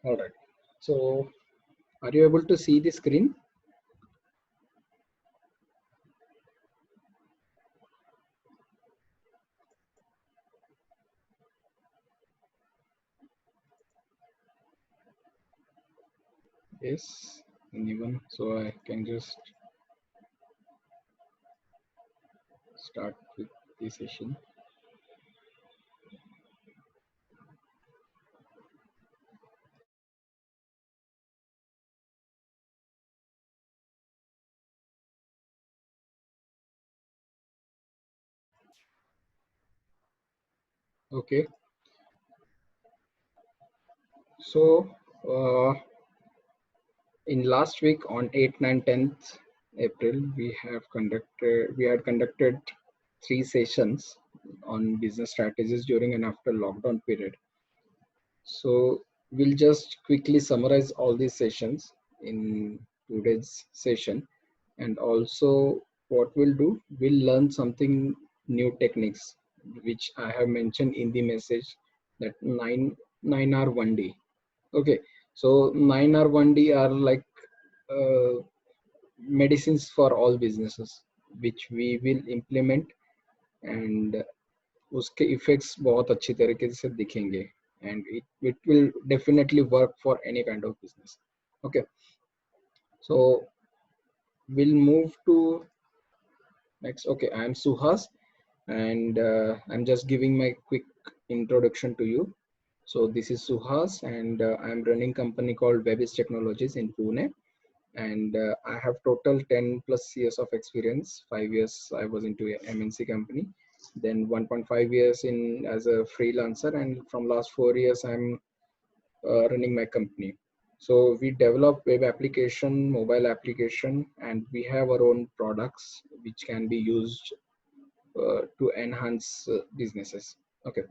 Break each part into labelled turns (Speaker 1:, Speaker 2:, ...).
Speaker 1: All right. So, are you able to see the screen? Yes. Anyone? So I can just start with the session. Okay. So, in last week on 8th, 9th, 10th April, we had conducted 3 sessions on business strategies during and after lockdown period. So we'll just quickly summarize all these sessions in today's session. And also what we'll do, we'll learn something new techniques, which I have mentioned in the message, that 9R 1D. Okay, so 9R 1D are like uh, medicines for all businesses, which we will implement, and उसके effects बहुत अच्छी तरीके से दिखेंगे, and it will definitely work for any kind of business. Okay, so we'll move to next. Okay, I'm Suhas, and I'm just giving my quick introduction to you. So this is Suhas, and I'm running company called Webis Technologies in Pune, and I have total 10 plus years of experience. 5 years I was into a MNC company, then 1.5 years in as a freelancer, and from last 4 years I'm running my company. So we develop web application, mobile application, and we have our own products which can be used to enhance businesses. Okay,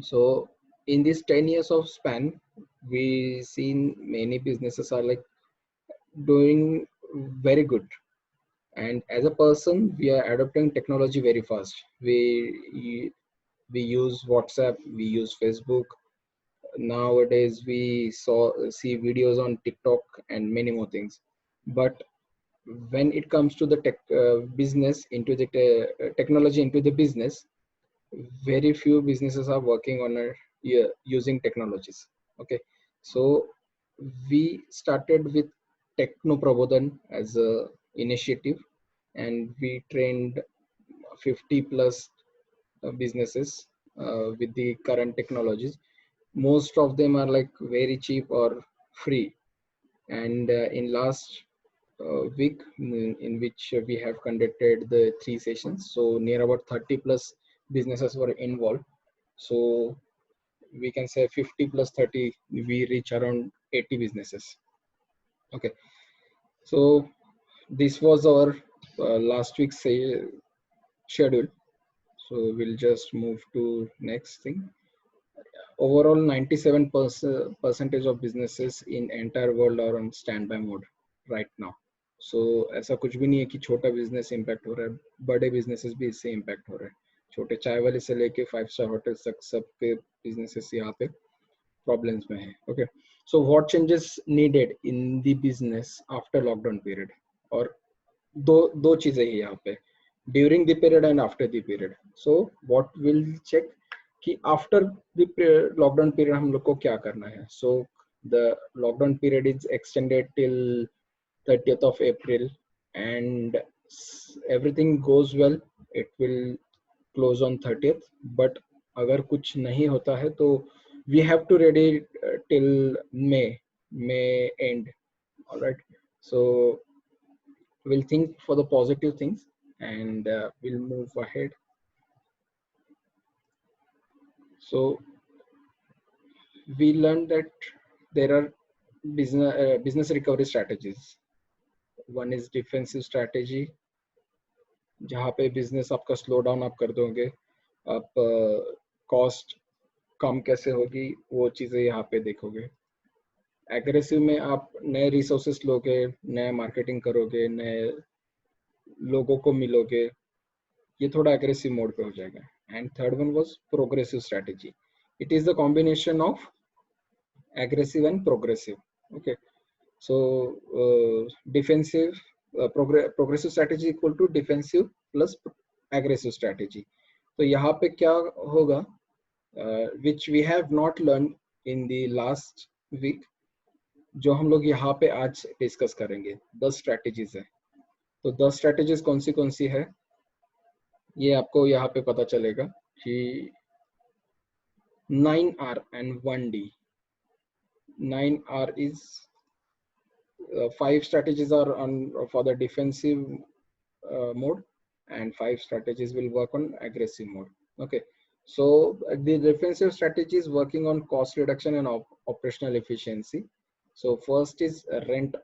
Speaker 1: so in this 10 years of span, we seen many businesses are like doing very good, and as a person we are adopting technology very fast. We use WhatsApp, we use Facebook. Nowadays we see videos on TikTok and many more things. But when it comes to the business into the technology into the business, very few businesses are working on yeah, using technologies. Okay, so we started with Techno Prabodhan as a initiative, and we trained 50 plus businesses with the current technologies. Most of them are like very cheap or free. And in last week, in which we have conducted the 3 sessions, so near about 30 plus businesses were involved. So we can say 50 plus 30, we reach around 80 businesses. Okay, so this was our last week's schedule. So we'll just move to next thing. Overall 97% of businesses in entire world are on standby mode right now. So ऐसा कुछ भी नहीं है कि छोटा business impact हो रहा है, बड़े बिजनेसेस भी इससे इम्पैक्ट हो रहे हैं. छोटे चाय वाले से लेके 5 स्टार होटल तक सबके बिजनेसेस यहाँ पे problems में है. Okay, so what changes needed in the business after lockdown period? और दो चीजें हैं यहाँ पे, during the period and after the period. So what we'll check कि आफ्टर द लॉकडाउन पीरियड हम लोग को क्या करना है. So the lockdown period is extended till 30th of April, and everything goes well, it will close on 30th. But अगर कुछ नहीं होता है तो we have to ready till May end. All right, so we'll think for the positive things, and we'll move ahead. So we learned that there are business recovery strategies. One is defensive strategy, जहाँ पे business आपका slow down आप कर दोगे, आप cost कम कैसे होगी वो चीज़ें यहाँ पे देखोगे. एग्रेसिव में आप नए रिसोर्सेस लोगे, नए मार्केटिंग करोगे, नए लोगों को मिलोगे, ये थोड़ा एग्रेसिव मोड पे हो जाएगा. And third one was progressive strategy. It is the combination of aggressive and progressive. Okay, so defensive, progressive strategy equal to defensive plus aggressive strategy. तो यहाँ पे क्या होगा, which we have not learned in the last week, जो हम लोग यहाँ पे आज डिस्कस करेंगे 10 स्ट्रेटेजीज है। तो 10 स्ट्रेटेजीज कौन सी है ये आपको यहाँ पे पता चलेगा कि 9R and 1D. 9R is 5 strategies are on for the defensive mode, and 5 strategies will work on aggressive mode. Okay, so the defensive strategy is working on cost reduction and operational efficiency. So first is rent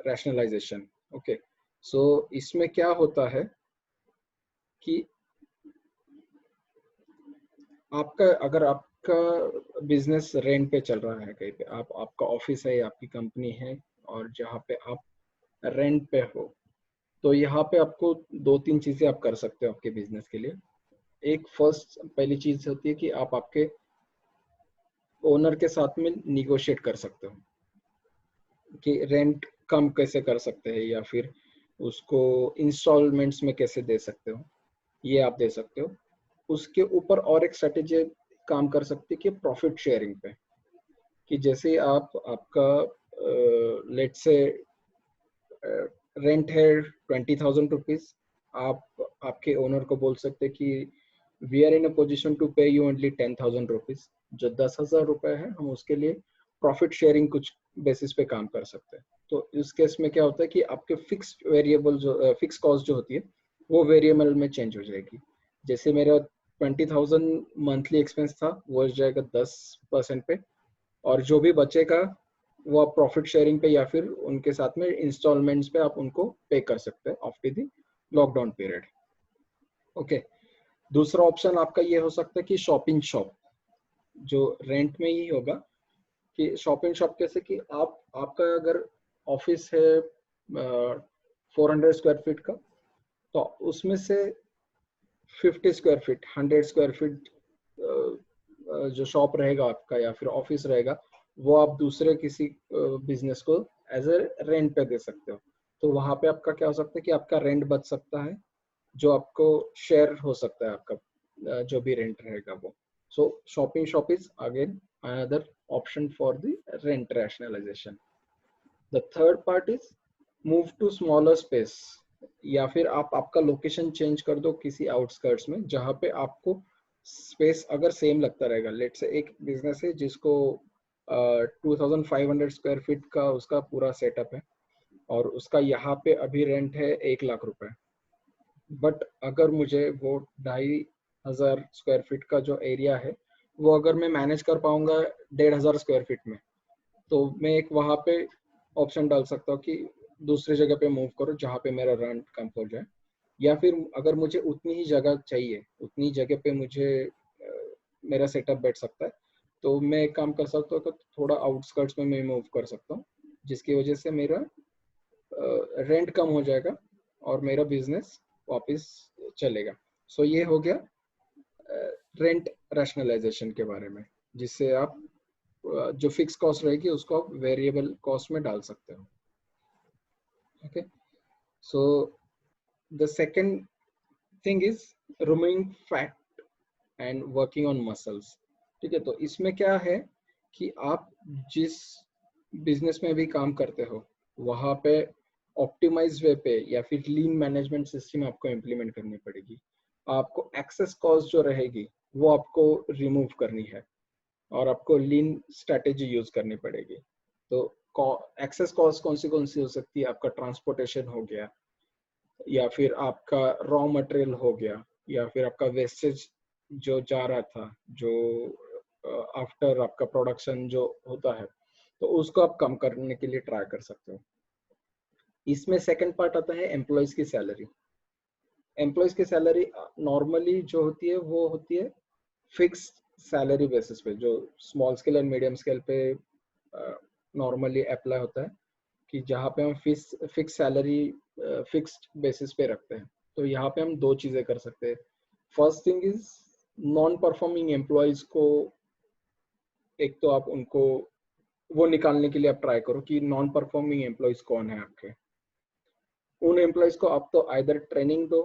Speaker 1: rationalization. Okay, so इसमें क्या होता है कि आपका, अगर आपका business rent पे चल रहा है कहीं पे, आपका ऑफिस है या आपकी कंपनी है और जहाँ पे आप रेंट पे हो, तो यहाँ पे आपको 2-3 चीजें आप कर सकते हो आपके बिजनेस के लिए। एक पहली चीज होती है कि आप आपके ओनर के साथ में निगोशिएट कर सकते हो कि रेंट कम कैसे कर सकते हैं या फिर उसको इंस्टॉलमेंट्स में कैसे दे सकते हो, ये आप दे सकते हो। उसके ऊपर और एक स्ट्रेटेजी काम कर सकती है कि प्रॉफिट शेयरिंग पे, कि जैसे आपका लेट से रेंट है 20,000 रुपीज, आप आपके ओनर को बोल सकते कि we are in a position to pay you only 10,000 rupees, जो 10,000 रुपए है हम उसके लिए प्रॉफिट शेयरिंग कुछ बेसिस पे काम कर सकते हैं। तो इस केस में क्या होता है कि आपके फिक्स वेरिएबल जो फिक्स कॉस्ट जो होती है वो वेरिएबल में चेंज हो जाएगी। जैसे मेरा 20,000 मंथली एक्सपेंस था, वो हो जाएगा 10% पे, और जो भी बचेगा वो आप प्रॉफिट शेयरिंग पे या फिर उनके साथ में इंस्टॉलमेंट्स पे आप उनको पे कर सकते हैं after the lockdown period. Okay, दूसरा ऑप्शन आपका ये हो सकता है कि शॉपिंग शॉप, जो रेंट में ही होगा। कि शॉपिंग शॉप कैसे कि आपका अगर ऑफिस है 400 स्क्वायर फीट का, तो उसमें से 50 स्क्वायर फीट, 100 स्क्वायर फीट जो शॉप रहेगा आपका या फिर ऑफिस रहेगा, वो आप दूसरे किसी बिजनेस को एज ए रेंट पे दे सकते हो। तो वहां पे आपका क्या हो सकता है कि आपका रेंट बच सकता है, जो आपको शेयर हो सकता है आपका जो भी रेंट रहेगा वो। So shopping shop is again another option for the rent rationalization. The third part is move to smaller space, या फिर आप आपका लोकेशन चेंज कर दो किसी आउटस्कर्ट्स में जहाँ पे आपको स्पेस अगर सेम लगता रहेगा। लेट से एक बिजनेस है जिसको 2,500 स्क्वायर फीट का उसका पूरा सेटअप है और उसका यहाँ पे अभी रेंट है 1 लाख रुपए, बट अगर मुझे वो 2,500 स्क्वायर फीट का जो एरिया है वो अगर मैं मैनेज कर पाऊंगा 1,500 स्क्वायर फीट में, तो मैं एक वहाँ पे ऑप्शन डाल सकता हूँ कि दूसरी जगह पे मूव करो जहाँ पे मेरा रेंट कम हो जाए। या फिर अगर मुझे उतनी ही जगह चाहिए, उतनी जगह पे मुझे मेरा सेटअप बैठ सकता है, तो मैं एक काम कर सकता हूँ कि थोड़ा आउटस्कर्ट्स में मैं मूव कर सकता हूँ, जिसकी वजह से मेरा रेंट कम हो जाएगा और मेरा बिजनेस वापस चलेगा। सो ये हो गया रेंट रैशनलाइजेशन के बारे में, जिससे आप जो फिक्स कॉस्ट रहेगी उसको आप वेरिएबल कॉस्ट में डाल सकते हो। Okay, so the second thing is removing fat and working on muscles. ठीक है, तो इसमें क्या है कि आप जिस बिजनेस में भी काम करते हो वहाँ पे ऑप्टिमाइज वे पे या फिर लीन मैनेजमेंट सिस्टम आपको इम्प्लीमेंट करनी पड़ेगी। आपको एक्सेस कॉस्ट जो रहेगी वो आपको रिमूव करनी है और आपको लीन स्ट्रेटेजी यूज करनी पड़ेगी। तो एक्सेस कॉस्ट कौन सी हो सकती है? आपका ट्रांसपोर्टेशन हो गया, या फिर आपका रॉ मटेरियल हो गया, या फिर आपका वेस्टेज जो जा रहा था, जो आफ्टर आपका प्रोडक्शन जो होता है, तो उसको आप कम करने के लिए ट्राई कर सकते हो। इसमें सेकंड पार्ट आता है एम्प्लॉयज की सैलरी। एम्प्लॉयज की सैलरी नॉर्मली जो होती है वो होती है फिक्स सैलरी बेसिस पे, जो स्मॉल स्केल और मीडियम स्केल पे नॉर्मली अप्लाई होता है, कि जहाँ पे हम फिक्स सैलरी फिक्स्ड बेसिस पे रखते हैं। तो यहाँ पे हम दो चीजें कर सकते हैं। First thing is non performing employees को एक तो आप उनको वो निकालने के लिए आप ट्राई करो कि नॉन परफॉर्मिंग एम्प्लॉयज कौन है आपके। उन एम्प्लॉयज को आप तो आइदर ट्रेनिंग दो,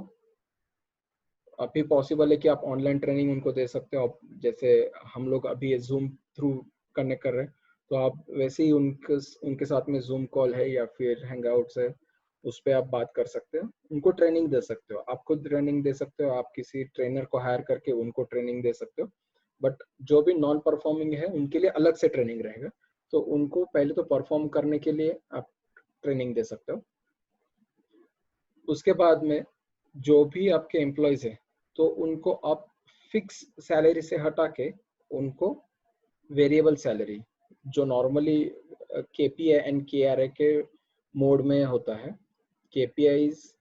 Speaker 1: अभी पॉसिबल है कि आप ऑनलाइन ट्रेनिंग उनको दे सकते हो, जैसे हम लोग अभी जूम थ्रू कनेक्ट कर रहे हैं, तो आप वैसे ही उनके साथ में जूम कॉल है या फिर हैंगआउट्स है, उस पर आप बात कर सकते हो, उनको ट्रेनिंग दे सकते हो, आप खुद ट्रेनिंग दे सकते हो, आप किसी ट्रेनर को हायर करके उनको ट्रेनिंग दे सकते हो। बट जो भी नॉन परफॉर्मिंग है उनके लिए अलग से ट्रेनिंग रहेगा, तो उनको पहले तो परफॉर्म करने के लिए आप ट्रेनिंग दे सकते हो। उसके बाद में जो भी आपके एम्प्लॉयज है तो उनको आप फिक्स सैलरी से हटा के उनको वेरिएबल सैलरी, जो नॉर्मली केपीआई एंड केआरए के मोड में होता है, केपीआईज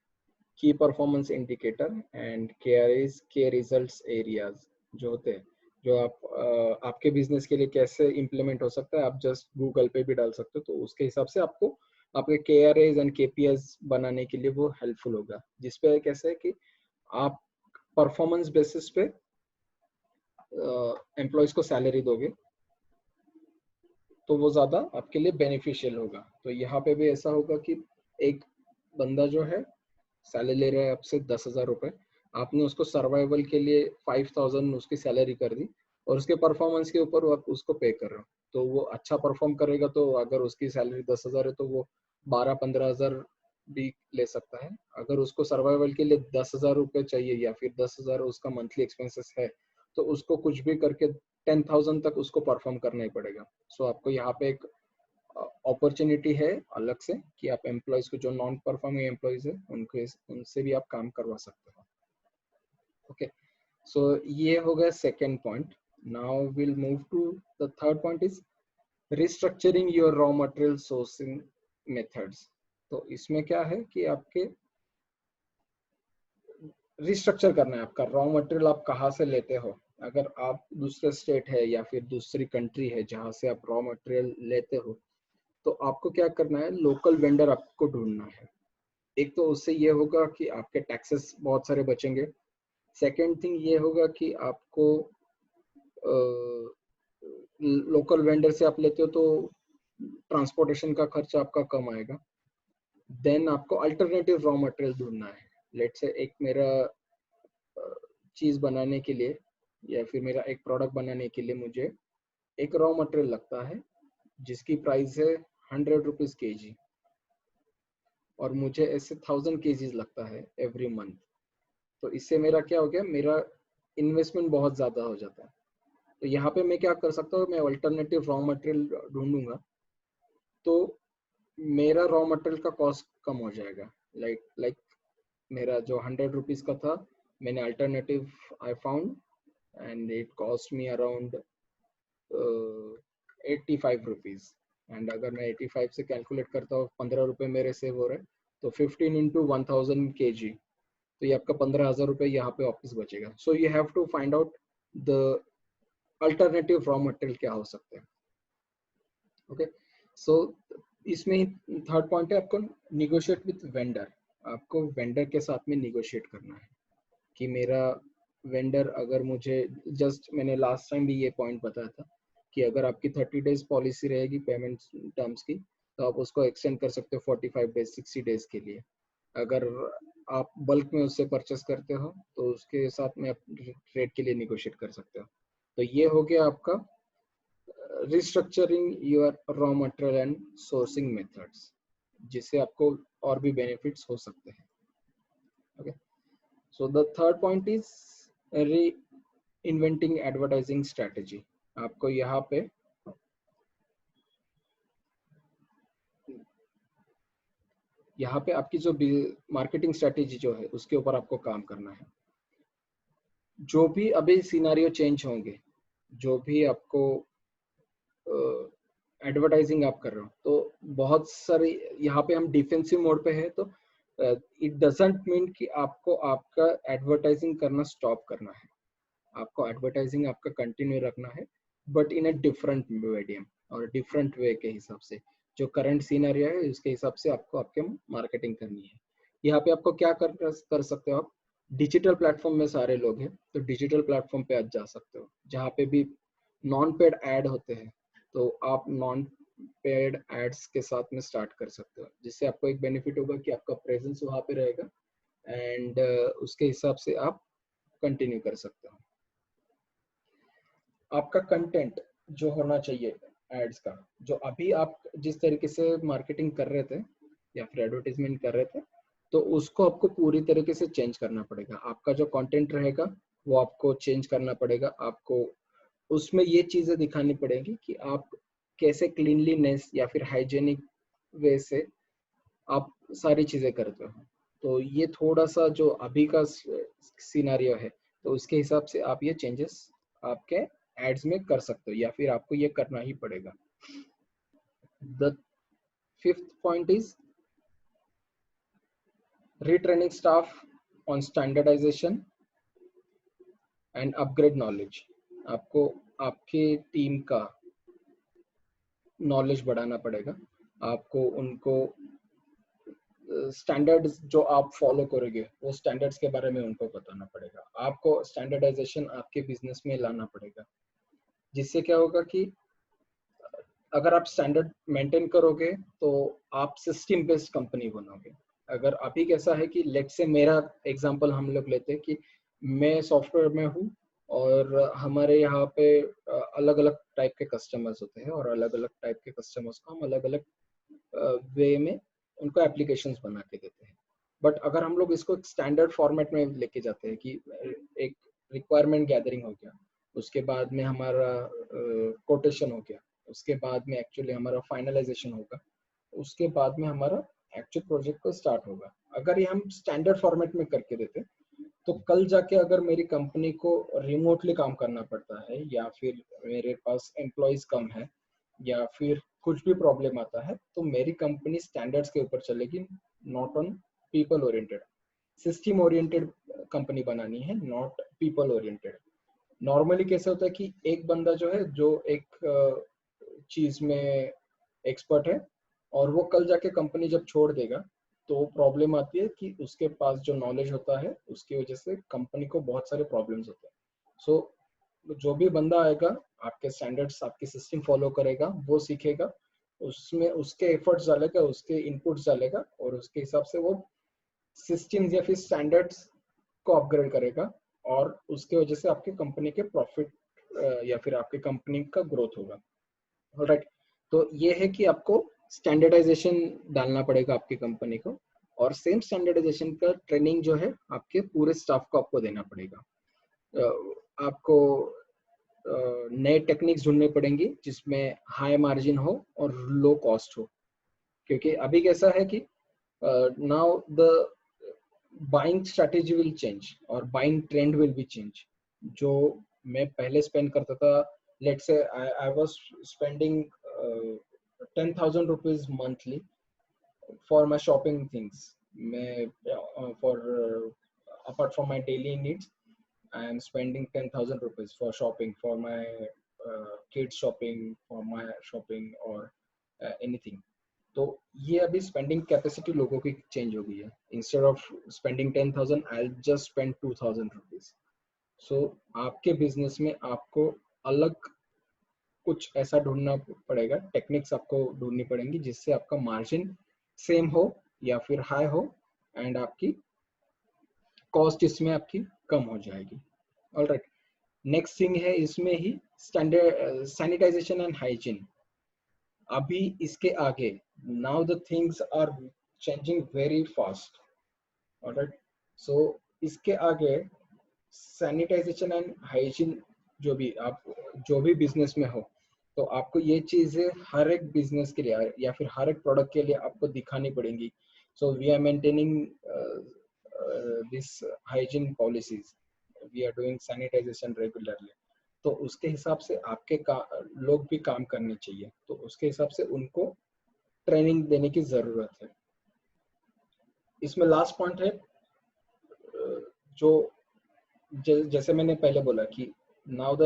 Speaker 1: की परफॉर्मेंस इंडिकेटर एंड केआरएज के रिजल्ट्स एरियाज जो होते हैं, जो आप आपके बिजनेस के लिए कैसे इम्प्लीमेंट हो सकता है, आप जस्ट गूगल पे भी डाल सकते हो, तो उसके हिसाब से आपको आपके केआरएज एंड केपीआईज बनाने के लिए वो हेल्पफुल होगा, जिसपे कैसे है कि आप परफॉर्मेंस बेसिस पे एम्प्लॉयज को सैलरी दोगे तो वो ज़्यादा आपके लिए बेनिफिशियल होगा। तो यहाँ पे भी ऐसा होगा कि एक बंदा जो है सैलरी ले रहा है आपसे 10,000 रुपये, आपने उसको सर्वाइवल के लिए 5,000 उसकी सैलरी कर दी और उसके परफॉर्मेंस के ऊपर आप उसको पे कर रहे हो, तो वो अच्छा परफॉर्म करेगा, तो अगर उसकी सैलरी 10,000 है तो वो 12-15,000 भी ले सकता है। अगर उसको सर्वाइवल के लिए 10,000 रुपये चाहिए या फिर 10,000 उसका मंथली एक्सपेंसेस है, तो उसको कुछ भी करके 10,000 तक उसको परफॉर्म करना ही पड़ेगा। सो आपको यहाँ पे एक अपॉर्चुनिटी है अलग से कि आप एम्प्लॉयज को, जो नॉन परफॉर्मिंग एम्प्लॉयज है उनके उनसे भी आप काम करवा सकते हो। ओके, सो ये हो गया second point. Now we'll move to the third point is restructuring your raw material sourcing methods. तो इसमें क्या है कि आपके रिस्ट्रक्चर करना है आपका रॉ मटेरियल, आप कहाँ से लेते हो। अगर आप दूसरे स्टेट है या फिर दूसरी कंट्री है जहाँ से आप रॉ मटेरियल लेते हो, तो आपको क्या करना है, लोकल वेंडर आपको ढूंढना है। एक तो उससे ये होगा कि आपके टैक्सेस बहुत सारे बचेंगे। सेकेंड थिंग ये होगा कि आपको लोकल वेंडर से आप लेते हो तो ट्रांसपोर्टेशन का खर्चा आपका कम आएगा। देन आपको अल्टरनेटिव रॉ मटेरियल ढूंढना है। लेट्स से एक मेरा चीज बनाने के लिए या फिर मेरा एक प्रोडक्ट बनाने के लिए मुझे एक रॉ मटेरियल लगता है जिसकी प्राइस है 100 रुपीज kg, और मुझे ऐसे 1000 kgs लगता है एवरी मंथ। तो इससे मेरा क्या हो गया, मेरा इन्वेस्टमेंट बहुत ज़्यादा हो जाता है। तो यहाँ पे मैं क्या कर सकता हूँ, मैं अल्टरनेटिव रॉ मटेरियल ढूंढूंगा, तो मेरा रॉ मटेरियल का कॉस्ट कम हो जाएगा। लाइक मेरा जो 100 रुपीज़ का था, मैंने alternative I found and it cost me around 85 rupees. And अगर मैं 85 से कैलकुलेट करता हूँ, 15 रुपये मेरे सेव हो रहे हैं, तो 15 इंटू 1000 kg, तो ये आपका 15,000 रुपये यहाँ पे वापस बचेगा। So you have to find out the alternative raw material क्या हो सकते हैं। ओके, सो इसमें थर्ड पॉइंट है आपको निगोशिएट विथ वेंडर। आपको वेंडर के साथ में निगोशिएट करना है कि मेरा वेंडर, अगर मुझे जस्ट मैंने लास्ट टाइम भी ये पॉइंट बताया था कि अगर आपकी 30 डेज पॉलिसी रहेगी पेमेंट टर्म्स की, तो आप उसको एक्सटेंड कर सकते हो 45 डेज 60 डेज के लिए। अगर आप बल्क में उससे परचेस करते हो तो उसके साथ में आप रेट के लिए निगोशिएट कर सकते हो। तो ये हो गया आपका restructuring your raw material and sourcing methods, जिससे आपको और भी बेनिफिट्स हो सकते हैं। Okay, so the third point is री इन्वेंटिंग एडवर्टाइजिंग स्ट्रेटेजी। आपको यहाँ पे आपकी जो मार्केटिंग स्ट्रेटेजी जो है उसके ऊपर आपको काम करना है। जो भी अभी सिनारियो चेंज होंगे, जो भी आपको एडवर्टाइजिंग आप कर रहे हो, तो बहुत सारी यहाँ पे हम डिफेंसिव मोड पे है, तो इट डजंट मीन कि आपको आपका एडवर्टाइजिंग करना स्टॉप करना है। आपको एडवर्टाइजिंग आपका कंटिन्यू रखना है, but in a different medium और डिफरेंट वे के हिसाब से। जो करंट सीनरिया है उसके हिसाब से आपको आपके मार्केटिंग करनी है। यहाँ पे आपको क्या कर सकते हो, आप डिजिटल प्लेटफॉर्म में सारे लोग हैं, तो डिजिटल प्लेटफॉर्म पे आज जा सकते हो जहाँ पे भी नॉन पेड ऐड होते हैं। तो आप नॉन पेड एड्स के साथ में स्टार्ट कर सकते हो, जिससे आपको एक बेनिफिट होगा कि आपका प्रेजेंस वहाँ पे रहेगा एंड उसके हिसाब से आप कंटिन्यू कर सकते हो। आपका कंटेंट जो होना चाहिए एड्स का, जो अभी आप जिस तरीके से मार्केटिंग कर रहे थे या फिर एडवर्टाइजमेंट कर रहे थे, तो उसको आपको पूरी तरीके से चेंज करना पड़ेगा। आपका जो कंटेंट रहेगा वो आपको चेंज करना पड़ेगा। आपको उसमें ये चीजें दिखानी पड़ेगी कि आप कैसे क्लीनलीनेस या फिर हाइजेनिक वे से आप सारी चीजें करते हो। तो ये थोड़ा सा जो अभी का सिनारियो है, तो उसके हिसाब से आप ये चेंजेस आपके एड्स में कर सकते हो या फिर आपको ये करना ही पड़ेगा। The fifth point is retraining staff on standardization and upgrade knowledge. आपको आपके टीम का नॉलेज बढ़ाना पड़ेगा। आपको उनको स्टैंडर्ड्स जो आप फॉलो करोगे वो स्टैंडर्ड्स के बारे में उनको बताना पड़ेगा। आपको स्टैंडर्डाइजेशन आपके बिजनेस में लाना पड़ेगा, जिससे क्या होगा कि अगर आप स्टैंडर्ड मेंटेन करोगे तो आप सिस्टम बेस्ड कंपनी बनोगे। अगर अभी कैसा है कि लेट से मेरा एग्जांपल हम लोग लेते हैं कि मैं सॉफ्टवेयर में हूँ और हमारे यहाँ पे अलग अलग टाइप के कस्टमर्स होते हैं और अलग अलग टाइप के कस्टमर्स को हम अलग अलग वे में उनको एप्लीकेशंस बना के देते हैं। बट अगर हम लोग इसको एक स्टैंडर्ड फॉर्मेट में लेके जाते हैं कि एक रिक्वायरमेंट गैदरिंग हो गया, उसके बाद में हमारा कोटेशन हो गया, उसके बाद में एक्चुअली हमारा फाइनलाइजेशन होगा, उसके बाद में हमारा एक्चुअल प्रोजेक्ट को स्टार्ट होगा। अगर ये हम स्टैंडर्ड फॉर्मेट में करके देते तो कल जाके अगर मेरी कंपनी को रिमोटली काम करना पड़ता है या फिर मेरे पास एम्प्लॉयज कम है या फिर कुछ भी प्रॉब्लम आता है, तो मेरी कंपनी स्टैंडर्ड्स के ऊपर चलेगी, not on people oriented. System oriented company बनानी है, नॉट पीपल ओरिएंटेड। नॉर्मली कैसे होता है कि एक बंदा जो है जो एक चीज में एक्सपर्ट है और वो कल जाके कंपनी जब छोड़ देगा तो प्रॉब्लम आती है कि उसके पास जो नॉलेज होता है उसकी वजह से कंपनी को बहुत सारे प्रॉब्लम्स होते हैं। सो जो भी बंदा आएगा आपके स्टैंडर्ड्स आपके सिस्टम फॉलो करेगा, वो सीखेगा, उसमें उसके एफर्ट्स डालेगा, उसके इनपुट्स डालेगा और उसके हिसाब से वो सिस्टम्स या फिर स्टैंडर्ड्स को अपग्रेड करेगा और उसके वजह से आपके कंपनी के प्रॉफिट या फिर आपके कंपनी का ग्रोथ होगा। ऑलराइट, तो ये है कि आपको स्टैंडर्डाइजेशन डालना पड़ेगा आपकी कंपनी को और सेम स्टैंडर्डाइजेशन का ट्रेनिंग जो है आपके पूरे स्टाफ को आपको देना पड़ेगा। आपको नए टेक्निक्स ढूंढनी पड़ेंगी जिसमें हाई मार्जिन हो और लो कॉस्ट हो, क्योंकि अभी कैसा है कि now the buying strategy will change और buying trend will be change. जो मैं पहले स्पेंड करता था, लेट से I was spending 10,000 rupees monthly for my shopping things. मैं for apart from my daily needs I am spending 10,000 rupees for shopping, for my kids shopping, for my shopping or anything. तो ये अभी spending capacity लोगों की change हो गई है। Instead of spending 10,000 I just spend 2,000 rupees. So आपके business में आपको अलग कुछ ऐसा ढूंढना पड़ेगा, टेक्निक्स आपको ढूंढनी पड़ेंगी जिससे आपका मार्जिन सेम हो या फिर हाई हो एंड आपकी कॉस्ट इसमें आपकी कम हो जाएगी। ऑलराइट, नेक्स्ट थिंग है इसमें ही स्टैंडर्ड सैनिटाइजेशन एंड हाइजीन। अभी इसके आगे now the things are changing very fast. Alright, so इसके आगे सैनिटाइजेशन एंड हाइजीन जो भी बिजनेस में हो, तो आपको ये चीजें हर एक बिजनेस के लिए या फिर हर एक प्रोडक्ट के लिए आपको दिखानी पड़ेंगी। So we are maintaining this hygiene policies, we are doing sanitisation regularly. तो उसके हिसाब से आपके लोग भी काम करने चाहिए, तो उसके हिसाब से उनको ट्रेनिंग देने की जरूरत है। इसमें लास्ट पॉइंट है जो जैसे मैंने पहले बोला कि now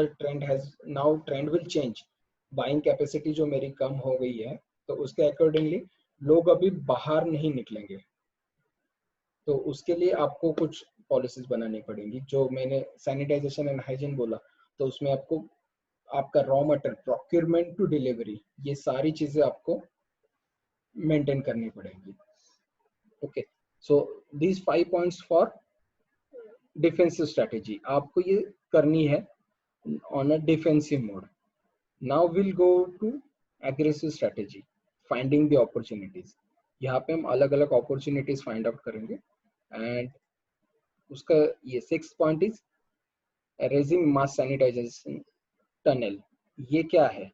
Speaker 1: trend will change. Buying capacity जो मेरी कम हो गई है, तो उसके अकॉर्डिंगली लोग अभी बाहर नहीं निकलेंगे। तो उसके लिए आपको कुछ पॉलिसीज बनानी पड़ेंगी। जो मैंने सैनिटाइजेशन एंड हाइजीन बोला, तो उसमें आपको आपका raw material procurement to delivery, ये सारी चीजें आपको मेंटेन करनी पड़ेगी। Okay, so these 5 points for defensive strategy आपको ये करनी है on a defensive mode. Now we'll go to aggressive strategy, finding the opportunities. यहाँ पे हम अलग अलग अपॉर्चुनिटीज फाइंड आउट करेंगे। एंड उसका ये 6th point is raising mass sanitisation tunnel. ये क्या है?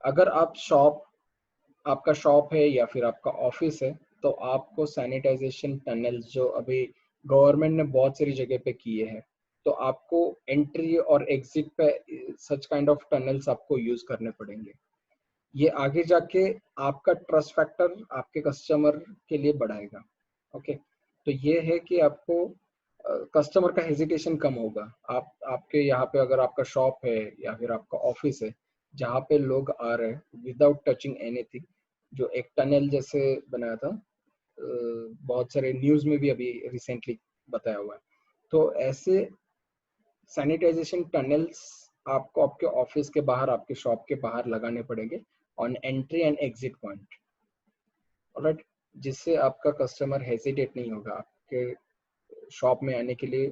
Speaker 1: अगर आपका शॉप है या फिर आपका ऑफिस है, तो आपको सैनिटाइजेशन टनल्स जो अभी गवर्नमेंट ने बहुत सारी जगह पे किए हैं, तो आपको एंट्री और एग्जिट पे सच काइंड ऑफ टनल्स आपको यूज करने पड़ेंगे। ये आगे जाके आपका ट्रस्ट फैक्टर आपके कस्टमर के लिए बढ़ाएगा। ओके, तो ये है कि आपको कस्टमर का हेजिटेशन कम होगा। आपके यहाँ पे अगर आपका शॉप है या फिर आपका ऑफिस है जहाँ पे लोग आ रहे हैं विदाउट टचिंग एनीथिंग, जो एक टनल जैसे बनाया था, बहुत सारे न्यूज में भी अभी रिसेंटली बताया हुआ है। तो ऐसे सैनिटाइजेशन टनल्स आपको आपके ऑफिस के बाहर, आपके शॉप के बाहर लगाने पड़ेंगे on entry and exit point. Alright, जिससे आपका कस्टमर हेजिटेट नहीं होगा, आपके शॉप में आने के लिए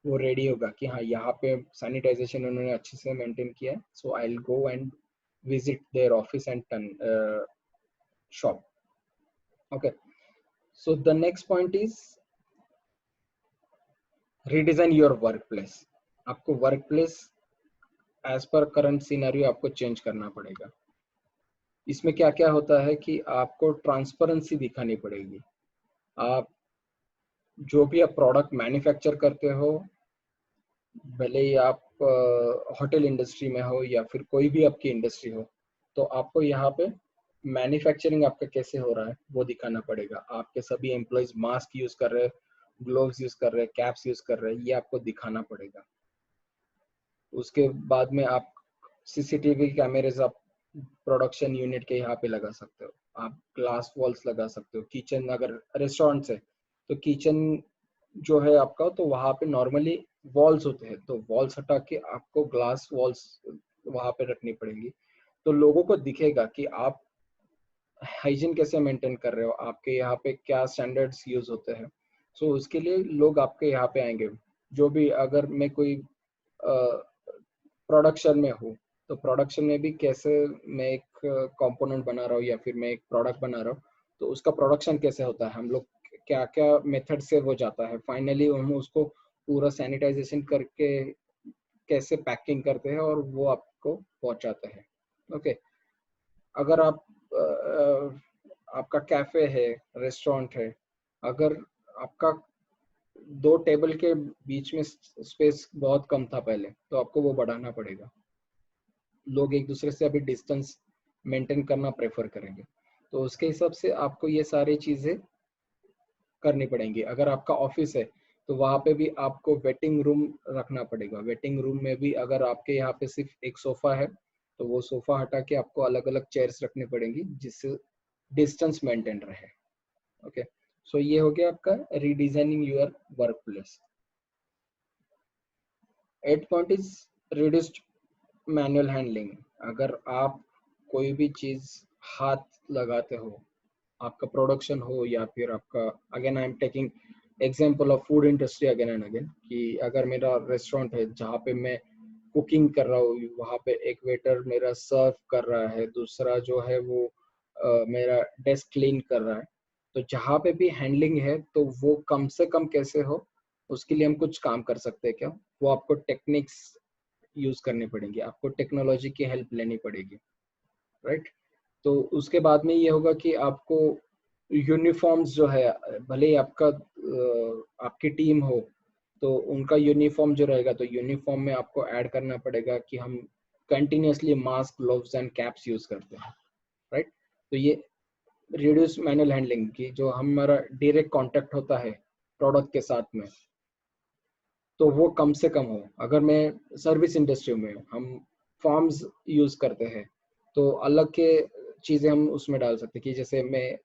Speaker 1: वो रेडी होगा कि हाँ यहाँ पे सैनिटाइजेशन उन्होंने अच्छे से मेंटेन किया है, so I will go and visit their office and shop. Okay, so the next point is redesign your work place. आपको work place as per current scenario आपको चेंज करना पड़ेगा। इसमें क्या क्या होता है कि आपको ट्रांसपेरेंसी दिखानी पड़ेगी। आप जो भी आप प्रोडक्ट मैन्युफैक्चर करते हो, भले ही आप होटल इंडस्ट्री में हो या फिर कोई भी आपकी इंडस्ट्री हो, तो आपको यहाँ पे मैन्युफैक्चरिंग आपका कैसे हो रहा है वो दिखाना पड़ेगा। आपके सभी एम्प्लॉयज मास्क यूज कर रहे हैं, ग्लोव्स यूज कर रहे हैं, कैप्स यूज कर रहे हैं, ये आपको दिखाना पड़ेगा। उसके बाद में आप सीसीटीवी कैमरेज आप प्रोडक्शन यूनिट के यहाँ पे लगा सकते हो, आप ग्लास वॉल्स लगा सकते हो। किचन, अगर रेस्टोरेंट्स है तो किचन जो है आपका, तो वहाँ पे नॉर्मली वॉल्स होते हैं, तो वॉल्स हटा के आपको ग्लास वॉल्स वहाँ पे रखनी पड़ेंगी। तो लोगों को दिखेगा कि आप हाइजीन कैसे मेंटेन कर रहे हो, आपके यहाँ पे क्या स्टैंडर्ड्स यूज होते हैं। सो उसके लिए लोग आपके यहाँ पे आएंगे। जो भी, अगर मैं कोई प्रोडक्शन में हूँ, तो प्रोडक्शन में भी कैसे मैं एक कंपोनेंट बना रहा हूँ या फिर मैं एक प्रोडक्ट बना रहा हूँ, तो उसका प्रोडक्शन कैसे होता है, हम लोग क्या क्या मेथड से वो जाता है, फाइनली हम उसको पूरा सैनिटाइजेशन करके कैसे पैकिंग करते हैं और वो आपको पहुंचाते हैं। ओके, अगर आपका कैफे है, रेस्टोरेंट है, अगर आपका 2 टेबल के बीच में स्पेस बहुत कम था पहले, तो आपको वो बढ़ाना पड़ेगा। लोग एक दूसरे से अभी डिस्टेंस मेंटेन करना प्रेफर करेंगे, तो उसके हिसाब से आपको ये सारी चीजें करनी पड़ेंगी। अगर आपका ऑफिस है तो वहाँ पे भी आपको वेटिंग रूम रखना पड़ेगा। वेटिंग रूम में भी अगर आपके यहाँ पे सिर्फ एक सोफा है, तो वो सोफा हटा के आपको अलग अलग चेयर्स रखनी पड़ेंगी जिससे डिस्टेंस मेंटेन रहे। ओके, सो ये हो गया आपका redesigning your work place. 8th point is reduced manual handling. अगर आप कोई भी चीज हाथ लगाते हो, आपका प्रोडक्शन हो या फिर आपका, again I am taking example of food industry again and again, कि अगर मेरा रेस्टोरेंट है जहाँ पे मैं कुकिंग कर रहा हूँ, वहाँ पे एक वेटर मेरा सर्व कर रहा है, दूसरा जो है वो मेरा डेस्क क्लीन कर रहा है, तो जहाँ पे भी हैंडलिंग है तो वो कम से कम कैसे हो, उसके लिए हम कुछ काम कर सकते हैं क्या? वो आपको टेक्निक्स यूज करनी पड़ेंगी, आपको टेक्नोलॉजी की हेल्प लेनी पड़ेगी, राइट? तो उसके बाद में ये होगा कि आपको यूनिफॉर्म्स जो है, भले ही आपकी टीम हो, तो उनका यूनिफॉर्म जो रहेगा, तो यूनिफॉर्म में आपको ऐड करना पड़ेगा कि हम continuously mask, gloves and caps use करते हैं, राइट? तो ये रिड्यूस मैनुअल हैंडलिंग की, जो हमारा डायरेक्ट कांटेक्ट होता है प्रोडक्ट के साथ में, तो वो कम से कम हो। अगर मैं सर्विस इंडस्ट्री में हूँ, हम फॉर्म्स यूज करते हैं, तो अलग के चीजें हम उसमें डाल सकते हैं कि जैसे मैं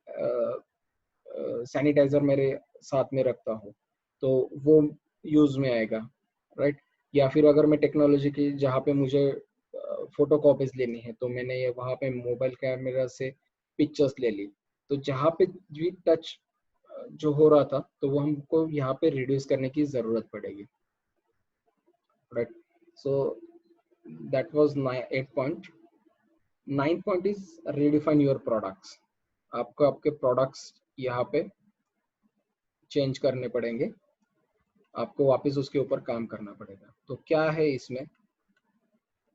Speaker 1: सैनिटाइजर मेरे साथ में रखता हूँ, तो वो यूज में आएगा, राइट? या फिर अगर मैं टेक्नोलॉजी की, जहाँ पे मुझे फोटो कॉपीज लेनी है तो मैंने ये वहाँ पे मोबाइल कैमरा से पिक्चर्स ले ली, तो जहाँ पे भी टच जो हो रहा था तो वो हमको यहाँ पे रिड्यूस करने की जरूरत पड़ेगी, right. So that was 8 point. 9 point is redefine your products. आपको आपके प्रोडक्ट्स यहाँ पे चेंज करने पड़ेंगे, आपको वापस उसके ऊपर काम करना पड़ेगा। तो क्या है इसमें,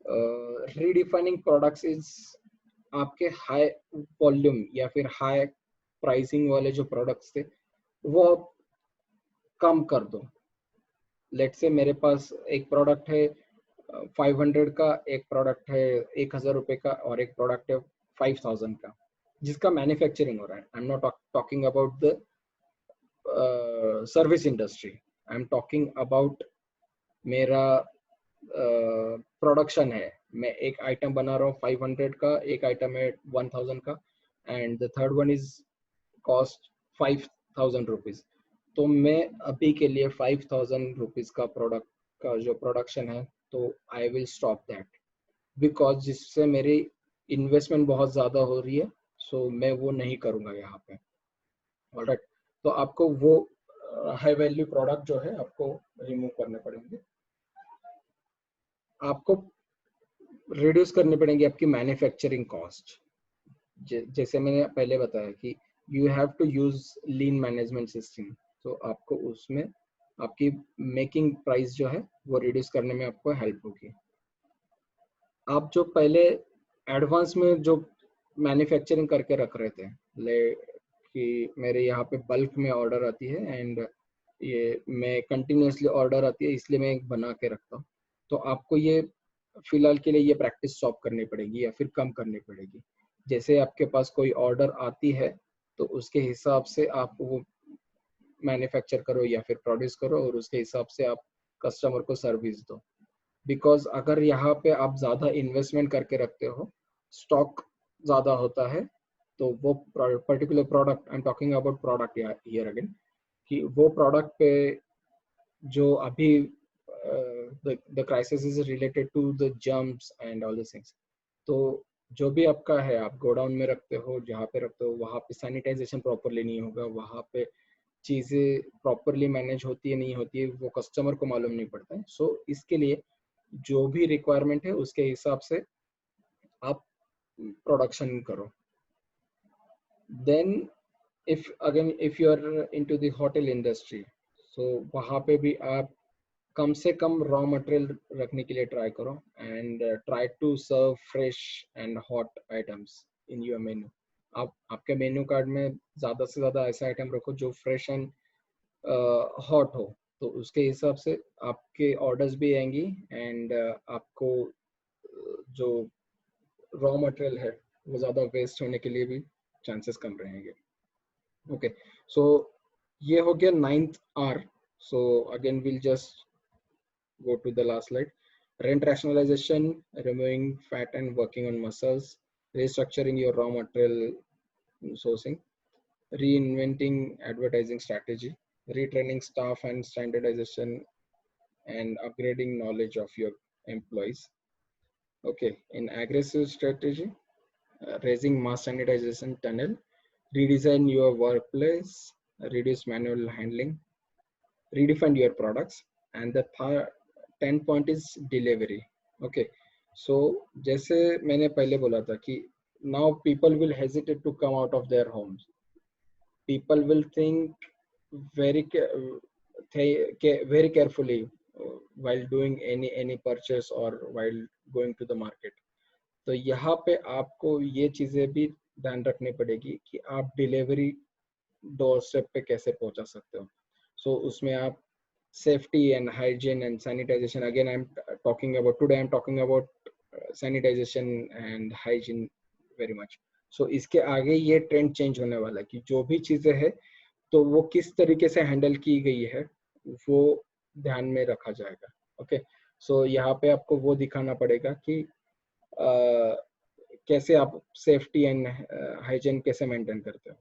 Speaker 1: रीडिफाइनिंग प्रोडक्ट्स इज आपके हाई वॉल्यूम या फिर हाई प्राइसिंग वाले जो प्रोडक्ट्स थे वो आप कम कर दो। लेट से मेरे पास एक प्रोडक्ट है 500 का, एक प्रोडक्ट है 1000 रुपये का, और एक प्रोडक्ट है 5000 का जिसका मैन्युफैक्चरिंग हो रहा है। I am not talking about the service industry, I am talking about मेरा प्रोडक्शन है। मैं एक आइटम बना रहा हूँ 500 का, एक आइटम है 1000 का, and the third one is cost 5000 rupees. तो मैं अभी के लिए 5000 रुपीज का प्रोडक्ट का जो प्रोडक्शन है तो I will stop that, because जिससे मेरी इन्वेस्टमेंट बहुत ज़्यादा हो रही है, सो मैं वो नहीं करूँगा यहाँ पे। ऑलराइट, तो आपको वो हाई वैल्यू प्रोडक्ट जो है आपको रिमूव करने पड़ेंगे, आपको रिड्यूस करनी पड़ेंगी आपकी मैन्युफैक्चरिंग कॉस्ट। जैसे मैंने पहले बताया कि you have to use lean management system, तो आपको उसमें आपकी मेकिंग प्राइस जो है वो रिड्यूस करने में आपको हेल्प होगी। आप जो पहले एडवांस में जो मैन्युफैक्चरिंग करके रख रहे थे, ले कि मेरे यहाँ पे बल्क में ऑर्डर आती है एंड ये मैं कंटिन्यूसली ऑर्डर आती है इसलिए मैं एक बना के रखता हूँ, तो आपको ये फिलहाल के लिए ये प्रैक्टिस स्टॉप करनी पड़ेगी या फिर कम करनी पड़ेगी। जैसे आपके पास कोई ऑर्डर आती है तो उसके हिसाब से आप वो मैन्युफैक्चर करो या फिर प्रोड्यूस करो और उसके हिसाब से आप कस्टमर को सर्विस दो। बिकॉज अगर यहाँ पे आप ज़्यादा इन्वेस्टमेंट करके रखते हो, स्टॉक ज़्यादा होता है, तो वो particular product, I am talking about product here again, कि वो प्रोडक्ट पे जो अभी the crisis is related to the jumps and all this things, तो जो भी आपका है आप गोडाउन में रखते हो, जहाँ पे रखते हो वहाँ पे सैनिटाइजेशन प्रॉपरली नहीं होगा, वहाँ पे चीज़ें प्रॉपरली मैनेज होती है नहीं होती है वो कस्टमर को मालूम नहीं पड़ता है। सो इसके लिए जो भी रिक्वायरमेंट है उसके हिसाब से आप प्रोडक्शन करो। Then if you are into the hotel industry, so वहाँ पे भी आप कम से कम रॉ मटेरियल रखने के लिए ट्राई करो and try to serve fresh and hot items in your menu. आप आपके मेन्यू कार्ड में ज़्यादा से ज़्यादा ऐसा आइटम रखो जो फ्रेश एंड हॉट हो, तो उसके हिसाब से आपके ऑर्डर्स भी आएंगी एंड आपको जो रॉ मटेरियल है वो ज़्यादा वेस्ट होने के लिए भी चांसेस कम रहेंगे। ओके, सो ये हो गया 9th R. So again we'll just go to the last slide. Rent rationalization, removing fat and working on muscles, restructuring your raw material sourcing, reinventing advertising strategy, retraining staff and standardization, and upgrading knowledge of your employees. Okay, in aggressive strategy, raising mass sanitization tunnel, redesign your workplace, reduce manual handling, redefine your products, and the 10 point is delivery. Okay, so जैसे मैंने पहले बोला था कि now people will hesitate to come out of their homes, people will think very very carefully while doing any purchase or while going to the market। तो यहाँ पे आपको ये चीजें भी ध्यान रखनी पड़ेगी कि आप डिलीवरी डोर स्टेप पे कैसे पहुंचा सकते हो। सो उसमें आप safety and hygiene and sanitation, again today I'm talking about sanitation and hygiene very much। so इसके आगे ये ट्रेंड चेंज होने वाला है कि जो भी चीजें है तो वो किस तरीके से हैंडल की गई है वो ध्यान में रखा जाएगा। ओके, सो यहाँ पे आपको वो दिखाना पड़ेगा कि कैसे आप सेफ्टी एंड हाइजीन कैसे मेंटेन करते हो।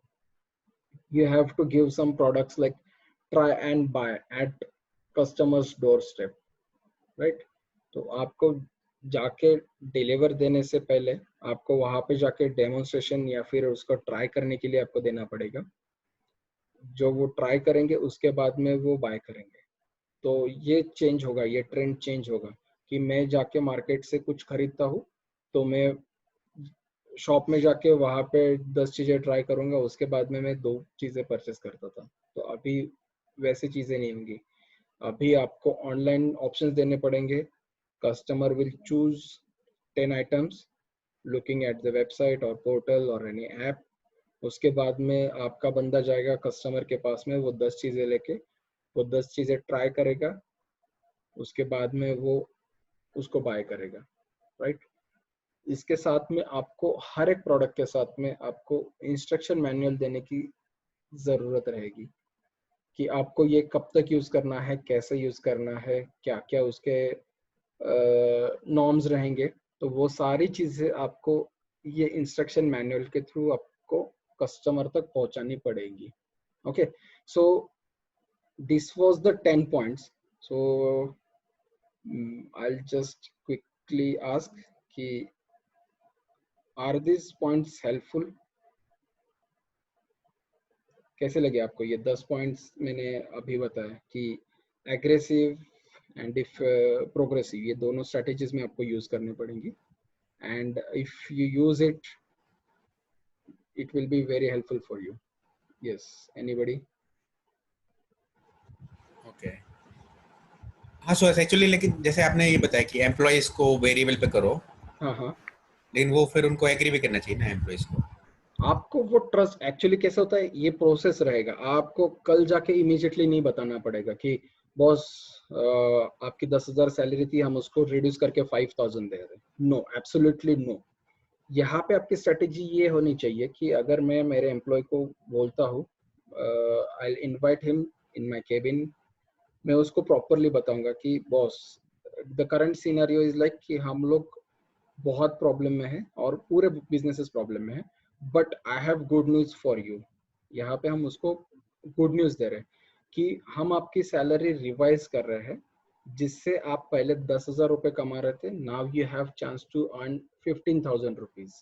Speaker 1: you have to give some products like try and buy at customers doorstep, right? तो आपको जाके डिलीवर देने से पहले आपको वहां पे जाके डेमोन्स्ट्रेशन या फिर उसको ट्राई करने के लिए आपको देना पड़ेगा। जो वो ट्राई करेंगे उसके बाद में वो बाय करेंगे। तो ये चेंज होगा, ये ट्रेंड चेंज होगा कि मैं जाके मार्केट से कुछ खरीदता हूँ तो मैं शॉप में जाके वहां पे 10 चीजें ट्राई करूंगा, उसके बाद में मैं 2 चीजें परचेस करता था। तो अभी वैसी चीजें नहीं होंगी। अभी आपको ऑनलाइन ऑप्शंस देने पड़ेंगे। Customer will choose 10 items looking at the website or portal or any app। उसके बाद में आपका बंदा जाएगा कस्टमर के पास में, वो 10 चीजें लेके वो 10 चीजें ट्राई करेगा, उसके बाद में वो उसको बाय करेगा, राइट। इसके साथ में आपको हर एक प्रोडक्ट के साथ में आपको इंस्ट्रक्शन मैनुअल देने की जरूरत रहेगी कि आपको ये कब तक यूज करना है, कैसे यूज करना है, क्या क्या उसके नॉर्म्स रहेंगे। तो वो सारी चीजें आपको ये इंस्ट्रक्शन मैनुअल के थ्रू आपको कस्टमर तक पहुंचानी पड़ेगी। Okay, so this was the 10 points. So I just quickly ask कि आर दिस पॉइंट्स हेल्पफुल? कैसे लगे आपको ये 10 पॉइंट्स मैंने अभी बताया कि एग्रेसिव एंड इफ प्रोग्रेसिव, ये दोनों स्ट्रेटेजीज में आपको यूज करनी पड़ेंगी। And if you use it, it will be very helpful for you. Yes, anybody?
Speaker 2: Okay. हाँ सो एक्चुअली, लेकिन जैसे आपने ये बताया कि एम्प्लॉयज को वेरिएबल पे करो,
Speaker 1: हाँ हाँ,
Speaker 2: लेकिन वो फिर उनको एग्री भी करना चाहिए ना एम्प्लॉयज को।
Speaker 1: आपको वो ट्रस्ट एक्चुअली कैसे होता है, ये प्रोसेस रहेगा। आपको कल जाके इमीडिएटली नहीं बताना पड़ेगा कि बॉस आपकी 10,000 सैलरी थी, हम उसको रिड्यूस करके 5,000 दे रहे हैं। No, absolutely no. यहाँ पे आपकी स्ट्रेटेजी ये होनी चाहिए कि अगर मैं मेरे एम्प्लॉय को बोलता हूँ, I invite him in my cabin, मैं उसको प्रॉपरली बताऊंगा कि boss, the current scenario is like कि हम लोग बहुत प्रॉब्लम में है और पूरे बिजनेसेस प्रॉब्लम में है, but I have good news for you. यहाँ पे हम उसको गुड न्यूज दे रहे हैं कि हम आपकी सैलरी रिवाइज कर रहे हैं, जिससे आप पहले 10,000 रुपये कमा रहे थे, now you have chance to earn 15,000 rupees.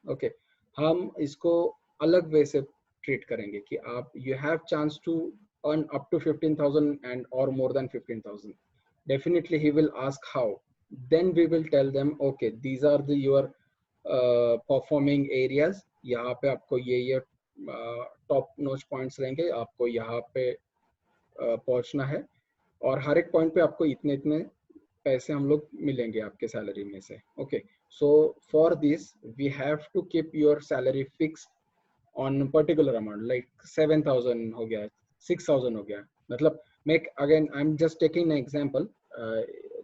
Speaker 1: Okay, हम इसको अलग वे से ट्रीट करेंगे कि आप you have chance to earn up to 15,000 and or more than 15,000. Definitely he will ask how. Then we will tell them, okay, these are the your performing areas। यहाँ पे आपको ये टॉप नोच points रहेंगे, आपको यहाँ पे पहुंचना है, और हर एक पॉइंट पे आपको इतने इतने पैसे हम लोग मिलेंगे आपके सैलरी में से। Okay, so for this we have to keep your salary fix on particular amount, like 7,000 हो गया, 6,000 हो गया। मतलब मैं again I am just taking example,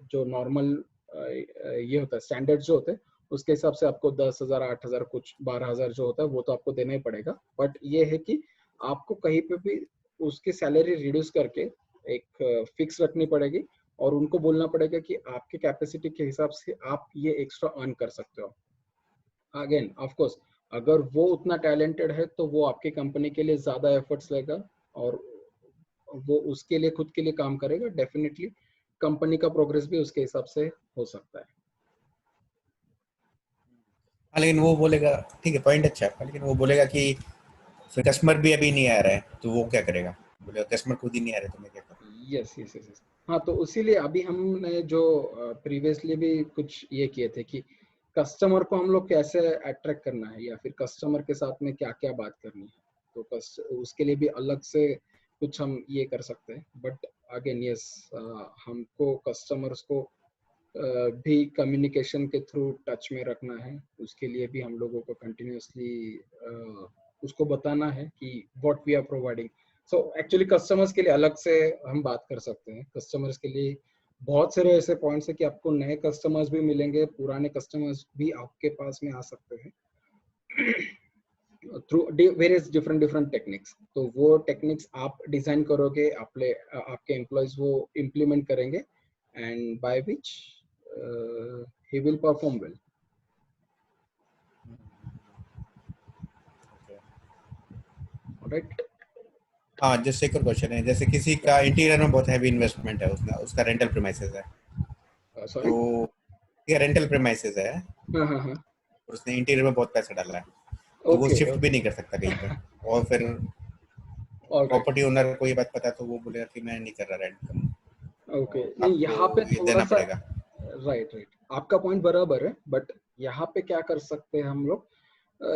Speaker 1: जो नॉर्मल ये होता है स्टैंडर्ड जो होते हैं उसके हिसाब से आपको 10,000, 8,000, कुछ 12,000 जो होता है वो तो आपको देना ही पड़ेगा। बट ये है कि आपको कहीं पे भी उसकी सैलरी रिड्यूस करके एक फिक्स रखनी पड़ेगी, और उनको बोलना पड़ेगा कि आपके कैपेसिटी के हिसाब से आप ये एक्स्ट्रा अर्न कर सकते हो। अगेन ऑफ कोर्स, अगर वो उतना टैलेंटेड है तो वो आपकी कंपनी के लिए ज्यादा एफर्ट्स लेगा और वो उसके लिए खुद के लिए काम करेगा। डेफिनेटली कंपनी का प्रोग्रेस भी उसके हिसाब से हो सकता है।
Speaker 2: हाँ, लेकिन वो बोलेगा, ठीक है पॉइंट अच्छा है आपका, लेकिन वो बोलेगा कि फिर कस्टमर भी अभी नहीं आ रहा है तो वो क्या करेगा, बोलेगा कस्टमर खुद ही नहीं आ रहे तो मैं क्या करूँ।
Speaker 1: Yes yes yes. हाँ, तो इसीलिए अभी हमने जो प्रीवियसली भी कुछ ये किए थे कि कस्टमर को हम लोग कैसे अट्रैक्ट करना है या फिर कस्टमर के साथ में क्या क्या बात करनी है। तो उसके लिए भी अलग से कुछ हम ये कर सकते हैं। बट अगेन यस, हमको कस्टमर्स को भी कम्युनिकेशन के थ्रू टच में रखना है। उसके लिए भी हम लोगों को कंटिन्यूसली उसको बताना है कि what we are providing. So actually customers के लिए अलग से हम बात कर सकते हैं। कस्टमर्स के लिए बहुत सारे ऐसे पॉइंट्स है कि आपको नए कस्टमर्स भी मिलेंगे, पुराने कस्टमर्स भी आपके पास में आ सकते हैं through various different different techniques. तो वो टेक्निक्स आप डिजाइन करोगे, आपके एम्प्लॉयज वो इम्प्लीमेंट करेंगे, and by which he will perform well. All right.
Speaker 2: हाँ, जैसे एक और क्वेश्चन है, जैसे किसी का इंटीरियर में बहुत हैवी इन्वेस्टमेंट है, उसका रेंटल प्रीमाइसेस है,
Speaker 1: Sorry.
Speaker 2: तो ये रेंटल प्रेमाइसेस है
Speaker 1: हाँ हाँ हाँ।
Speaker 2: और उसने इंटीरियर में बहुत पैसा डाला है, तो वो
Speaker 1: ओके
Speaker 2: शिफ्ट भी
Speaker 1: ओके।
Speaker 2: नहीं कर सकता कहीं पे। और फिर
Speaker 1: ऑल राइट।
Speaker 2: प्रॉपर्टी ओनर को ये बात पता है तो वो बोलेगा कि मैं नहीं कर रहा रेंट कम,
Speaker 1: ओके,
Speaker 2: और
Speaker 1: नहीं
Speaker 2: आपको
Speaker 1: यहाँ पे
Speaker 2: ये
Speaker 1: थोड़ा
Speaker 2: देना
Speaker 1: सा,
Speaker 2: पड़ेगा।
Speaker 1: राइट राइट, आपका पॉइंट बराबर है, बट यहाँ पे क्या कर सकते हैं हम लोग,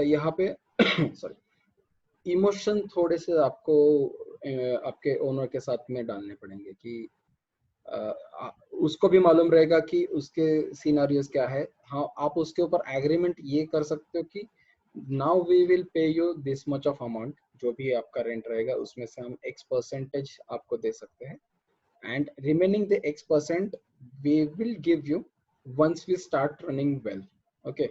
Speaker 1: यहाँ पे सॉरी, इमोशन थोड़े से आपको आपके ओनर के साथ में डालने पड़ेंगे कि उसको भी मालूम रहेगा कि उसके सिनारियोस क्या है। हाँ, आप उसके ऊपर एग्रीमेंट ये कर सकते हो कि now we will pay you this much of amount, जो भी आपका रेंट रहेगा उसमें से हम एक्स परसेंटेज आपको दे सकते हैं, and remaining the X% we will give you once we start running well. Okay,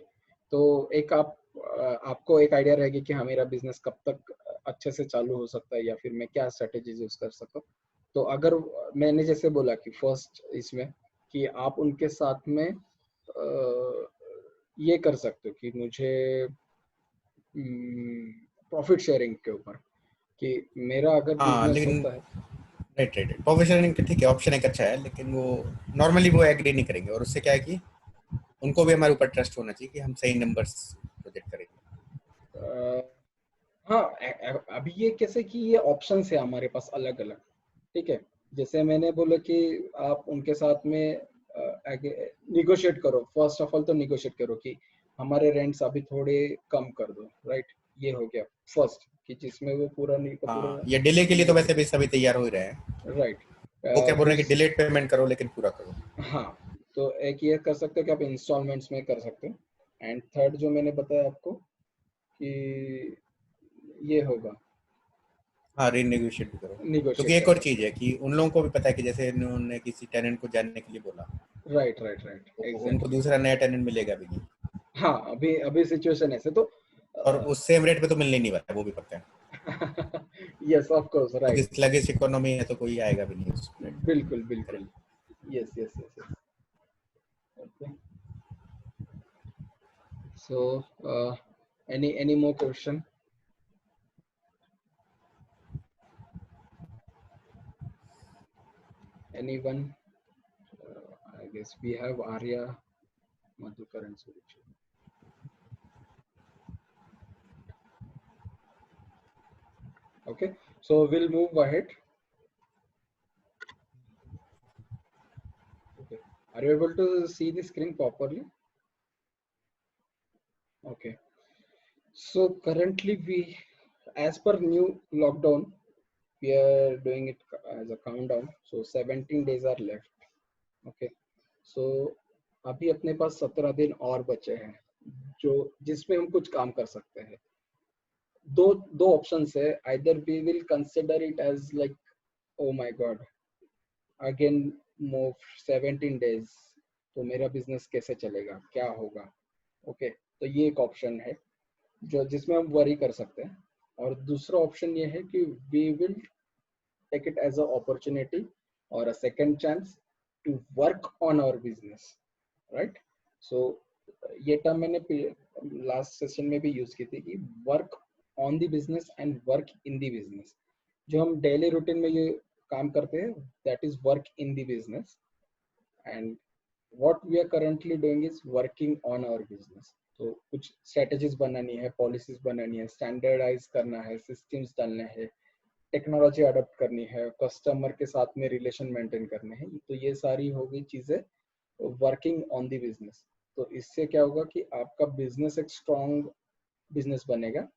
Speaker 1: तो एक आपको एक आइडिया रहेगी कि हाँ मेरा बिजनेस कब तक अच्छे से चालू हो सकता है या फिर मैं क्या स्ट्रेटेजीज यूज कर सकता हूँ। तो अगर मैंने जैसे बोला कि फर्स्ट इसमें कि आप उनके साथ में ये कर सकते हो कि मुझे प्रॉफिट शेयरिंग के ऊपर कि मेरा अगर
Speaker 2: हाँ
Speaker 1: बिजनेस
Speaker 2: लेकिन
Speaker 1: होता है।
Speaker 2: राइट राइट, प्रोफेशनल ठीक है, ऑप्शन एक अच्छा है, लेकिन वो नॉर्मली वो एग्री नहीं करेंगे, और उससे क्या है कि उनको भी हमारे ऊपर ट्रस्ट होना चाहिए कि हम सही नंबर्स प्रोजेक्ट करेंगे।
Speaker 1: हाँ, अभी ये कैसे कि ये ऑप्शन है हमारे पास अलग अलग, ठीक है। जैसे मैंने बोला कि आप उनके साथ में निगोशिएट करो, फर्स्ट ऑफ ऑल तो निगोशिएट करो कि हमारे रेंट्स अभी थोड़े कम कर दो, राइट। ये हो गया फर्स्ट, कि जिसमें वो पूरा नहीं का पूरा
Speaker 2: हाँ, ये डिले के लिए तो वैसे भी सभी तैयार हो ही रहे हैं।
Speaker 1: राइट।
Speaker 2: वो क्या बोल रहे हैं कि
Speaker 1: दूस
Speaker 2: डिलेड पेमेंट करो लेकिन पूरा करो।
Speaker 1: हाँ, तो एक ये कर सकते हो कि आप इंस्टॉलमेंट्स में कर सकते हो। एंड थर्ड जो मैंने बताया आपको कि ये होगा,
Speaker 2: हाँ, रीनेगोशिएट भी करो, क्योंकि
Speaker 1: निगोशिएट
Speaker 2: एक
Speaker 1: कर
Speaker 2: और
Speaker 1: सकते
Speaker 2: चीज़ है कि उन लोगों को भी पता है कि जैसे इन्होंने किसी टेनेंट को जानने के लिए बोला,
Speaker 1: हो। राइट राइट राइट,
Speaker 2: तो उनको
Speaker 1: एग्जैक्टली।
Speaker 2: दूसरा नया टेनेंट मिलेगा भी नहीं,
Speaker 1: हाँ, अभी अभी सिचुएशन ऐसे तो
Speaker 2: और उस सेम रेट पे तो मिलने ही नहीं वाला है, वो भी पता है,
Speaker 1: यस ऑफ कोर्स,
Speaker 2: क्योंकि
Speaker 1: राइट।
Speaker 2: स्लगिश इकोनॉमी है तो कोई आएगा भी नहीं उस रेट पे
Speaker 1: बिल्कुल बिल्कुल,
Speaker 2: खरीदने।
Speaker 1: Yes yes yes yes. Okay, so any more question? Anyone? I guess we have Arya, Madhukar and Suruchi. Okay, so we'll move ahead. Okay, are you able to see the screen properly? Okay, so currently as per new lockdown, we are doing it as a countdown. So 17 days are left. Okay, so अभी अपने पास 17 दिन और बचे हैं, जो जिसमें हम कुछ काम कर सकते हैं। दो दो ऑप्शंस है, either we will consider it as like O my God again more 17 days, तो मेरा बिजनेस कैसे चलेगा, क्या होगा। ओके, तो ये एक ऑप्शन है जो जिसमें हम वरी कर सकते हैं। और दूसरा ऑप्शन ये है कि we will take it as a opportunity और a second chance to work on our business, right. So ये टर्म मैंने लास्ट सेशन में भी यूज की थी कि work on the business and work in the business. जो हम डेली रूटीन में ये काम करते हैं, that is work in the business, and what we are currently doing is working on our business. तो कुछ strategies बनानी है, policies बनानी है, standardize करना है, systems डालने हैं, टेक्नोलॉजी अडॉप्ट करनी है, कस्टमर के साथ में रिलेशन मेंटेन करने हैं। तो ये सारी हो गई चीजें वर्किंग ऑन द बिजनेस। तो इससे क्या होगा कि आपका बिजनेस एक स्ट्रॉन्ग बिजनेस बनेगा,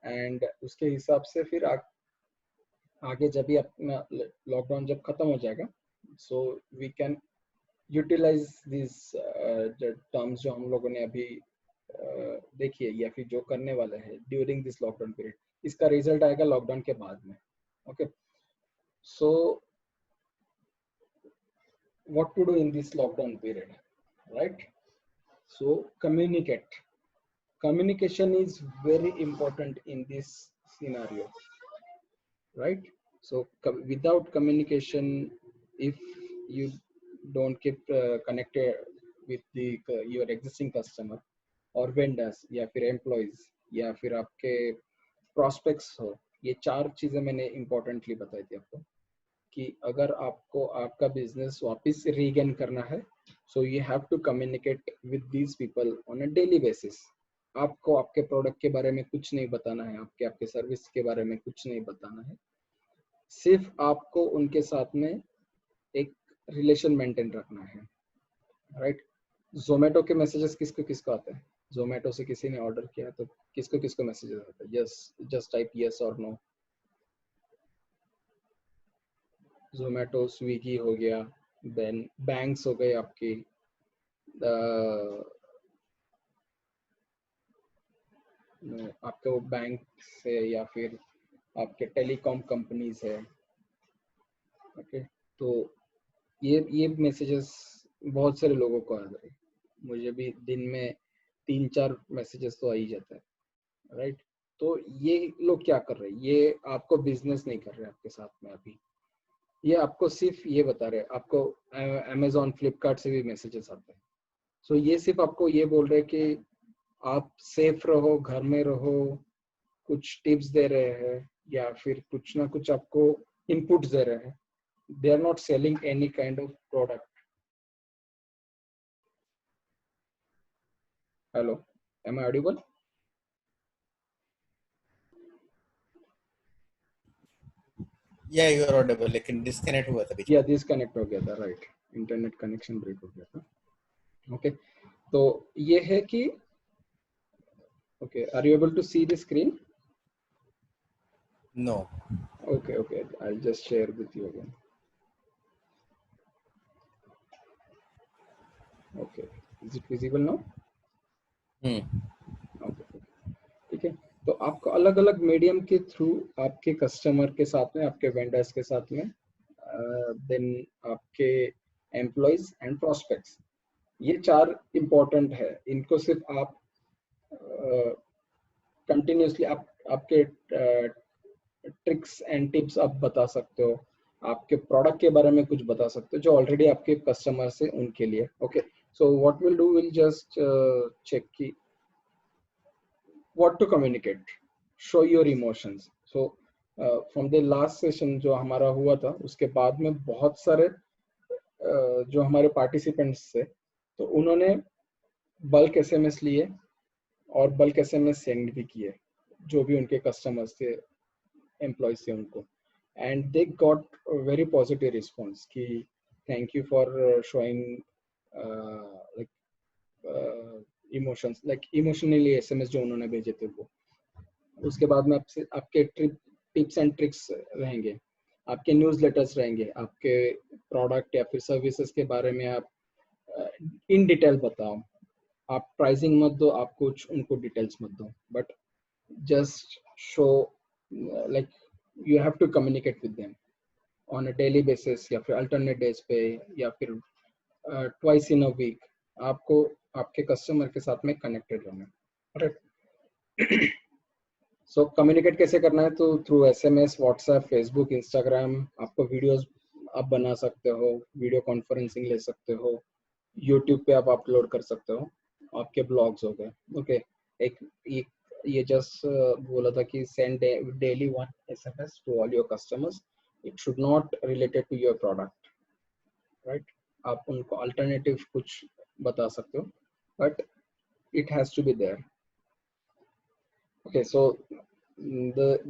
Speaker 1: एंड उसके हिसाब से फिर आगे जब भी अपना लॉकडाउन जब खत्म हो जाएगा, so we can utilise this terms जो हम लोगों ने अभी देखी है या फिर जो करने वाले हैं ड्यूरिंग दिस लॉकडाउन पीरियड। इसका रिजल्ट आएगा लॉकडाउन के बाद में। Okay, so what to do in this lockdown period, right? So communication is very important in this scenario, right? So without communication, if you don't keep connected with the your existing customer और vendors या फिर employees या फिर आपके prospects हो, ये चार चीजें मैंने importantly बताई थी आपको कि अगर आपको आपका बिजनेस वापस रीगेन करना है, So you have to communicate with these people on a daily basis. आपको आपके प्रोडक्ट के बारे में कुछ नहीं बताना है, आपके आपके सर्विस के बारे में कुछ नहीं बताना है, सिर्फ आपको उनके साथ में एक रिलेशन मेंटेन रखना है, राइट? जोमेटो के मैसेजेस किसको किसको आते हैं? जोमेटो से किसी ने ऑर्डर किया तो किसको किसको मैसेजेस आते हैं? यस, जस्ट टाइप यस और नो. जोमेटो, स्विगी हो गया, देन बैंक्स हो गए आपकी, आपके वो बैंक से या फिर आपके टेलीकॉम कंपनीज है, ओके? तो ये मैसेजेस बहुत सारे लोगों को आ रहे हैं, मुझे भी दिन में 3-4 मैसेजेस तो आ ही जाता है, राइट? तो ये लोग क्या कर रहे हैं? ये आपको बिजनेस नहीं कर रहे आपके साथ में अभी, ये आपको सिर्फ ये बता रहे हैं. आपको अमेजोन, फ्लिपकार्ट से भी मैसेजेस आते हैं. सो ये सिर्फ आपको ये बोल रहे हैं कि आप सेफ रहो, घर में रहो, कुछ टिप्स दे रहे हैं या फिर कुछ ना कुछ आपको इनपुट्स दे रहे हैं. They are not selling any kind of product. Hello, am I audible?
Speaker 2: Yeah, you are audible, लेकिन डिस्कनेक्ट हुआ था बीच में.
Speaker 1: Yeah, disconnect हो गया था, right? इंटरनेट कनेक्शन ब्रेक हो गया था. Okay, तो ये है कि okay, are you able to see the screen?
Speaker 2: No.
Speaker 1: Okay, okay, I'll just share with you again. Okay, is it visible now? Okay, ठीक है. तो आपको अलग अलग मीडियम के थ्रू आपके कस्टमर के साथ में, आपके वेंडर्स के साथ में, देन आपके एम्प्लॉयज एंड प्रोस्पेक्ट्स, ये 4 इम्पोर्टेंट है. इनको सिर्फ आप कंटिन्यूसली आपके ट्रिक्स एंड टिप्स आप बता सकते हो, आपके प्रोडक्ट के बारे में कुछ बता सकते हो जो ऑलरेडी आपके कस्टमर से उनके लिए. Okay, so what we'll do, we'll just check की what to communicate, show your emotions. So from the last session जो हमारा हुआ था, उसके बाद में बहुत सारे जो हमारे पार्टिसिपेंट्स थे, तो उन्होंने बल्क एसएमएस लिए और बल्क एसएमएस सेंड भी किए, जो भी उनके कस्टमर्स थे, एम्प्लॉयज थे उनको, and they got very positive response कि thank you for showing like emotions, like emotionally SMS जो उन्होंने भेजे थे वो. उसके बाद में आपसे आपके टिप्स एंड ट्रिक्स रहेंगे, आपके न्यूज़लेटर्स रहेंगे, आपके प्रोडक्ट या फिर सर्विसेज के बारे में आप इन डिटेल बताओ. आप प्राइसिंग मत दो, आप कुछ उनको डिटेल्स मत दो, but just show like you have to communicate with them on a daily basis या फिर अल्टरनेट डेज पे या फिर ट्वाइस इन अ वीक. आपको आपके कस्टमर के साथ में कनेक्टेड रहना है, राइट? सो कम्युनिकेट कैसे करना है? तो through SMS, WhatsApp, Facebook, Instagram. आपको वीडियोस आप बना सकते हो, वीडियो कॉन्फ्रेंसिंग ले सकते हो, यूट्यूब पे आप अपलोड कर सकते हो, आपके ब्लॉग्स हो गए. ओके, एक ये जस्ट बोला था कि send daily 1 SMS to all your customers. It should not related to your product, right? आप उनको अल्टरनेटिव कुछ बता सकते हो, but it has to be there. Okay, so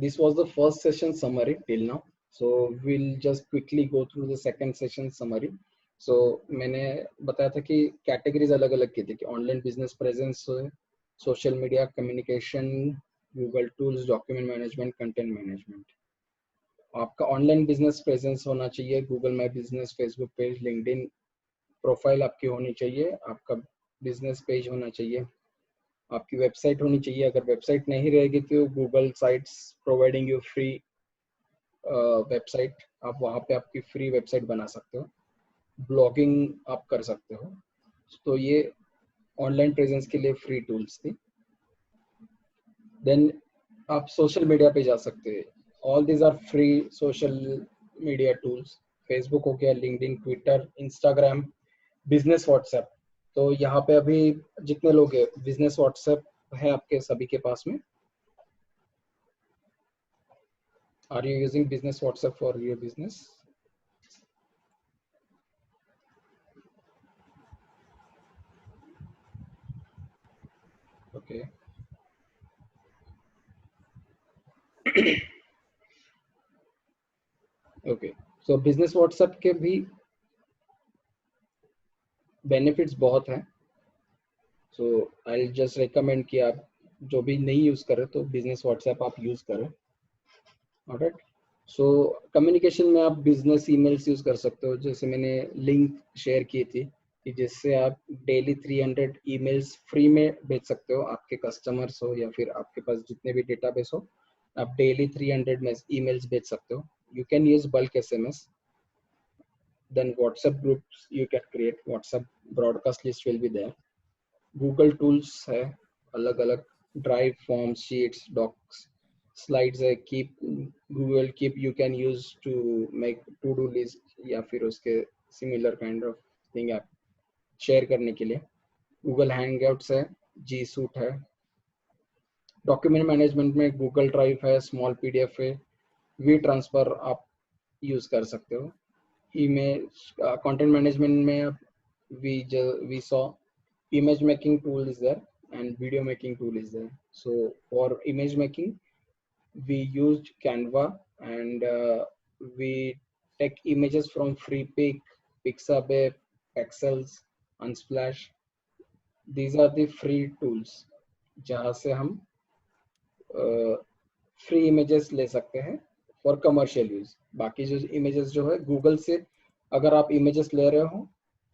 Speaker 1: this was the first session summary till now. So we'll just quickly go through the second session summary. So मैंने बताया था कि कैटेगरीज अलग अलग की थी कि online business presence, social media communication, Google tools, document management, content management. आपका ऑनलाइन बिजनेस प्रेजेंस होना चाहिए, Google my business, Facebook page, LinkedIn profile आपकी होनी चाहिए, आपका बिजनेस पेज होना चाहिए, आपकी वेबसाइट होनी चाहिए. अगर वेबसाइट नहीं रहेगी तो Google sites providing you free website, आप वहाँ पे आपकी फ्री वेबसाइट बना सकते हो. ब्लॉगिंग आप कर सकते हो. तो ये ऑनलाइन प्रेजेंस के लिए फ्री टूल्स थी. देन आप सोशल मीडिया पे जा सकते हैं. All these are free social media tools. Facebook हो गया, LinkedIn, Twitter, Instagram, business WhatsApp. तो यहाँ पे अभी जितने लोग हैं, बिजनेस व्हाट्सएप है आपके सभी के पास में. Are you using business WhatsApp for your business? Okay, so business WhatsApp के भी बेनिफिट्स बहुत हैं। सो आई जस्ट रिकमेंड कि आप जो भी नहीं यूज करें तो बिजनेस व्हाट्सएप आप यूज करें। ऑलराइट, सो कम्युनिकेशन में आप बिजनेस ईमेल्स यूज कर सकते हो, जैसे मैंने लिंक शेयर की थी कि जिससे आप डेली 300 ईमेल्स फ्री में भेज सकते हो। आपके कस्टमर्स हो या फिर आपके पास जितने भी डेटाबेस हो, आप डेली 300 ईमेल्स भेज सकते हो। You can use bulk SMS, then WhatsApp groups you can create, WhatsApp broadcast list will be there। Google tools है अलग अलग, drive, form, sheets, docs, slides है। Keep, Google Keep you can use to make to do list या फिर उसके similar kind of thing आप share करने के लिए। गूगल हैंगआउट्स है, जी सूट है। डॉक्यूमेंट मैनेजमेंट में गूगल ड्राइव है, स्मॉल पीडीएफ है, वी ट्रांसफर आप यूज कर सकते हो। इमेज कंटेंट मैनेजमेंट में we saw image making tool is there and video making tool is there। So for image making we used Canva, and we take images from Freepik, Pixabay, Pexels, Unsplash। These are the free tools जहाँ से हम free images ले सकते हैं for commercial use. बाकी जो images जो है गूगल से अगर आप इमेजेस ले रहे हो,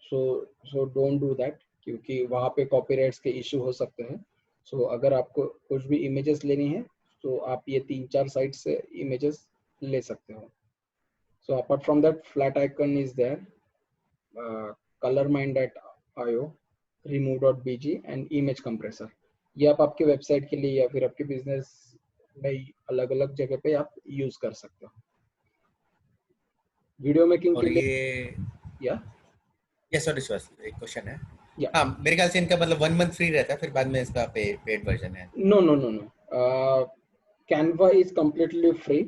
Speaker 1: सो डोंट डू दैट, क्योंकि वहाँ पे कॉपीराइट्स के इशू हो सकते हैं। सो अगर आपको कुछ भी इमेजेस लेनी है तो आप ये 3-4 साइट से इमेजेस ले सकते हो। So apart from that, flat icon is there, colormind.io, remove.bg and image compressor. ये आप आपके वेबसाइट के लिए या फिर आपके बिजनेस में अलग अलग जगह पे आप यूज कर सकते हो। वीडियो मेकिंग के
Speaker 2: और
Speaker 1: लिए
Speaker 2: ये
Speaker 1: या
Speaker 2: सॉरी सॉरी एक क्वेश्चन है।
Speaker 1: या
Speaker 2: हाँ, मेरे ख्याल से इनका मतलब 1 मंथ फ्री रहता है, फिर बाद में इसका पेड वर्जन है।
Speaker 1: No no no no, Canva is completely free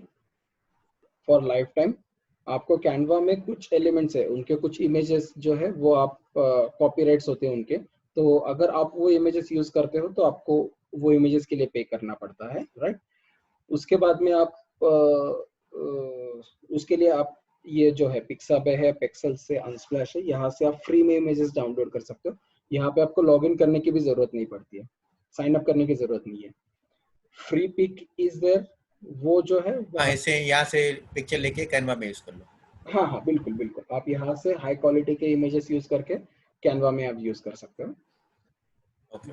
Speaker 1: for life time. आपको कैनवा में कुछ एलिमेंट्स है, उनके कुछ इमेजेस जो है वो आप कॉपीराइट्स होते हैं उनके, तो अगर आप वो इमेजेस यूज करते हो तो आपको वो इमेजेस के लिए पे करना पड़ता है, राइट। उसके बाद में आप उसके लिए आप ये जो है पिक्साबे है, पिक्सल से, अनस्प्लैश है, यहाँ से आप फ्री में इमेजेस डाउनलोड कर सकते हो। यहाँ पे आपको लॉगिन करने की भी जरूरत नहीं पड़ती है, साइन अप करने की जरूरत नहीं है। फ्री पिक इज देयर, वो जो है
Speaker 2: हाँ,
Speaker 1: वहाँ।
Speaker 2: इसे यहाँ से पिक्चर लेके कैनवा में यूज कर लो।
Speaker 1: हाँ हाँ बिल्कुल बिल्कुल, आप यहाँ से हाई क्वालिटी के इमेजेस यूज करके कैनवा में आप यूज कर सकते हो।
Speaker 2: ओके।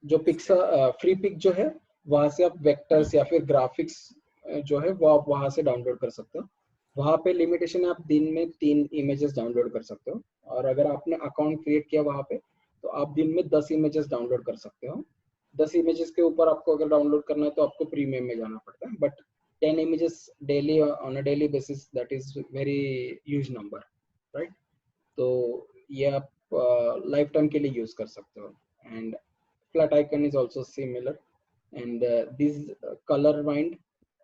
Speaker 1: जो पिक्सा फ्री पिक जो है वहां से आप वेक्टर्स या फिर ग्राफिक्स जो है वो आप वहां से डाउनलोड कर सकते हो। वहां पे लिमिटेशन है, आप दिन में 3 इमेजेस डाउनलोड कर सकते हो, और अगर आपने अकाउंट क्रिएट किया वहां पे तो आप दिन में 10 इमेजेस डाउनलोड कर सकते हो। 10 इमेजेस के ऊपर आपको अगर डाउनलोड करना है तो आपको प्रीमियम में जाना पड़ता है, but 10 images daily on a daily basis, that is very huge number, right। तो ये आप लाइफ टाइम के लिए यूज कर सकते हो। And flat icon is also similar, and this colormind,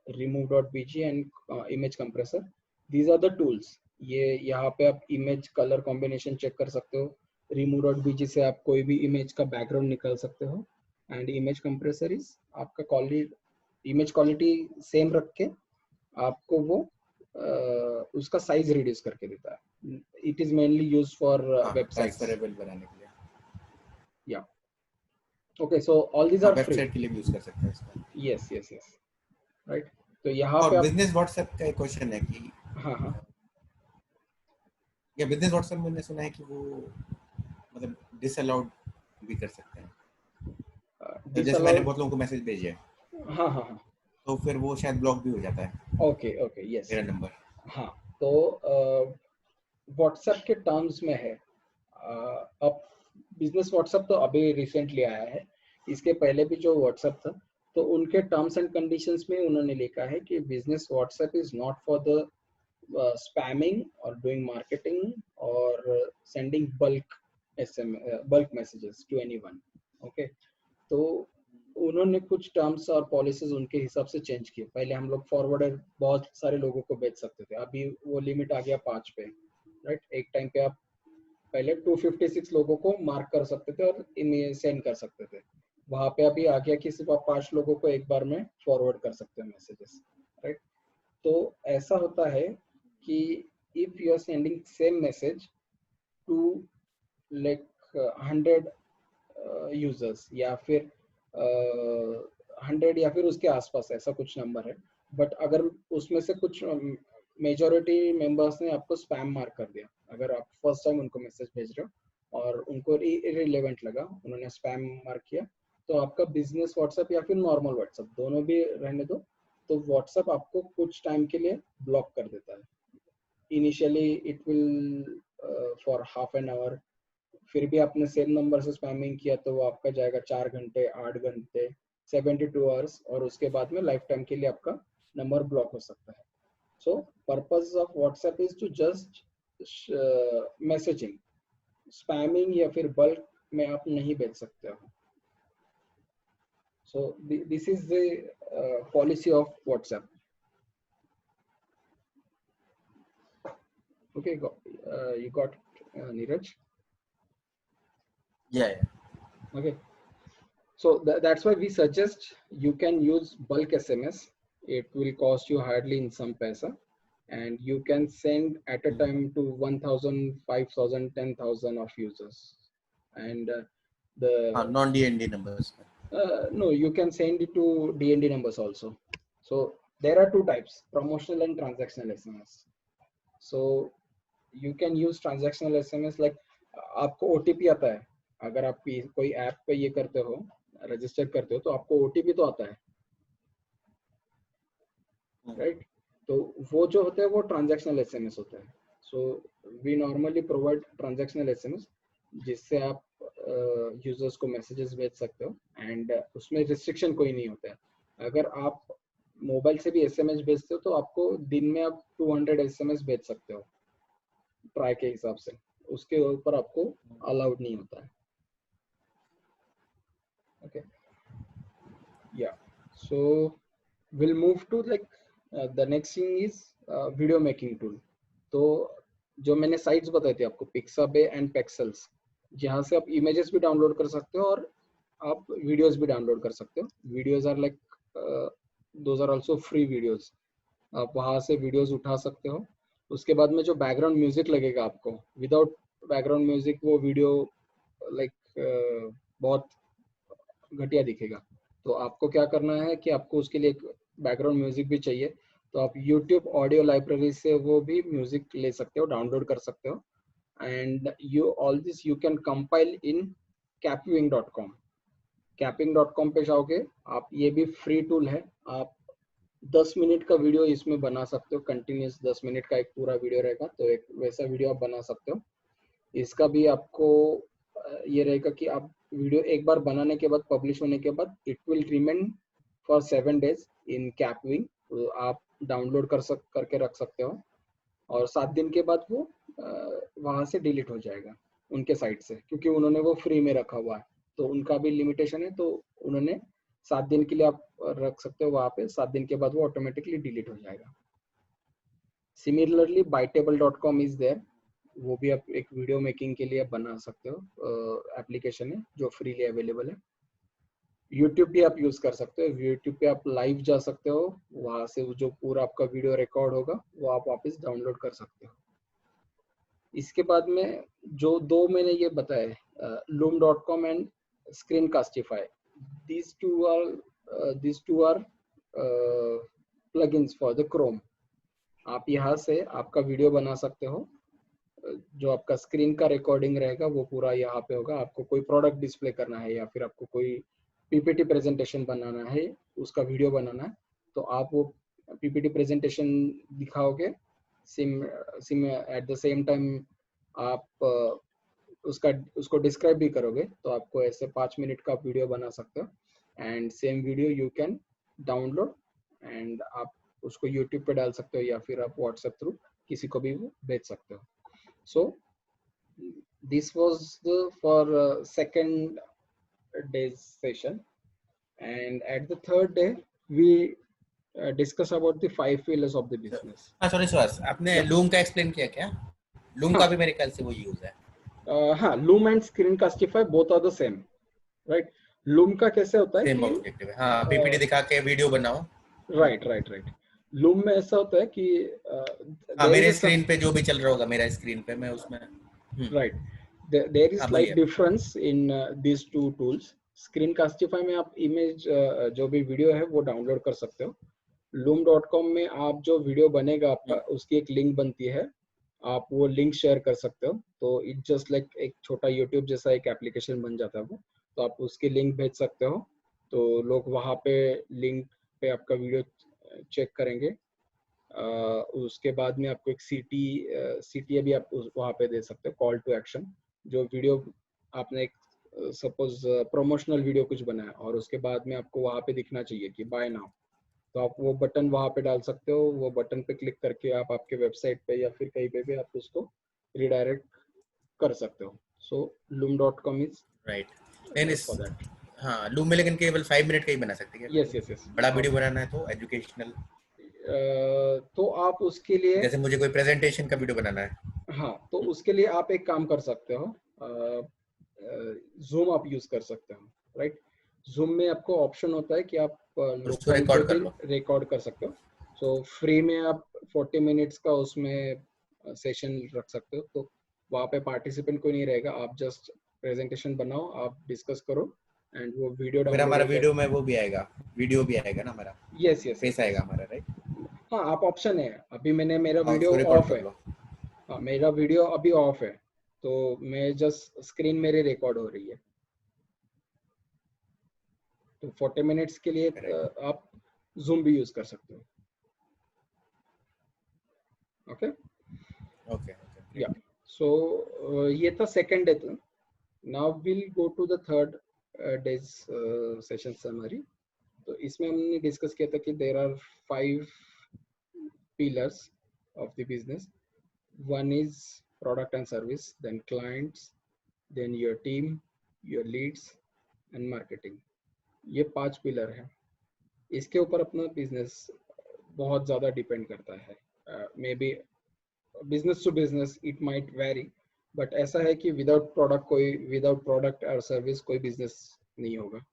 Speaker 1: remove.bg and image compressor, these are the tools। ये यहाँ पे आप इमेज कलर कॉम्बिनेशन चेक कर सकते हो। remove.bg से आप कोई भी इमेज का बैकग्राउंड निकाल सकते हो, एंड इमेज कंप्रेसर इज आपका क्वालिटी, इमेज क्वालिटी सेम रख के आपको वो उसका साइज रिड्यूस करके देता है। It is mainly use for
Speaker 2: हाँ,
Speaker 1: वेबसाइट्स।
Speaker 2: ट्रांसफरेबल बनाने के लिए।
Speaker 1: या ओके, सो ऑल दीज
Speaker 2: हाँ,
Speaker 1: आर फ्री।
Speaker 2: वेबसाइट के लिए भी यूज कर सकते हैं इसका।
Speaker 1: Yes yes yes, right. तो यहाँ
Speaker 2: और
Speaker 1: पे आप,
Speaker 2: बिजनेस व्हाट्सएप का एक क्वेश्चन है कि
Speaker 1: हाँ हाँ,
Speaker 2: या बिजनेस व्हाट्सएप मैंने सुना है कि वो मतलब डिसअलाउड भी कर सकते हैं। तो जैसे मैंने
Speaker 1: डिसअलाउड,
Speaker 2: बहुत लोगों को मैसेज भेजे हैं,
Speaker 1: हाँ हाँ हाँ,
Speaker 2: तो फिर वो शायद ब्लॉक भी हो जाता है
Speaker 1: ओके ओके यस।
Speaker 2: मेरा नंबर।
Speaker 1: हाँ, तो व्हाट्सएप के टर्म्स में है, अब बिजनेस व्हाट्सएप तो अभी रिसेंटली आया है, इसके पहले भी जो व्हाट्सएप था तो उनके टर्म्स एंड कंडीशंस में उन्होंने लिखा है कि business WhatsApp is not for the spamming or doing marketing or sending bulk messages to anyone। okay, तो उन्होंने कुछ टर्म्स और पॉलिसीज उनके हिसाब से चेंज किए। पहले हम लोग फॉरवर्डर बहुत सारे लोगों को भेज सकते थे, अभी वो लिमिट आ गया 5 पे, राइट। एक टाइम पे आप पहले 256 लोगों को मार्क कर सकते थे और इमेज सेंड कर सकते थे, वहां पे अभी आ गया कि सिर्फ आप 5 लोगों को एक बार में फॉरवर्ड कर सकते हो मैसेजेस, राइट। तो ऐसा होता है कि if you are sending same message to like 100 users या फिर 100 या फिर उसके आसपास ऐसा कुछ नंबर है, बट अगर उसमें से कुछ मेजोरिटी मेंबर्स ने आपको स्पैम मार्क कर दिया, अगर आप फर्स्ट टाइम उनको मैसेज भेज रहे हो और उनको इररिलेवेंट लगा, उन्होंने स्पैम मार्क किया, तो आपका बिजनेस व्हाट्सएप या फिर नॉर्मल व्हाट्सएप दोनों भी रहने दो, तो व्हाट्सएप आपको कुछ टाइम के लिए ब्लॉक कर देता है। Initially it will for half an hour, फिर भी आपने सेम नंबर से स्पैमिंग किया तो वो आपका जाएगा 4 घंटे, 8 घंटे, 72 आवर्स, और उसके बाद में लाइफ टाइम के लिए आपका नंबर ब्लॉक हो सकता है। So purpose of WhatsApp is to just messaging, spamming या फिर बल्क में आप नहीं भेज सकते हो। So this is the policy of WhatsApp. Okay, you got Neeraj?
Speaker 2: Yeah.
Speaker 1: Okay, so that's why we suggest you can use bulk SMS. It will cost you hardly in some paisa, and you can send at a time to 1000, 5000, 10,000 of users. And the
Speaker 2: non-DND numbers.
Speaker 1: no, you can send it to DND numbers also. So there are two types, promotional and transactional SMS. So you can use transactional SMS like आपको OTP आता है, अगर आप कोई app पे ये करते हो, रजिस्टर करते हो, तो आपको OTP तो आता है, राइट। तो वो जो होता है वो ट्रांजैक्शनल SMS होता है। So we normally provide transactional SMS, जिससे आप यूजर्स को मैसेजेस भेज सकते हो, एंड उसमें रिस्ट्रिक्शन कोई नहीं होता है। अगर आप मोबाइल से भी SMS भेजते हो तो आपको दिन में आप 200 SMS भेज सकते हो ट्राई के हिसाब से, उसके ऊपर आपको अलाउड नहीं होता है। Okay, yeah so we'll move to like the next thing is video making tool. तो जो मैंने साइट्स बताई थी आपको, पिक्साबे एंड पेक्सल्स, जहाँ से आप इमेजेस भी डाउनलोड कर सकते हो और आप वीडियोस भी डाउनलोड कर सकते हो। Videos are like those are also free videos, आप वहाँ से वीडियोस उठा सकते हो। उसके बाद में जो बैकग्राउंड म्यूजिक लगेगा आपको, विदाउट बैकग्राउंड म्यूजिक वो वीडियो लाइक बहुत घटिया दिखेगा। तो आपको क्या करना है कि आपको उसके लिए एक बैकग्राउंड म्यूजिक भी चाहिए, तो आप YouTube ऑडियो लाइब्रेरी से वो भी म्यूजिक ले सकते हो, डाउनलोड कर सकते हो। And you all this you can compile in capwing.com। capwing.com पे जाओगे आप, ये भी फ्री टूल है, आप 10 मिनट का वीडियो इसमें बना सकते हो, कंटिन्यूस 10 मिनट का एक पूरा वीडियो रहेगा, तो एक वैसा वीडियो आप बना सकते हो। इसका भी आपको ये रहेगा कि आप वीडियो एक बार बनाने के बाद, पब्लिश होने के बाद, it will remain for 7 days इन कैपविंग, तो आप डाउनलोड करके रख सकते हो, और 7 दिन के बाद वो वहां से डिलीट हो जाएगा उनके साइट से, क्योंकि उन्होंने वो फ्री में रखा हुआ है, तो उनका भी लिमिटेशन है, तो उन्होंने 7 दिन के लिए आप रख सकते हो वहां पे, 7 दिन के बाद वो ऑटोमेटिकली डिलीट हो जाएगा। सिमिलरली bytable.com इज देयर, वो भी आप एक वीडियो मेकिंग के लिए बना सकते हो, एप्लीकेशन है जो फ्रीली अवेलेबल है। यूट्यूब भी आप यूज कर सकते हो, यूट्यूब पे आप लाइव जा सकते हो, वहां से जो पूरा आपका वीडियो रिकॉर्ड होगा वो आप वापस डाउनलोड कर सकते हो। इसके बाद में जो दो मैंने ये बताए, loom.com and Screencastify, these two are plugins for the Chrome। आप यहाँ से आपका वीडियो बना सकते हो, जो आपका स्क्रीन का रिकॉर्डिंग रहेगा वो पूरा यहाँ पे होगा। आपको कोई प्रोडक्ट डिस्प्ले करना है या फिर आपको कोई पीपीटी प्रेजेंटेशन बनाना है, उसका वीडियो बनाना है, तो आप वो पीपीटी प्रेजेंटेशन दिखाओगे, सिम एट द सेम टाइम आप उसको डिस्क्राइब भी करोगे, तो आपको ऐसे 5 मिनट का वीडियो बना सकते हो, and same video you can download and आप उसको यूट्यूब पे डाल सकते हो, या फिर आप व्हाट्सएप थ्रू किसी को भी भेज सकते हो। So this was the for second day's session, and at the third day we discuss about the 5 pillars of the business।
Speaker 2: Sorry Suhas, आपने लूम का एक्सप्लेन किया क्या? लूम का भी मेरे ख्याल से वो यूज है।
Speaker 1: हाँ, Loom and Screencastify both are the same, right? Loom का कैसे होता है
Speaker 2: सेम
Speaker 1: कि
Speaker 2: ऑब्जेक्टिव है। हाँ, पीपीटी दिखा के वीडियो बनाओ।
Speaker 1: राइट राइट राइट, लूम में ऐसा होता है कि
Speaker 2: हाँ,
Speaker 1: देर इज
Speaker 2: मेरे
Speaker 1: अ
Speaker 2: स्क्रीन पे जो भी चल रहा होगा मेरा स्क्रीन पे, मैं उसमें
Speaker 1: राइट, देर इज
Speaker 2: हाँ
Speaker 1: स्लाइट
Speaker 2: बोलिए।
Speaker 1: Difference in these two tools. Screencastify में आप इमेज जो भी वीडियो है वो डाउनलोड कर सकते हो। loom.com में आप जो वीडियो बनेगा आपका उसकी एक लिंक बनती है, आप वो लिंक शेयर कर सकते हो, तो इट जस्ट लाइक एक छोटा यूट्यूब जैसा एक एप्लीकेशन बन जाता है वो, तो आप उसकी लिंक भेज सकते हो, तो लोग वहाँ पे लिंक पे आपका वीडियो चेक करेंगे। उसके बाद में आपको एक सीटी भी आप वहाँ पे दे सकते हो, कॉल टू एक्शन। जो वीडियो आपने एक सपोज प्रमोशनल वीडियो कुछ बनाया और उसके बाद में आपको वहाँ पे दिखना चाहिए कि बाय नाउ, तो आप वो बटन वहाँ पे डाल सकते हो, वो बटन पे क्लिक करके आप आपके वेबसाइट पे या फिर कहीं पे भी आप उसको रिडायरेक्ट कर सकते हो। सो loom.com इज
Speaker 2: राइट। लेकिन इस
Speaker 1: फॉर दैट।
Speaker 2: हाँ, लूम में लेकिन केवल 5 मिनट का ही बना सकते हैं क्या?
Speaker 1: यस यस यस,
Speaker 2: बड़ा वीडियो बनाना है तो एजुकेशनल,
Speaker 1: तो आप उसके लिए,
Speaker 2: जैसे मुझे कोई प्रेजेंटेशन का वीडियो बनाना है।
Speaker 1: हाँ तो उसके लिए आप एक काम कर सकते हो, जूम आप यूज कर सकते हो, राइट। जूम में आपको ऑप्शन होता है कि आप
Speaker 2: और
Speaker 1: लोग
Speaker 2: उसको
Speaker 1: कहीं पे
Speaker 2: रिकॉर्ड कर
Speaker 1: भी
Speaker 2: लो।
Speaker 1: रिकॉर्ड कर सकते हो। सो फ्री में आप 40 मिनट्स का उसमें सेशन रख सकते हो, तो वहाँ पे पार्टिसिपेंट कोई नहीं रहेगा, आप जस्ट प्रेजेंटेशन बनाओ, आप डिस्कस करो एंड वो वीडियो
Speaker 2: फिर
Speaker 1: डाउनलोड
Speaker 2: हमारा
Speaker 1: हो
Speaker 2: वीडियो
Speaker 1: जाएगा।
Speaker 2: में वो भी आएगा, वीडियो भी आएगा ना हमारा,
Speaker 1: यस यस
Speaker 2: फेस
Speaker 1: यस
Speaker 2: आएगा
Speaker 1: यस,
Speaker 2: हमारा, राइट?
Speaker 1: हाँ आप ऑप्शन है, अभी मैंने मेरा
Speaker 2: हाँ,
Speaker 1: वीडियो
Speaker 2: उसको रिकॉर्ड
Speaker 1: ऑफ
Speaker 2: कर
Speaker 1: है,
Speaker 2: लो।
Speaker 1: हाँ मेरा वीडियो अभी ऑफ है, तो मैं जस्ट स्क्रीन मेरी रिकॉर्ड हो रही है, तो 40 मिनट्स के लिए
Speaker 2: करेक्ट।
Speaker 1: आप जूम भी यूज कर सकते हो। Okay,
Speaker 2: okay okay,
Speaker 1: yeah
Speaker 2: great.
Speaker 1: So ये था second day. Now we'll go to the third days session summary. तो इसमें हमने डिस्कस किया था कि there are 5 pillars of the business. One is product and service, then clients, then your team, your leads and marketing. ये 5 pillar है, इसके ऊपर अपना बिजनेस बहुत ज़्यादा डिपेंड करता है। Maybe business to business it might vary, but ऐसा है कि विदाउट प्रोडक्ट और सर्विस कोई बिजनेस नहीं होगा,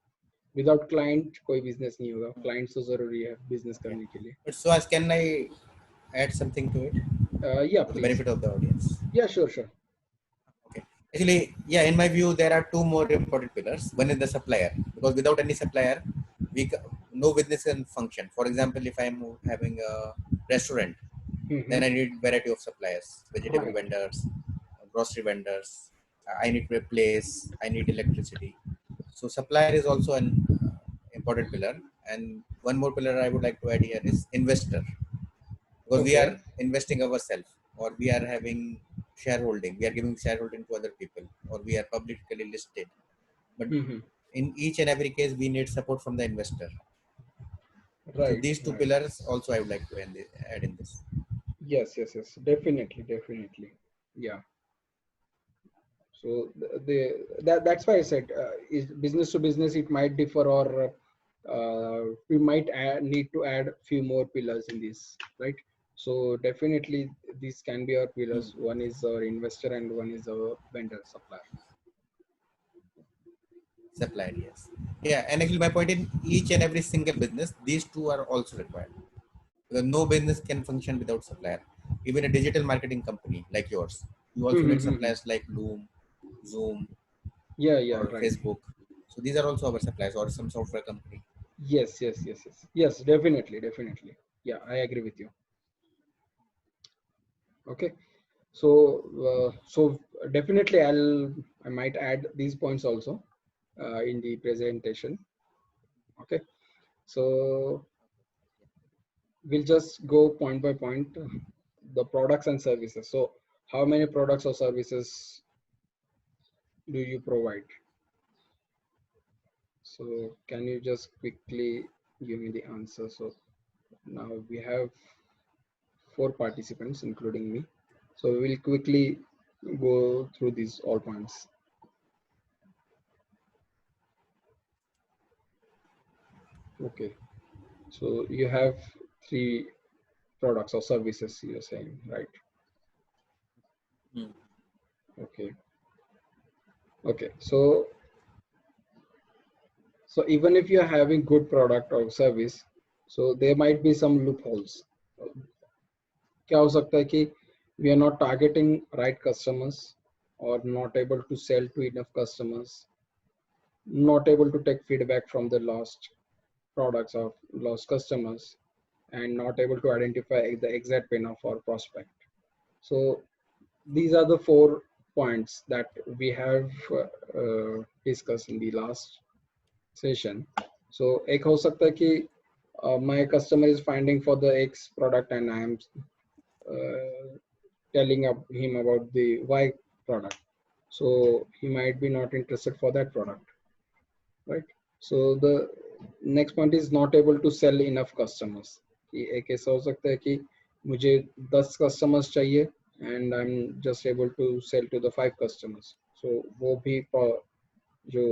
Speaker 1: विदाउट क्लाइंट कोई बिजनेस नहीं होगा, क्लाइंट तो ज़रूरी है बिजनेस
Speaker 2: Okay.
Speaker 1: करने के लिए।
Speaker 2: So, as can I add something to it
Speaker 1: या
Speaker 2: for the
Speaker 1: please,
Speaker 2: benefit of the audience?
Speaker 1: या sure sure.
Speaker 2: Okay. Actually, yeah, in my view, there are two more important pillars. One is the supplier, because without any supplier, no business can function. For example, if I'm having a restaurant, then I need variety of suppliers, vegetable
Speaker 1: right
Speaker 2: vendors, grocery vendors. I need to replace. I need electricity. So supplier is also an important pillar. And one more pillar I would like to add here is investor, because we
Speaker 1: okay.
Speaker 2: are investing ourselves, or we are having shareholding, we are giving shareholding to other people, or we are publicly listed. But in each and every case we need support from the investor. So
Speaker 1: right
Speaker 2: these two
Speaker 1: right,
Speaker 2: pillars also I would like to add in this.
Speaker 1: yes yes yes, definitely definitely, yeah. So that's why I said is business to business it might differ, or we might need to add few more pillars in this, right? So definitely these can be our pillars. One is our investor and one is our vendor supplier.
Speaker 2: Supplier, yes. Yeah, and actually my point, in each and every single business these two are also required, because no business can function without supplier. Even a digital marketing company like yours, you also need suppliers like Loom, Zoom,
Speaker 1: Yeah, yeah,
Speaker 2: or
Speaker 1: right.
Speaker 2: Facebook. So these are also our suppliers, or some software company.
Speaker 1: Yes, yes, yes, yes, yes, definitely, definitely. Yeah, I agree with you. Okay, so so definitely I might add these points also in the presentation. Okay, so we'll just go point by point, the products and services. So how many products or services do you provide? So can you just quickly give me the answer? So now we have 4 participants including me, so we will quickly go through these all points. Okay, so you have 3 products or services you're saying, right? Okay, okay, so So even if you're having good product or service, so there might be some loopholes. क्या हो सकता है कि we are not targeting right customers, or not able to sell to enough customers, not able to take feedback from the lost products or lost customers, and not able to identify the exact pain of our prospect. So these are the 4 points that we have discussed in the last session. So एक हो सकता है कि my customer is finding for the X product and I am telling him about the Y product. So he might be not interested for that product, right? So the next point is not able to sell enough customers. कि एक ऐसा हो सकता है कि मुझे 10 customers चाहिए and I'm just able to sell to the 5 customers. So वो भी जो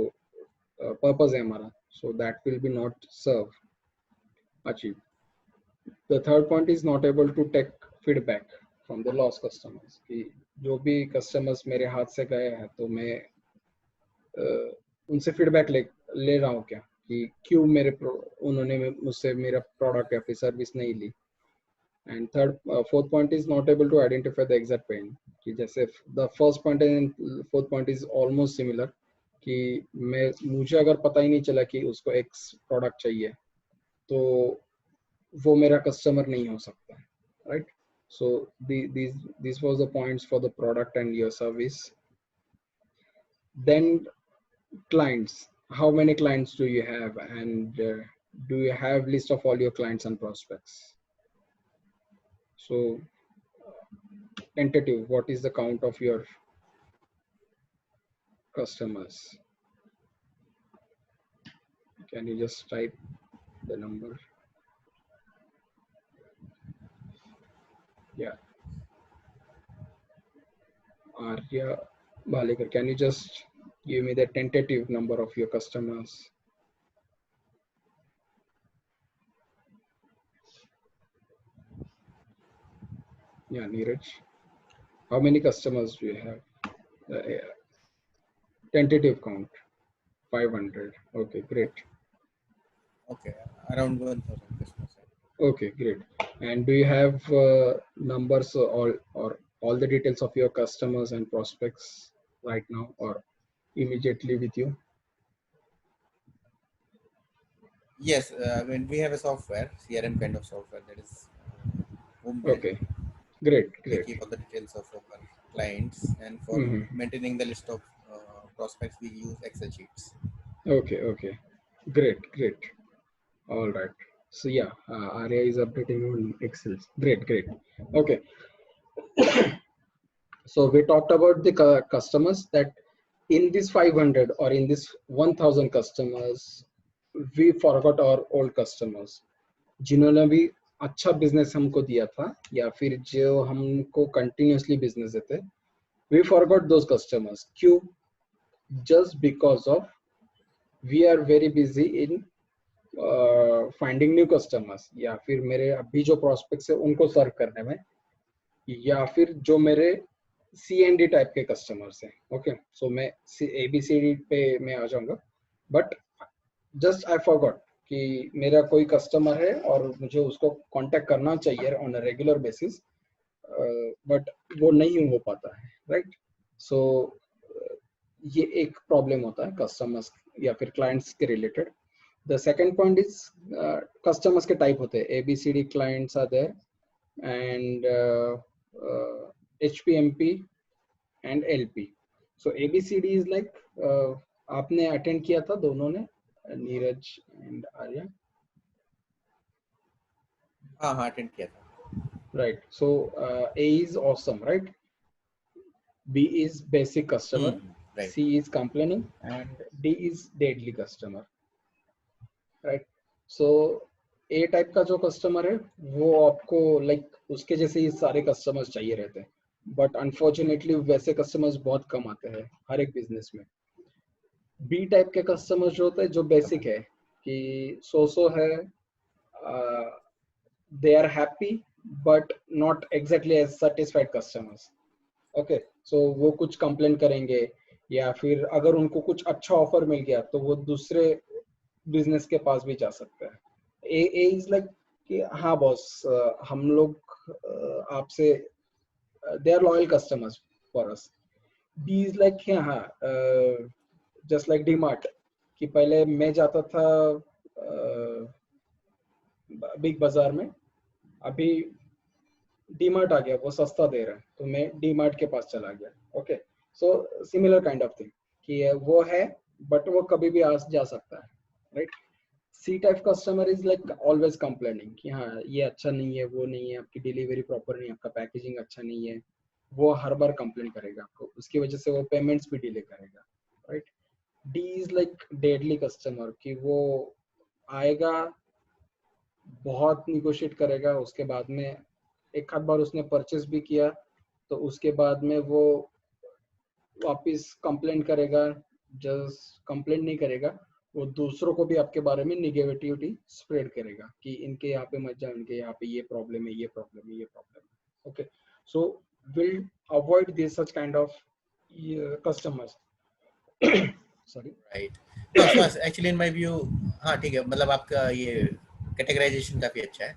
Speaker 1: purpose है हमारा, so that will be not achieved. The third point is not able to take feedback from the lost customers. कि जो भी customers मेरे हाथ से गए हैं तो मैं उनसे फीडबैक ले रहा हूँ क्या, कि क्यों उन्होंने मुझसे मेरा प्रोडक्ट या फिर सर्विस नहीं ली. And fourth point is not able to identify the exact pain. कि जैसे the first point and fourth point is almost similar, कि मुझे अगर पता ही नहीं चला कि उसको एक्स प्रोडक्ट चाहिए तो वो मेरा कस्टमर नहीं हो सकता, right? So this was the points for the product and your service. Then clients, how many clients do you have, and do you have list of all your clients and prospects? So tentative, what is the count of your customers? Can you just type the number? Yeah, Arya Balekar, can you just give me the tentative number of your customers? Yeah, Neeraj, how many customers do you have? Tentative count 500. Okay, great.
Speaker 2: Okay, around 1,000 customers.
Speaker 1: Okay, great. And do you have numbers or all the details of your customers and prospects right now or immediately with you?
Speaker 2: Yes, I mean, we have a software, CRM kind of software, that is home built.
Speaker 1: Okay, great,
Speaker 2: We
Speaker 1: great.
Speaker 2: keep all the details of our clients, and for maintaining the list of prospects, we use Excel sheets.
Speaker 1: Okay, okay, great, great. All right. So yeah, Arya is updating on Excel. Great, great. Okay. So we talked about the customers, that in this 500 or in this 1000 customers, we forgot our old customers जिन्होंने भी अच्छा business हमको दिया था या फिर जो हमको कंटिन्यूसली बिजनेस देते, we forgot those customers. क्यों? Just because of we are very busy in finding new customers, या फिर मेरे अभी जो prospects है उनको सर्व करने में, या फिर जो मेरे C&D टाइप के कस्टमर्स हैं. ओके, सो मैं ABCD पे मैं आ जाऊंगा, बट जस्ट आई फॉरगॉट कि मेरा कोई कस्टमर है और मुझे उसको कांटेक्ट करना चाहिए on a regular basis, but वो नहीं हो पाता है, राइट? सो ये एक प्रॉब्लम होता है कस्टमर्स या फिर क्लाइंट्स के रिलेटेड. The second point is customers के टाइप होते हैं. ABCD clients are there and HPMP and LP. So ABCD is like आपने अटेंड किया था दोनों ने, नीरज एंड आर्या?
Speaker 2: हाँ अटेंड किया था.
Speaker 1: Right. So A is awesome, right? B is basic customer, right. C is complaining, and D is deadly customer, right? So A type का जो कस्टमर है वो आपको लाइक उसके जैसे ही सारे कस्टमर्स चाहिए रहते हैं, बट अनफॉर्चुनेटली वैसे कस्टमर्स बहुत कम आते हैं हर एक बिजनेस में. बी टाइप के कस्टमर्स जो होते हैं जो बेसिक है कि सो है, they are happy but not exactly as satisfied customers. Okay, so वो कुछ कंप्लेन करेंगे या फिर अगर उनको कुछ अच्छा ऑफर मिल गया तो वो दूसरे बिजनेस के पास भी जा सकता है. ए इज लाइक कि हाँ बॉस, हम लोग आपसे, they are loyal customers for us. B is like हाँ, जस्ट लाइक डी मार्ट, कि पहले मैं जाता था बिग बाजार में, अभी डी मार्ट आ गया, वो सस्ता दे रहा है तो मैं डी मार्ट के पास चला गया. Okay, so similar kind of thing कि वो है, बट वो कभी भी आ जा सकता है, right. C type customer is like always complaining कि हाँ ये अच्छा नहीं है, वो नहीं है, आपकी डिलीवरी प्रॉपर नहीं है, आपका पैकेजिंग अच्छा नहीं है. वो हर बार कंप्लेन करेगा आपको, उसकी वजह से वो पेमेंट्स भी डिले करेगा, right. D is like deadly customer, कि वो आएगा, बहुत निगोशिएट करेगा, उसके बाद में एक आध बार उसने परचेस भी किया तो उसके बाद में वो वापस कंप्लेंट करेगा. जस्ट कंप्लेंट नहीं करेगा, वो दूसरों को भी आपके बारे में निगेटिविटी स्प्रेड करेगा कि इनके यहाँ पे मत जाओ, इनके यहाँ पे ये प्रॉब्लम है, ये प्रॉब्लम है, ये प्रॉब्लम है. Okay, so will avoid this such kind of customers. Sorry.
Speaker 2: Right. हाँ, so actually in my view, हाँ ठीक है, मतलब आपका ये कैटेगराइजेशन काफी अच्छा है.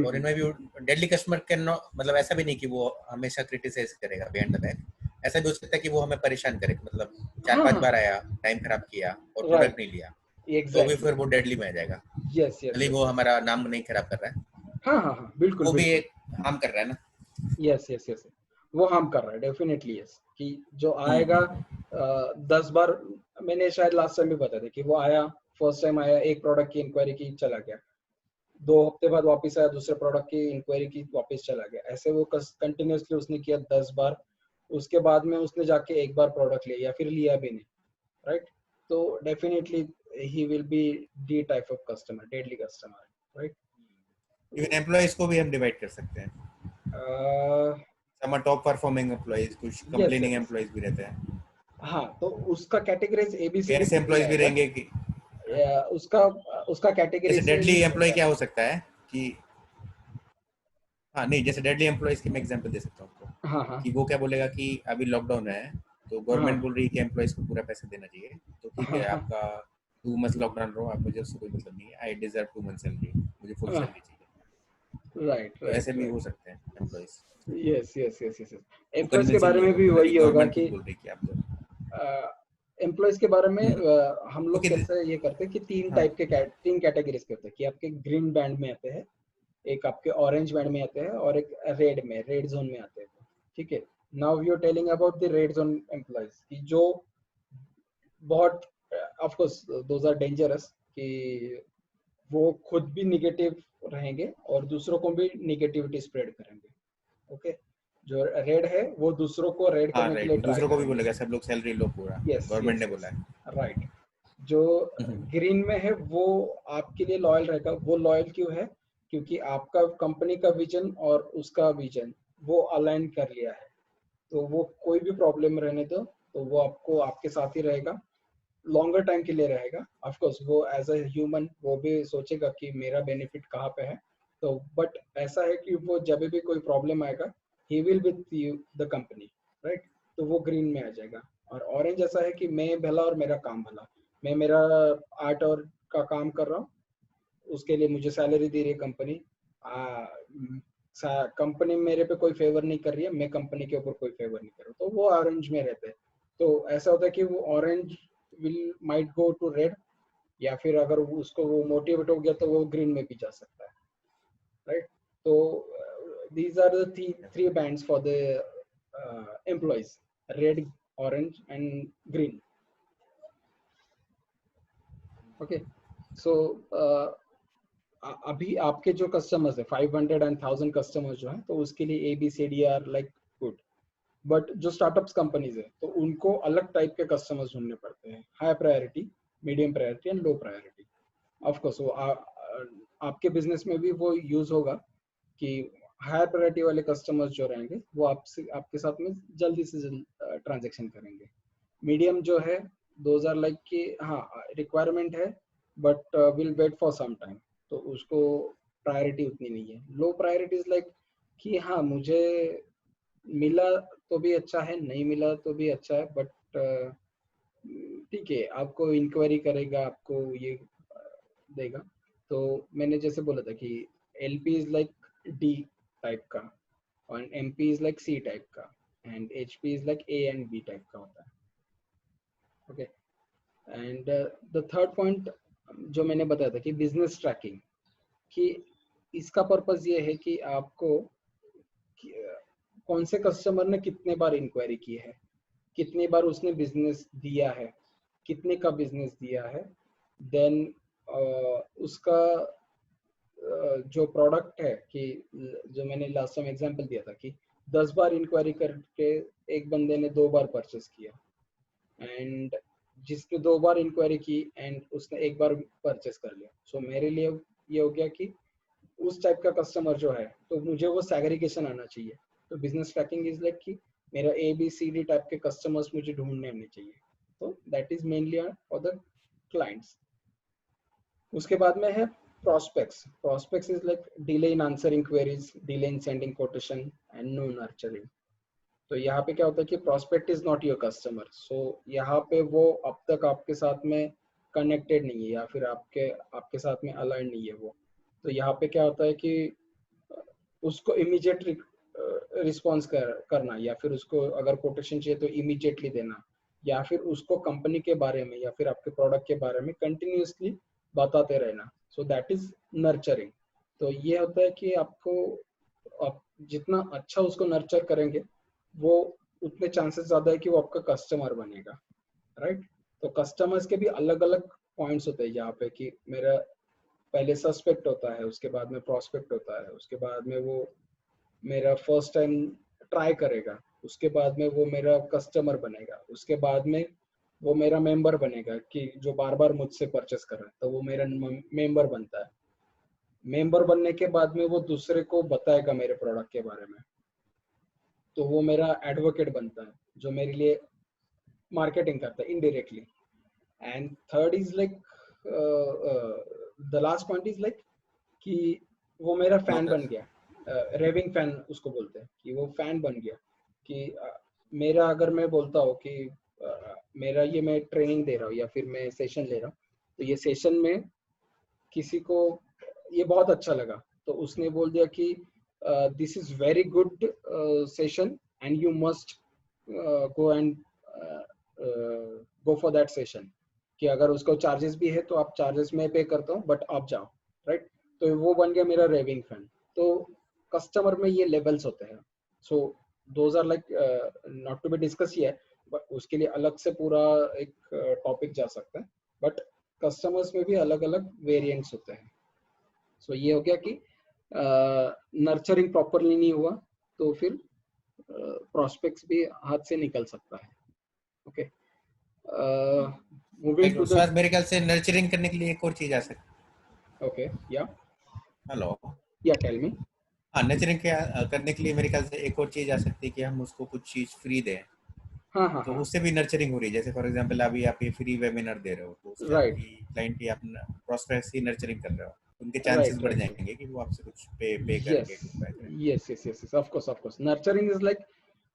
Speaker 2: और इन my view deadly customer can not, मतलब ऐसा भी नहीं कि वो हमेशा क्रिटिसाइज करेगा बिहाइंड द बैक. ऐसा भी हो सकता है कि वो हमें परेशान करे, मतलब चार
Speaker 1: हाँ
Speaker 2: पांच
Speaker 1: हाँ,
Speaker 2: बार आया, टाइम खराब किया और प्रोडक्ट
Speaker 1: राइट,
Speaker 2: नहीं लिया, तो भी
Speaker 1: एग्जैक्टली.
Speaker 2: फिर वो डेडली में आ जाएगा.
Speaker 1: यस यस
Speaker 2: भले ही
Speaker 1: यस
Speaker 2: वो
Speaker 1: यस.
Speaker 2: हमारा नाम नहीं खराब कर रहा है,
Speaker 1: हाँ हाँ हाँ, बिल्कुल
Speaker 2: वो भी
Speaker 1: बिल्कुल.
Speaker 2: एक हार्म कर रहा है ना.
Speaker 1: यस यस यस, वो हम कर रहा है डेफिनेटली. यस, कि जो आएगा
Speaker 2: हम्म.
Speaker 1: 10 बार, मैंने शायद लास्ट टाइम भी बताया था कि वो आया, फर्स्ट टाइम आया, एक प्रोडक्ट की इंक्वायरी की, चला गया. 2 हफ्ते बाद वापस आया, दूसरे प्रोडक्ट की इंक्वायरी की, वापस चला गया. ऐसे वो कंटिन्यूसली उसने किया 10 बार. उसके बाद में उसने जाके एक बार प्रोडक्ट लिया या फिर लिया भी नहीं, राइट. तो definitely he will be D type of customer, deadly customer, right.
Speaker 2: Even employees को भी हम डिवाइड कर सकते हैं. सम टॉप परफॉर्मिंग एम्प्लॉयज, कुछ
Speaker 1: यस
Speaker 2: कंप्लेनिंग
Speaker 1: यस.
Speaker 2: एम्प्लॉयज भी रहते हैं.
Speaker 1: हाँ, तो उसका कैटेगरीज एबीसीडी
Speaker 2: ऐसे
Speaker 1: नहीं
Speaker 2: एम्प्लॉयज भी
Speaker 1: आएगा.
Speaker 2: रहेंगे कि
Speaker 1: उसका उसका
Speaker 2: जैसे
Speaker 1: कैटेगरीज में
Speaker 2: डेडली
Speaker 1: नहीं
Speaker 2: एम्प्लॉय
Speaker 1: आएगा.
Speaker 2: क्या हो सकता है कि, हाँ नहीं, जैसे डेडली एम्प्लॉयज की मैं एग्जांपल दे सकता हूँ आपको,
Speaker 1: हाँ हाँ
Speaker 2: कि वो क्या बोलेगा कि अभी लॉकडाउन है तो
Speaker 1: हाँ
Speaker 2: गवर्नमेंट बोल रही है कि एम्प्लॉयज को पूरा पैसा देना चाहिए, तो ठीक
Speaker 1: हाँ
Speaker 2: है
Speaker 1: हाँ,
Speaker 2: आपका 2 मंथ लॉकडाउन रहो, आप, मुझे उससे कोई मतलब नहीं है, आई डिजर्व 2 मंथ सैलरी, मुझे फुल
Speaker 1: हाँ,
Speaker 2: सैलरी चाहिए.
Speaker 1: राइट
Speaker 2: तो ऐसे
Speaker 1: राइट
Speaker 2: भी
Speaker 1: राइट.
Speaker 2: हो सकते हैं employees.
Speaker 1: Yes yes yes yes.
Speaker 2: वो
Speaker 1: एम्प्लॉयज के
Speaker 2: कन्विंसिंग
Speaker 1: बारे
Speaker 2: नहीं
Speaker 1: में
Speaker 2: होगा,
Speaker 1: भी
Speaker 2: मतलब कि
Speaker 1: वही होगा
Speaker 2: गवर्नमेंट खुद
Speaker 1: कि
Speaker 2: बोल रही है कि आप दो.
Speaker 1: एम्प्लॉयज के बारे में
Speaker 2: हम्म.
Speaker 1: हम लोग
Speaker 2: ओके.
Speaker 1: कैसे ये करते हैं कि
Speaker 2: हाँ.
Speaker 1: तीन कैटेगरीज करते हैं, कि आपके ग्रीन बैंड में आते हैं, एक आपके ऑरेंज बैंड में आते हैं, और एक रेड जोन में आते हैं. ठीक है. Now you are telling about the red zone employees, कि जो बहुत, of course those are dangerous, कि वो खुद भी निगेटिव रहेंगे और दूसरों को भी निगेटिविटी स्प्रेड करेंगे. ओके. जो रेड है वो दूसरों को रेड
Speaker 2: हाँ
Speaker 1: करने के
Speaker 2: राइट,
Speaker 1: लिए
Speaker 2: वो
Speaker 1: ट्राई
Speaker 2: दूसरों को भी
Speaker 1: करेंगे.
Speaker 2: बोलेगा सब लोग सैलरी लो पूरा,
Speaker 1: यस
Speaker 2: गवर्नमेंट
Speaker 1: यस
Speaker 2: ने बोला
Speaker 1: यस,
Speaker 2: है.
Speaker 1: राइट. जो ग्रीन में है वो आपके लिए लॉयल रहेगा. वो लॉयल क्यों है? क्योंकि आपका कंपनी का विजन और उसका विजन वो अलाइन कर लिया है. तो वो कोई भी प्रॉब्लम रहने दो, तो वो आपको आपके साथ ही रहेगा, लॉन्गर टाइम के लिए रहेगा. ऑफ कोर्स वो एज अ ह्यूमन वो भी सोचेगा कि मेरा बेनिफिट कहाँ पे है. तो बट ऐसा है कि वो जब भी कोई प्रॉब्लम आएगा, he will with you the company, right. तो वो ग्रीन में आ जाएगा. और ऑरेंज ऐसा है कि मैं भला और मेरा काम भला, मैं मेरा आर्ट और का काम कर रहा हूँ, उसके लिए मुझे सैलरी दे रही है कंपनी. कंपनी मेरे पे कोई फेवर नहीं कर रही है, मैं कंपनी के ऊपर कोई फेवर नहीं कर रहा, तो वो ऑरेंज में रहते हैं. तो ऐसा होता है कि वो orange will might go to red, या फिर अगर उसको वो मोटिवेट हो गया तो वो ग्रीन में भी जा सकता है, राइट. तो these are the three bands for the employees: red, orange and green. Okay. So अभी आपके जो कस्टमर्स है 500 एंड 1000 कस्टमर्स जो है, तो उसके लिए ABCD are like good. But जो स्टार्टअप्स कंपनीज है तो उनको अलग टाइप के कस्टमर्स ढूंढने पड़ते हैं, high priority, medium priority and low priority. Of course वो आपके बिजनेस में भी वो यूज होगा कि हायर प्रायोरिटी वाले कस्टमर्स जो रहेंगे वो आपसे आपके साथ में जल्दी से जल्दी ट्रांजेक्शन करेंगे. मीडियम जो है, दोज आर लाइक कि हाँ रिक्वायरमेंट है but will wait for some time, तो उसको प्रायोरिटी उतनी नहीं है. लो प्रायोरिटी इज लाइक कि हाँ मुझे मिला तो भी अच्छा है, नहीं मिला तो भी अच्छा है, बट ठीक है, आपको इंक्वायरी करेगा, आपको ये देगा। तो मैंने जैसे बोला था कि LP is like D type का और MP is like C type का and HP is like A and B type का होता है। Okay, and the third point जो मैंने बताया था कि बिजनेस ट्रैकिंग, कि इसका पर्पस ये है कि आपको कौन से कस्टमर ने कितने बार इंक्वायरी की है, कितनी बार उसने बिजनेस दिया है, कितने का बिजनेस दिया है, देन उसका जो प्रोडक्ट है, कि जो मैंने लास्ट टाइम एग्जांपल दिया था कि 10 बार इंक्वायरी करके एक बंदे ने 2 बार परचेस किया, एंड जिसने 2 बार इंक्वायरी की एंड उसने 1 बार परचेस कर लिया। सो मेरे लिए ये हो गया कि उस टाइप का कस्टमर जो है, तो मुझे वो सेग्रीगेशन आना चाहिए। तो बिजनेस ट्रैकिंग इज लाइक कि मेरा ABCD टाइप के कस्टमर्स मुझे ढूंढने आने चाहिए। तो that is mainly for the clients. उसके बाद में है prospects. Prospects is like delay in answering queries, delay in sending quotation and no nurturing. तो यहाँ पे क्या होता है कि prospect is not your customer, so यहाँ पे वो अब तक आपके साथ में connected नहीं है या फिर आपके आपके साथ में aligned नहीं है वो। तो यहाँ पे क्या होता है कि उसको इमीडिएट रिस्पॉन्स करना, या फिर उसको अगर कोटेशन चाहिए तो इमीडिएटली देना, या फिर उसको कंपनी के बारे में या फिर आपके प्रोडक्ट के बारे में कंटिन्यूअसली बताते रहना। So that is nurturing. तो ये होता है कि आपको आप जितना अच्छा उसको नर्चर करेंगे, वो उतने चांसेस ज्यादा है कि वो आपका कस्टमर बनेगा, राइट। तो कस्टमर्स के भी अलग अलग पॉइंट्स होते हैं यहाँ पे, कि मेरा पहले सस्पेक्ट होता है, उसके बाद में प्रोस्पेक्ट होता है, उसके बाद में वो मेरा फर्स्ट टाइम ट्राई करेगा, उसके बाद में वो मेरा कस्टमर बनेगा, उसके बाद में वो मेरा मेंबर बनेगा कि जो बार बार मुझसे परचेस कर रहा है, तो वो मेरा मेंबर बनता है। मेंबर बनने के बाद में वो दूसरे को बताएगा मेरे प्रोडक्ट के बारे में, तो वो मेरा एडवोकेट बनता है जो मेरे लिए मार्केटिंग करता है indirectly. And third is like the last point is like कि वो मेरा फैन बन गया, रेविंग फैन उसको बोलते हैं, कि वो फैन बन गया। कि मेरा अगर मैं बोलता हूँ कि मेरा ये मैं ट्रेनिंग दे रहा हूँ या फिर मैं सेशन ले रहा हूँ, तो ये सेशन में किसी को ये बहुत अच्छा लगा, तो उसने बोल दिया कि this is very good session and you must go and go for that session. कि अगर उसको चार्जेस भी है तो आप चार्जेस में पे करता हूँ, बट आप जाओ, राइट। तो वो बन गया मेरा रेविंग फैन। तो कस्टमर में ये लेवल्स होते हैं। So those are like not to be discuss ये, बट उसके लिए अलग से पूरा एक टॉपिक जा सकता है। बट कस्टमर्स में भी अलग अलग वेरिएंट्स होते हैं। सो ये हो गया कि नर्चरिंग प्रॉपरली नहीं हुआ तो फिर प्रोस्पेक्ट्स भी हाथ से निकल सकता है। ओके, मूविंग टू द,
Speaker 2: उसके बाद मेरे ख्याल से नर्चरिंग करने के लिए एक और चीज आ सकती
Speaker 1: ओके या
Speaker 2: है। हेलो।
Speaker 1: या टेल मी।
Speaker 2: हाँ, नर्चरिंग करने के लिए मेरे ख्याल से एक और चीज आ सकती है कि हम उसको कुछ चीज फ्री दें।
Speaker 1: हाँ हाँ
Speaker 2: तो
Speaker 1: हाँ,
Speaker 2: उससे भी नर्चरिंग हो रही है। जैसे फॉर एग्जांपल अभी आप ये फ्री वेबिनार दे रहे हो, तो उससे
Speaker 1: राइट
Speaker 2: आपकी क्लाइंट की आप प्रोस्पेक्ट ही नर्चरिंग कर रहे हो, उनके चांसेस
Speaker 1: राइट
Speaker 2: बढ़
Speaker 1: राइट।
Speaker 2: जाएंगे कि वो आपसे कुछ पे
Speaker 1: यस
Speaker 2: करेंगे, कुछ बाय करेंगे।
Speaker 1: Yes yes yes yes, of course of course. Nurturing is like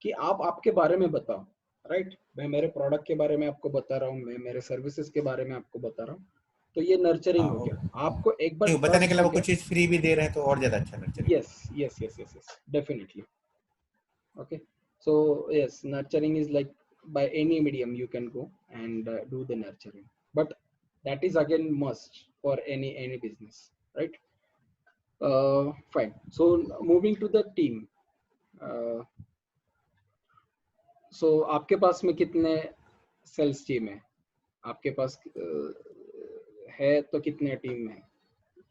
Speaker 1: कि आप आपके बारे में बताओ, राइट। मैं मेरे प्रोडक्ट के बारे में आपको बता रहा हूँ, मैं मेरे सर्विसेज के बारे में आपको बता रहा हूँ। तो ये नर्चरिंग
Speaker 2: हाँ,
Speaker 1: हो गया। आपको एक बार
Speaker 2: नहीं, बताने के
Speaker 1: ट्रस्ट हो
Speaker 2: अलावा
Speaker 1: गया।
Speaker 2: कुछ चीज फ्री भी दे रहे हैं तो और ज्यादा अच्छा नर्चरिंग
Speaker 1: यस
Speaker 2: होगा।
Speaker 1: Yes yes yes yes, definitely. Okay, so yes, nurturing is like by any medium you can go and do the nurturing, but that is again must for any business, right. Fine, so moving to the team. uh, so आपके पास में कितने sales team है? आपके पास है तो कितने team है?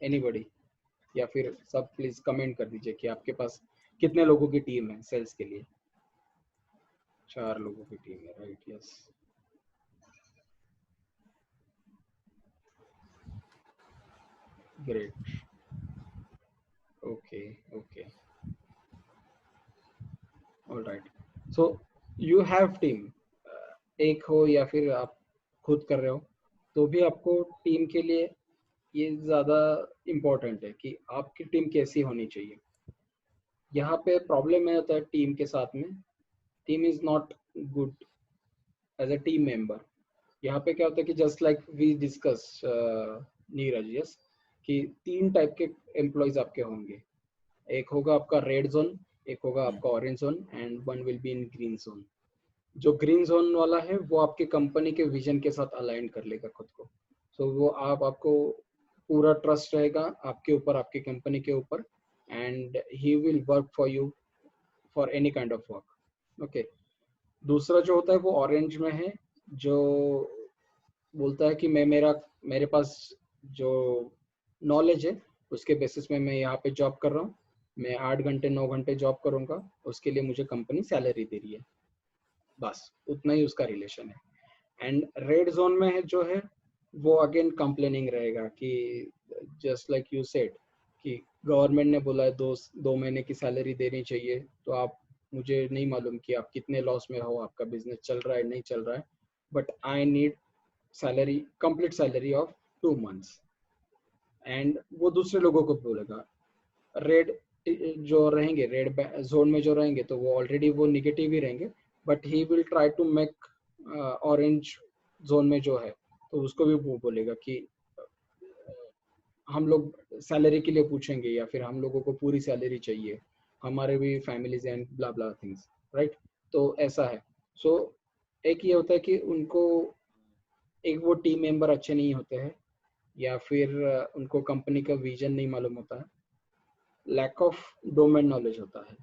Speaker 1: Anybody? या फिर सब प्लीज कमेंट कर दीजिए कि आपके पास कितने लोगों की टीम है सेल्स के लिए। 4 लोगों की टीम है, right. Yes, great. Okay okay, alright. So you have team, एक हो या फिर आप खुद कर रहे हो, तो भी आपको टीम के लिए ये ज़्यादा इम्पोर्टेंट है कि आपकी टीम कैसी होनी चाहिए। यहाँ पे प्रॉब्लम है होता है टीम के साथ में, team is not good as a team member. यहाँ पे क्या होता है कि just like we discuss, Neeraj, yes, कि 3 टाइप के एम्प्लॉयज आपके होंगे। एक होगा आपका रेड जोन, एक होगा आपका orange zone, and one will be in green zone. जो ग्रीन जोन वाला है वो आपके कंपनी के विजन के साथ अलाइन कर लेगा खुद को। सो वो आपको पूरा ट्रस्ट रहेगा आपके ऊपर, आपकी कंपनी के ऊपर, and he will work for you for any kind of work. Okay. दूसरा जो होता है वो ऑरेंज में है, जो बोलता है कि मेरे पास जो नॉलेज है उसके बेसिस में मैं यहाँ पे जॉब कर रहा हूँ, मैं 8 घंटे 9 घंटे जॉब करूँगा, उसके लिए मुझे कंपनी सैलरी दे रही है, बस उतना ही उसका रिलेशन है। एंड रेड जोन में है जो है वो अगेन कंप्लेनिंग रहेगा कि जस्ट लाइक यू सेड कि गवर्नमेंट ने बोला है 2 महीने की सैलरी देनी चाहिए, तो आप, मुझे नहीं मालूम कि आप कितने लॉस में हो, आपका बिजनेस चल रहा है नहीं चल रहा है, but I need salary, complete salary of 2 months. And वो दूसरे लोगों को बोलेगा। रेड जो रहेंगे, रेड जोन में जो रहेंगे, तो वो ऑलरेडी वो निगेटिव ही रहेंगे, but he will try to make orange zone में जो है तो उसको भी वो बोलेगा कि हम लोग सैलरी के लिए पूछेंगे, या फिर हम लोगों को पूरी सैलरी चाहिए, हमारे भी families and blah blah things, right. तो ऐसा है। सो एक ये होता है कि उनको, एक वो टीम मेंबर अच्छे नहीं होते हैं, या फिर उनको कंपनी का विजन नहीं मालूम होता है, लैक ऑफ डोमेन नॉलेज होता है।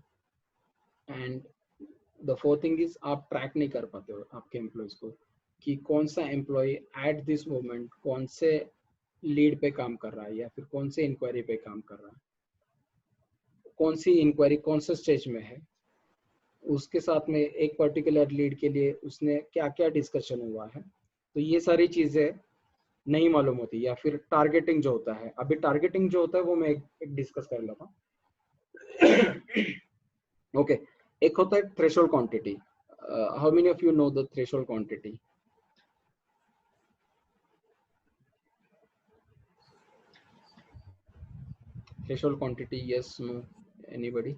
Speaker 1: And the fourth thing is आप ट्रैक नहीं कर पाते हो आपके एम्प्लॉयज को, कि कौन सा एम्प्लॉय एट दिस मोमेंट कौन से लीड पे काम कर रहा है, या फिर कौन से इंक्वायरी पे काम कर रहा है, कौन सी इंक्वायरी कौन से स्टेज में है, उसके साथ में एक पर्टिकुलर लीड के लिए उसने क्या क्या डिस्कशन हुआ है। तो ये सारी चीजें नहीं मालूम होती। या फिर टारगेटिंग जो होता है, अभी टारगेटिंग जो होता है वो मैं एक डिस्कस कर लेता हूँ। ओके। एक होता है threshold quantity. How many of you know the threshold quantity? Threshold quantity, yes, no, anybody?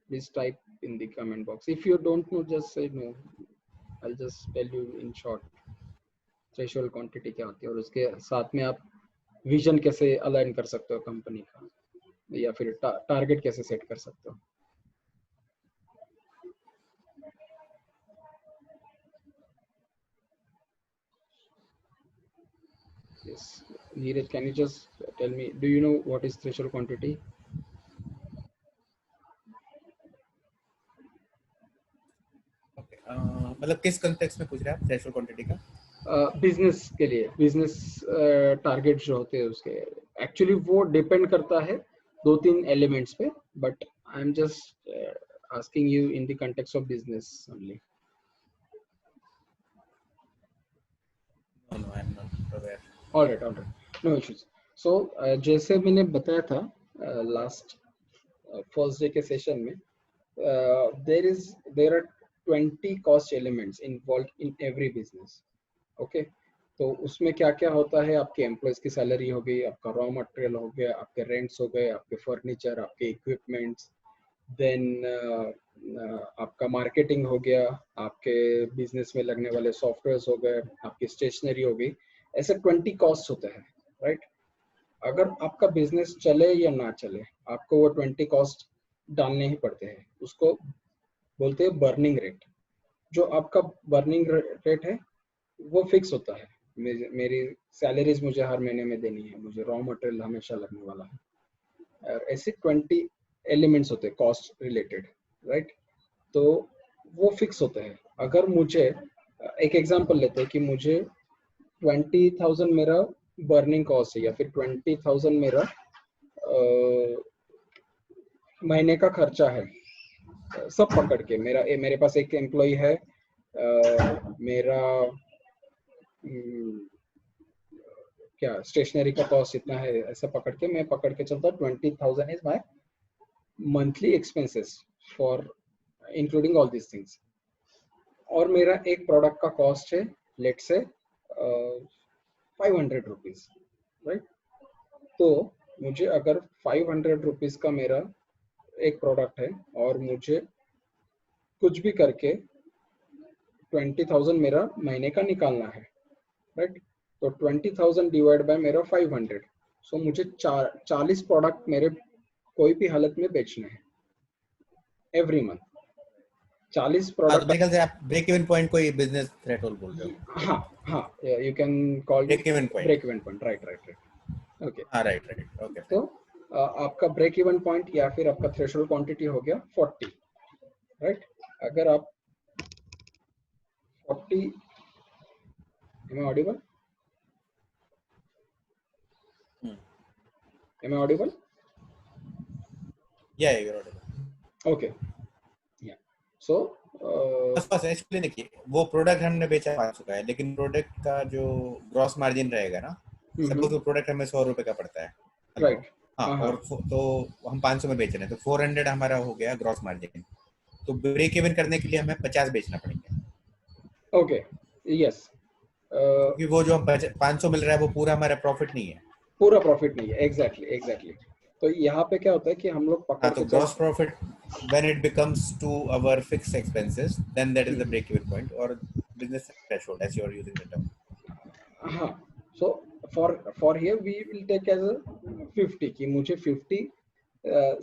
Speaker 1: Please type in the comment box. If you don't know, just say no. I'll just tell you in short threshold quantity क्या होती है, और उसके साथ में आप vision कैसे align कर सकते हो कंपनी का, या फिर टारगेट कैसे सेट कर सकते हो। Yes, Neeraj, can you just tell me, do you know what is threshold quantity?
Speaker 2: मतलब किस कंटेक्स्ट में पूछ रहे हैं आप थ्रेशोल्ड क्वांटिटी का?
Speaker 1: बिजनेस के लिए, बिजनेस टारगेट जो होते हैं उसके, एक्चुअली वो डिपेंड करता है 2-3 एलिमेंट्स पे, but I am just asking you in the context of business only.
Speaker 2: No, I'm not aware.
Speaker 1: Alright, no issues. So जैसे मैंने बताया था लास्ट फर्स्ट डे के सेशन में, there are 20 cost elements involved in every business. Okay. तो उसमें क्या क्या होता है, आपके एम्प्लॉयज की सैलरी हो गई, आपका रॉ मटेरियल हो गया, आपके रेंट्स हो गए, आपके फर्नीचर, आपके इक्विपमेंट्स, देन आपका मार्केटिंग हो गया, आपके बिजनेस में लगने वाले सॉफ्टवेयर हो गए, आपकी स्टेशनरी हो गई। ऐसे 20 कॉस्ट होते हैं, राइट। अगर आपका बिजनेस चले या ना चले, आपको वो 20 कॉस्ट डालने ही पड़ते हैं। उसको बोलते हैं बर्निंग रेट। जो आपका बर्निंग रेट है वो फिक्स होता है। मेरी सैलरीज मुझे हर महीने में देनी है, मुझे रॉ मटेरियल हमेशा लगने वाला है, और ऐसे 20 एलिमेंट्स होते हैं कॉस्ट रिलेटेड, राइट। तो वो फिक्स होते हैं। अगर मुझे एक एग्जांपल लेते हैं कि मुझे 20,000 मेरा बर्निंग कॉस्ट है, या फिर 20,000 मेरा महीने का खर्चा है, सब पकड़ के। मेरे पास एक एम्प्लॉय है, मेरा क्या स्टेशनरी का कॉस्ट इतना है, ऐसा पकड़ के मैं पकड़ के चलता। 20,000 is my monthly expenses for including all these things. और मेरा एक प्रोडक्ट का कॉस्ट है, लेट से 500 रुपीज, राइट। तो मुझे अगर 500 रुपीज का मेरा एक प्रोडक्ट है, और मुझे कुछ भी करके 20,000 मेरा महीने का निकालना है, राइट। तो 20,000 डिवाइड बाय मेरा 500, सो मुझे 40 प्रोडक्ट मेरे कोई भी हालत में बेचने हैं एवरी मंथ। 40
Speaker 2: हाँ, तो
Speaker 1: प्रोडक्ट।
Speaker 2: मेरे ख्याल से आप ब्रेक इवन पॉइंट को ही बिजनेस थ्रेशोल्ड बोल रहे हो।
Speaker 1: हाँ हाँ, you can call
Speaker 2: break even point.
Speaker 1: Break even point, right right right, okay.
Speaker 2: हाँ, राइट राइट, ओके।
Speaker 1: तो आपका ब्रेक इवन पॉइंट या फिर आपका थ्रेशोल्ड क्वांटिटी हो गया 40, राइट। अगर आप 40, am I audible? Am I audible?
Speaker 2: या you're audible.
Speaker 1: Okay, yeah. So
Speaker 2: बस एक्चुअली देखिए, वो प्रोडक्ट हमने बेचा 500 का है, लेकिन प्रोडक्ट का जो ग्रॉस मार्जिन रहेगा ना, सपोज वो प्रोडक्ट हमें 100 रुपए का पड़ता है,
Speaker 1: राइट,
Speaker 2: हाँ, और तो हम 500 में बेच रहे हैं, तो 400 हमारा हो गया ग्रॉस मार्जिन। तो ब्रेक इवन करने के लिए हमें 50 बेचना पड़ेगा।
Speaker 1: ओके, यस,
Speaker 2: क्योंकि वो जो हम 500 मिल रहा है वो पूरा हमारा प्रॉफिट नहीं है।
Speaker 1: पूरा प्रॉफिट नहीं है, एग्जैक्टली एग्जैक्टली। तो यहाँ पे क्या होता है कि हम लोग पकड़
Speaker 2: हाँ, तो
Speaker 1: के
Speaker 2: gross profit when it becomes to our fixed expenses, then that is the break even point or business threshold as you are using the term.
Speaker 1: हाँ, so for here we will take as a 50 कि मुझे 50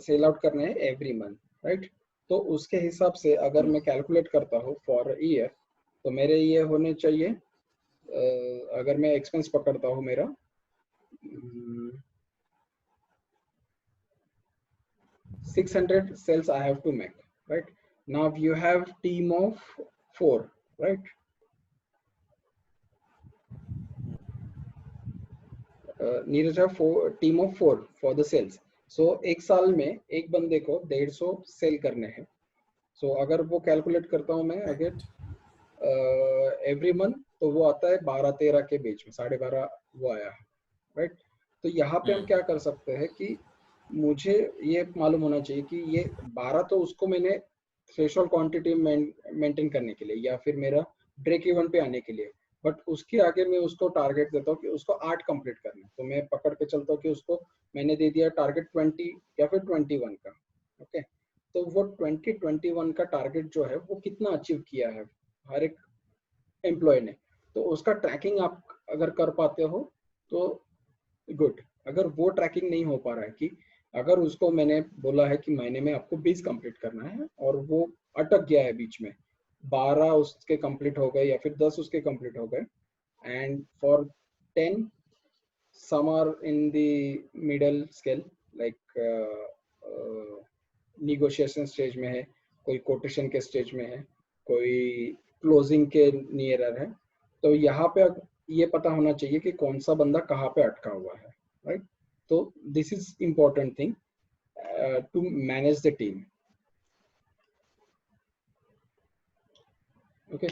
Speaker 1: sell out करने हैं every month, right. तो उसके हिसाब से अगर मैं कैलकुलेट करता हूँ फॉर ईयर, तो मेरे ये होने चाहिए, अगर मैं एक्सपेंस पकड़ता हूँ मेरा 600 sales I have to make, right? Now you have team of 4, right? Neeraj have team of 4 for the sales. So एक साल में एक बंदे को 150 सेल करने हैं। So अगर वो कैलकुलेट करता हूँ मैं अगर एवरी मंथ, तो वो आता है 12-13 के बीच में, 12.5 वो आया है, राइट। तो यहाँ पे हम क्या कर सकते हैं कि मुझे ये मालूम होना चाहिए कि ये 12 तो उसको मैंने थ्रेशोल्ड क्वांटिटी मेंटेन करने के लिए या फिर मेरा ब्रेक इवन पे आने के लिए, बट उसके आगे मैं उसको टारगेट देता हूँ कि उसको 8 कंप्लीट करना है। तो मैं पकड़ के चलता हूँ कि उसको मैंने दे दिया टारगेट 20 या फिर 21 का, ओके। तो वो 20-21 का टारगेट जो है वो कितना अचीव किया है हर एक एम्प्लॉय ने, तो उसका ट्रैकिंग आप अगर कर पाते हो तो गुड। अगर वो ट्रैकिंग नहीं हो पा रहा है कि अगर उसको मैंने बोला है कि महीने में आपको 20 कंप्लीट करना है और वो अटक गया है बीच में, 12 उसके कंप्लीट हो गए या फिर 10 उसके कंप्लीट हो गए, and for 10 some are in the middle scale like negotiation stage में है, कोई कोटेशन के स्टेज में है, कोई क्लोजिंग के नियरर है। तो यहाँ पे ये पता होना चाहिए कि कौन सा बंदा कहाँ पे अटका हुआ है, राइट। तो this is important thing to manage the team, okay.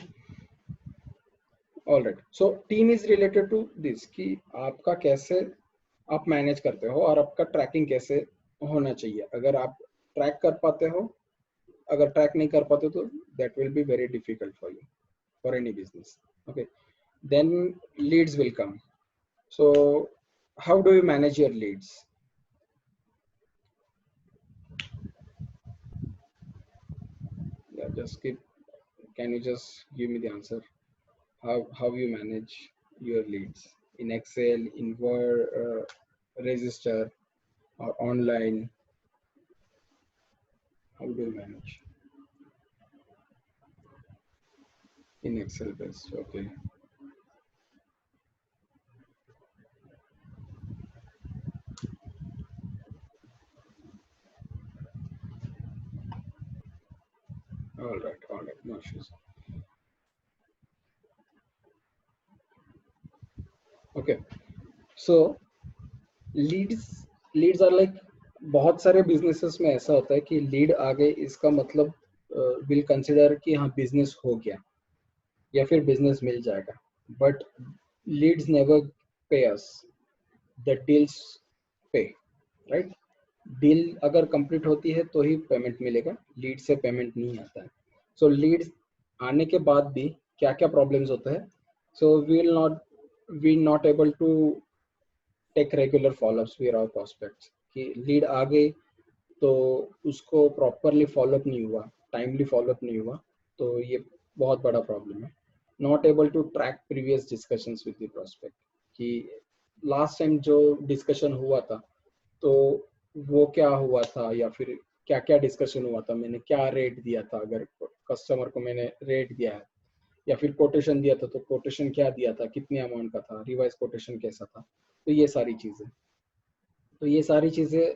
Speaker 1: Alright, so team is related to this कि आपका कैसे आप मैनेज करते हो और आपका ट्रैकिंग कैसे होना चाहिए। अगर आप ट्रैक कर पाते हो, अगर ट्रैक नहीं कर पाते तो that will be very difficult for you for any business, okay. Then leads will come. So how do you manage your leads? Yeah, just keep, can you just give me the answer? How you manage your leads in Excel, in Word, Register, or online? How do you manage in Excel based? Okay. All right, no issues. Okay, so leads are like, बहुत सारे businesses में ऐसा होता है कि lead आ गए इसका मतलब विल कंसिडर कि हाँ बिजनेस हो गया या फिर बिजनेस मिल जाएगा, बट लीड्स नेवर पे अस, द डील्स पे, राइट। डील अगर कंप्लीट होती है तो ही पेमेंट मिलेगा, लीड से पेमेंट नहीं आता है। सो लीड्स आने के बाद भी क्या क्या प्रॉब्लम्स होते हैं, so we not able to take regular followups with our prospects कि लीड आ गई तो उसको प्रॉपरली फॉलोअप नहीं हुआ, टाइमली फॉलोअप नहीं हुआ, तो ये बहुत बड़ा प्रॉब्लम है. Not able to track previous discussions with the prospect, कि लास्ट टाइम जो डिस्कशन हुआ था तो वो क्या हुआ था, या फिर क्या क्या डिस्कशन हुआ था, मैंने क्या रेट दिया था, अगर कस्टमर को मैंने रेट दिया है, या फिर कोटेशन दिया था तो कोटेशन क्या दिया था, कितने अमाउंट का था, रिवाइज कोटेशन कैसा था. तो ये सारी चीज़ें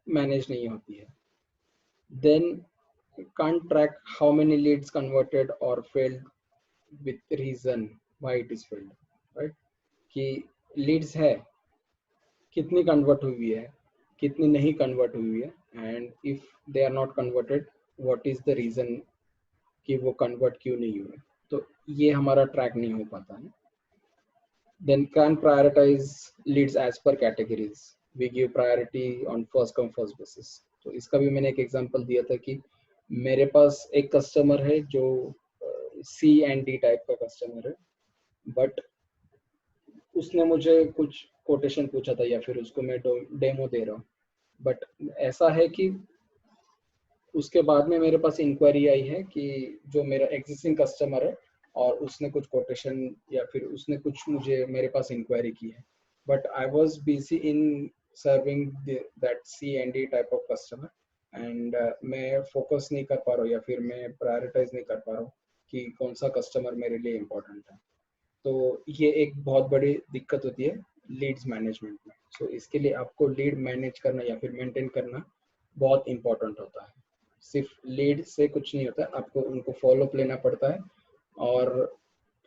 Speaker 1: मैनेज नहीं होती है. Then can't track how many leads converted or failed with reason why it is failed, right? कि leads है, कितनी कन्वर्ट हुई है, कितनी नहीं कन्वर्ट हुई है, and if they are not converted, what is the reason कि वो कन्वर्ट क्यों नहीं हुए. तो ये हमारा ट्रैक नहीं हो पाता है. Then can prioritize leads as per categories. We give priority on first come first basis. तो इसका भी मैंने एक एग्जांपल दिया था कि मेरे पास एक कस्टमर है जो सी एंड डी टाइप का कस्टमर है, बट उसने मुझे कुछ कोटेशन पूछा था, या फिर उसको मैं डेमो दे रहा हूँ, बट ऐसा है कि उसके बाद में मेरे पास इंक्वायरी आई है कि जो मेरा एग्जिस्टिंग कस्टमर है और उसने कुछ कोटेशन या फिर उसने कुछ मुझे मेरे पास इंक्वायरी की है, but I was busy in serving that C and D type of customer, and मैं फोकस नहीं कर पा रहा हूँ या फिर मैं प्रायोरिटाइज नहीं कर पा रहा हूँ कि कौन सा कस्टमर मेरे लिए इम्पोर्टेंट है. तो ये एक बहुत बड़ी दिक्कत होती है लीड्स मैनेजमेंट में. सो इसके लिए आपको लीड मैनेज करना या फिर मेंटेन करना बहुत इंपॉर्टेंट होता है. सिर्फ लीड से कुछ नहीं होता है, आपको उनको फॉलोअप लेना पड़ता है, और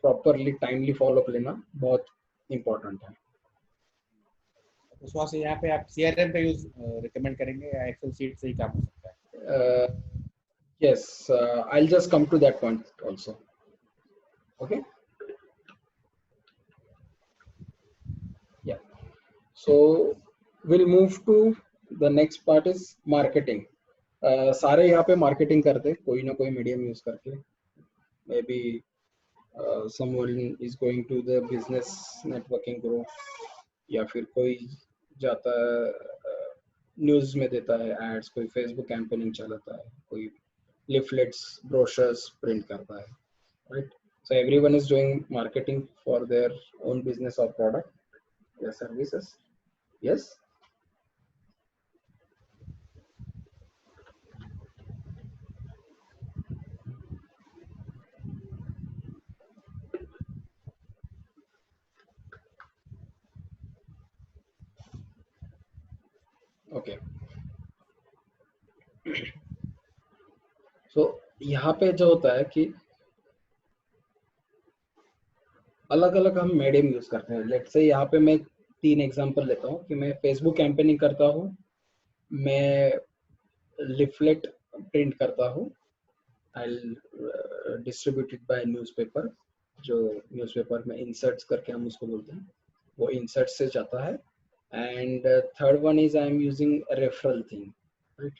Speaker 1: प्रॉपरली टाइमली फॉलोअप लेना बहुत इम्पोर्टेंट है.
Speaker 2: तो यहाँ पे आप CRM का यूज रिकमेंड करेंगे या एक्सेल शीट से ही काम हो सकता है?
Speaker 1: Yes, I'll just come to that point also. Okay. Yeah. So we'll move to the next part is marketing. सारे यहाँ पे मार्केटिंग करते हैं कोई ना कोई मीडियम यूज करके. May be someone is going to the business networking group, या फिर कोई जाता है न्यूज में देता है एड्स, कोई फेसबुक कैंपेनिंग चलाता है, कोई लिफलेट्स ब्रोशर्स प्रिंट करता है, right? So everyone is doing marketing for their own business or product, their services. Yes. Okay. So यहाँ पे जो होता है कि अलग अलग हम मीडियम यूज करते हैं. लेट्स से यहाँ पे मैं 3 एग्जांपल लेता हूँ कि मैं फेसबुक कैंपेनिंग करता हूँ, मैं लिफलेट प्रिंट करता हूँ, आई डिस्ट्रीब्यूटेड बाय न्यूज़पेपर, जो न्यूज़पेपर में इंसर्ट्स करके हम उसको बोलते हैं, वो इंसर्ट से जाता है. And third one is I am using referral thing, right?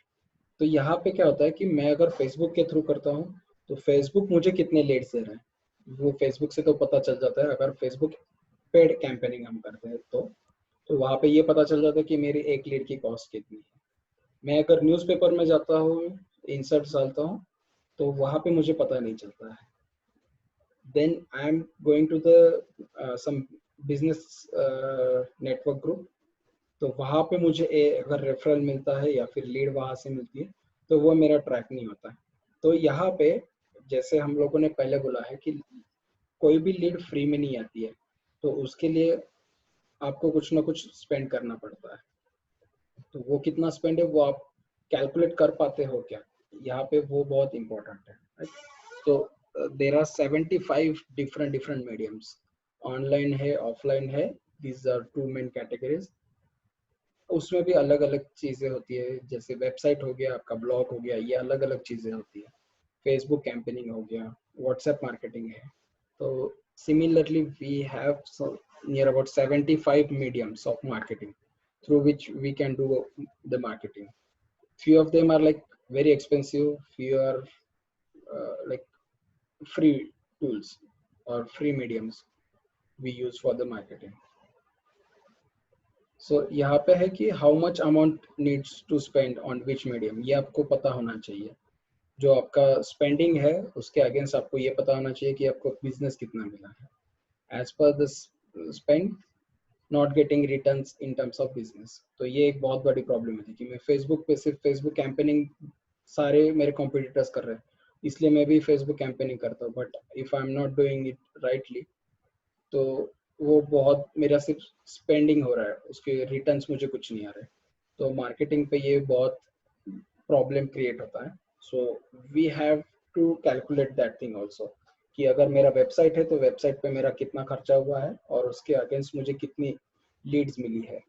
Speaker 1: तो यहाँ पे क्या होता है कि मैं अगर फेसबुक के थ्रू करता हूँ तो फेसबुक मुझे कितने लीड्स दे रहा है वो फेसबुक से तो पता चल जाता है. अगर फेसबुक पेड कैंपेनिंग हम करते हैं तो वहाँ पे ये पता चल जाता है कि मेरी एक लीड की कॉस्ट कितनी है. मैं अगर न्यूज़पेपर में जाता हूँ, इंसर्ट डालता हूँ, तो वहाँ पे मुझे पता नहीं चलता है. Then I am going to the some business network group, तो वहाँ पे मुझे अगर रेफरल मिलता है या फिर लीड वहाँ से मिलती है तो वो मेरा ट्रैक नहीं होता है. तो यहाँ पे जैसे हम लोगों ने पहले बोला है कि कोई भी लीड फ्री में नहीं आती है, तो उसके लिए आपको कुछ ना कुछ स्पेंड करना पड़ता है. तो वो कितना स्पेंड है वो आप कैलकुलेट कर पाते हो क्या, यहाँ पे वो बहुत इंपॉर्टेंट है, right? तो there are 75 different mediums, online है, ऑफलाइन है. These are 2 main categories. उसमें भी अलग अलग चीजें होती है, जैसे वेबसाइट हो गया, आपका ब्लॉग हो गया, ये अलग अलग चीजें होती है. फेसबुक कैंपेनिंग हो गया, व्हाट्सएप मार्केटिंग है. तो similarly we have near about 75 mediums of marketing through which we can do the marketing. Few of them are like very expensive, few are like free tools or free mediums we use for the marketing. So यहाँ पे है कि how much amount needs to spend on which medium, ये आपको पता होना चाहिए. जो आपका स्पेंडिंग है उसके अगेंस्ट आपको ये पता होना चाहिए कि आपको बिजनेस कितना मिला है as per the spend, not getting returns in terms of business. तो ये एक बहुत बड़ी प्रॉब्लम है कि मैं फेसबुक पे सिर्फ फेसबुक कैंपेनिंग सारे मेरे कॉम्पिटिटर्स कर रहे हैं, इसलिए मैं भी फेसबुक कैंपेनिंग करता हूँ, but if I am not doing it rightly तो वो बहुत मेरा सिर्फ स्पेंडिंग हो रहा है, उसके रिटर्न्स मुझे कुछ नहीं आ रहे। तो मार्केटिंग पे ये बहुत प्रॉब्लम क्रिएट होता है। So we have to calculate that thing also कि अगर मेरा वेबसाइट है तो वेबसाइट पे मेरा कितना खर्चा हुआ है और उसके अगेंस्ट मुझे कितनी लीड्स मिली है।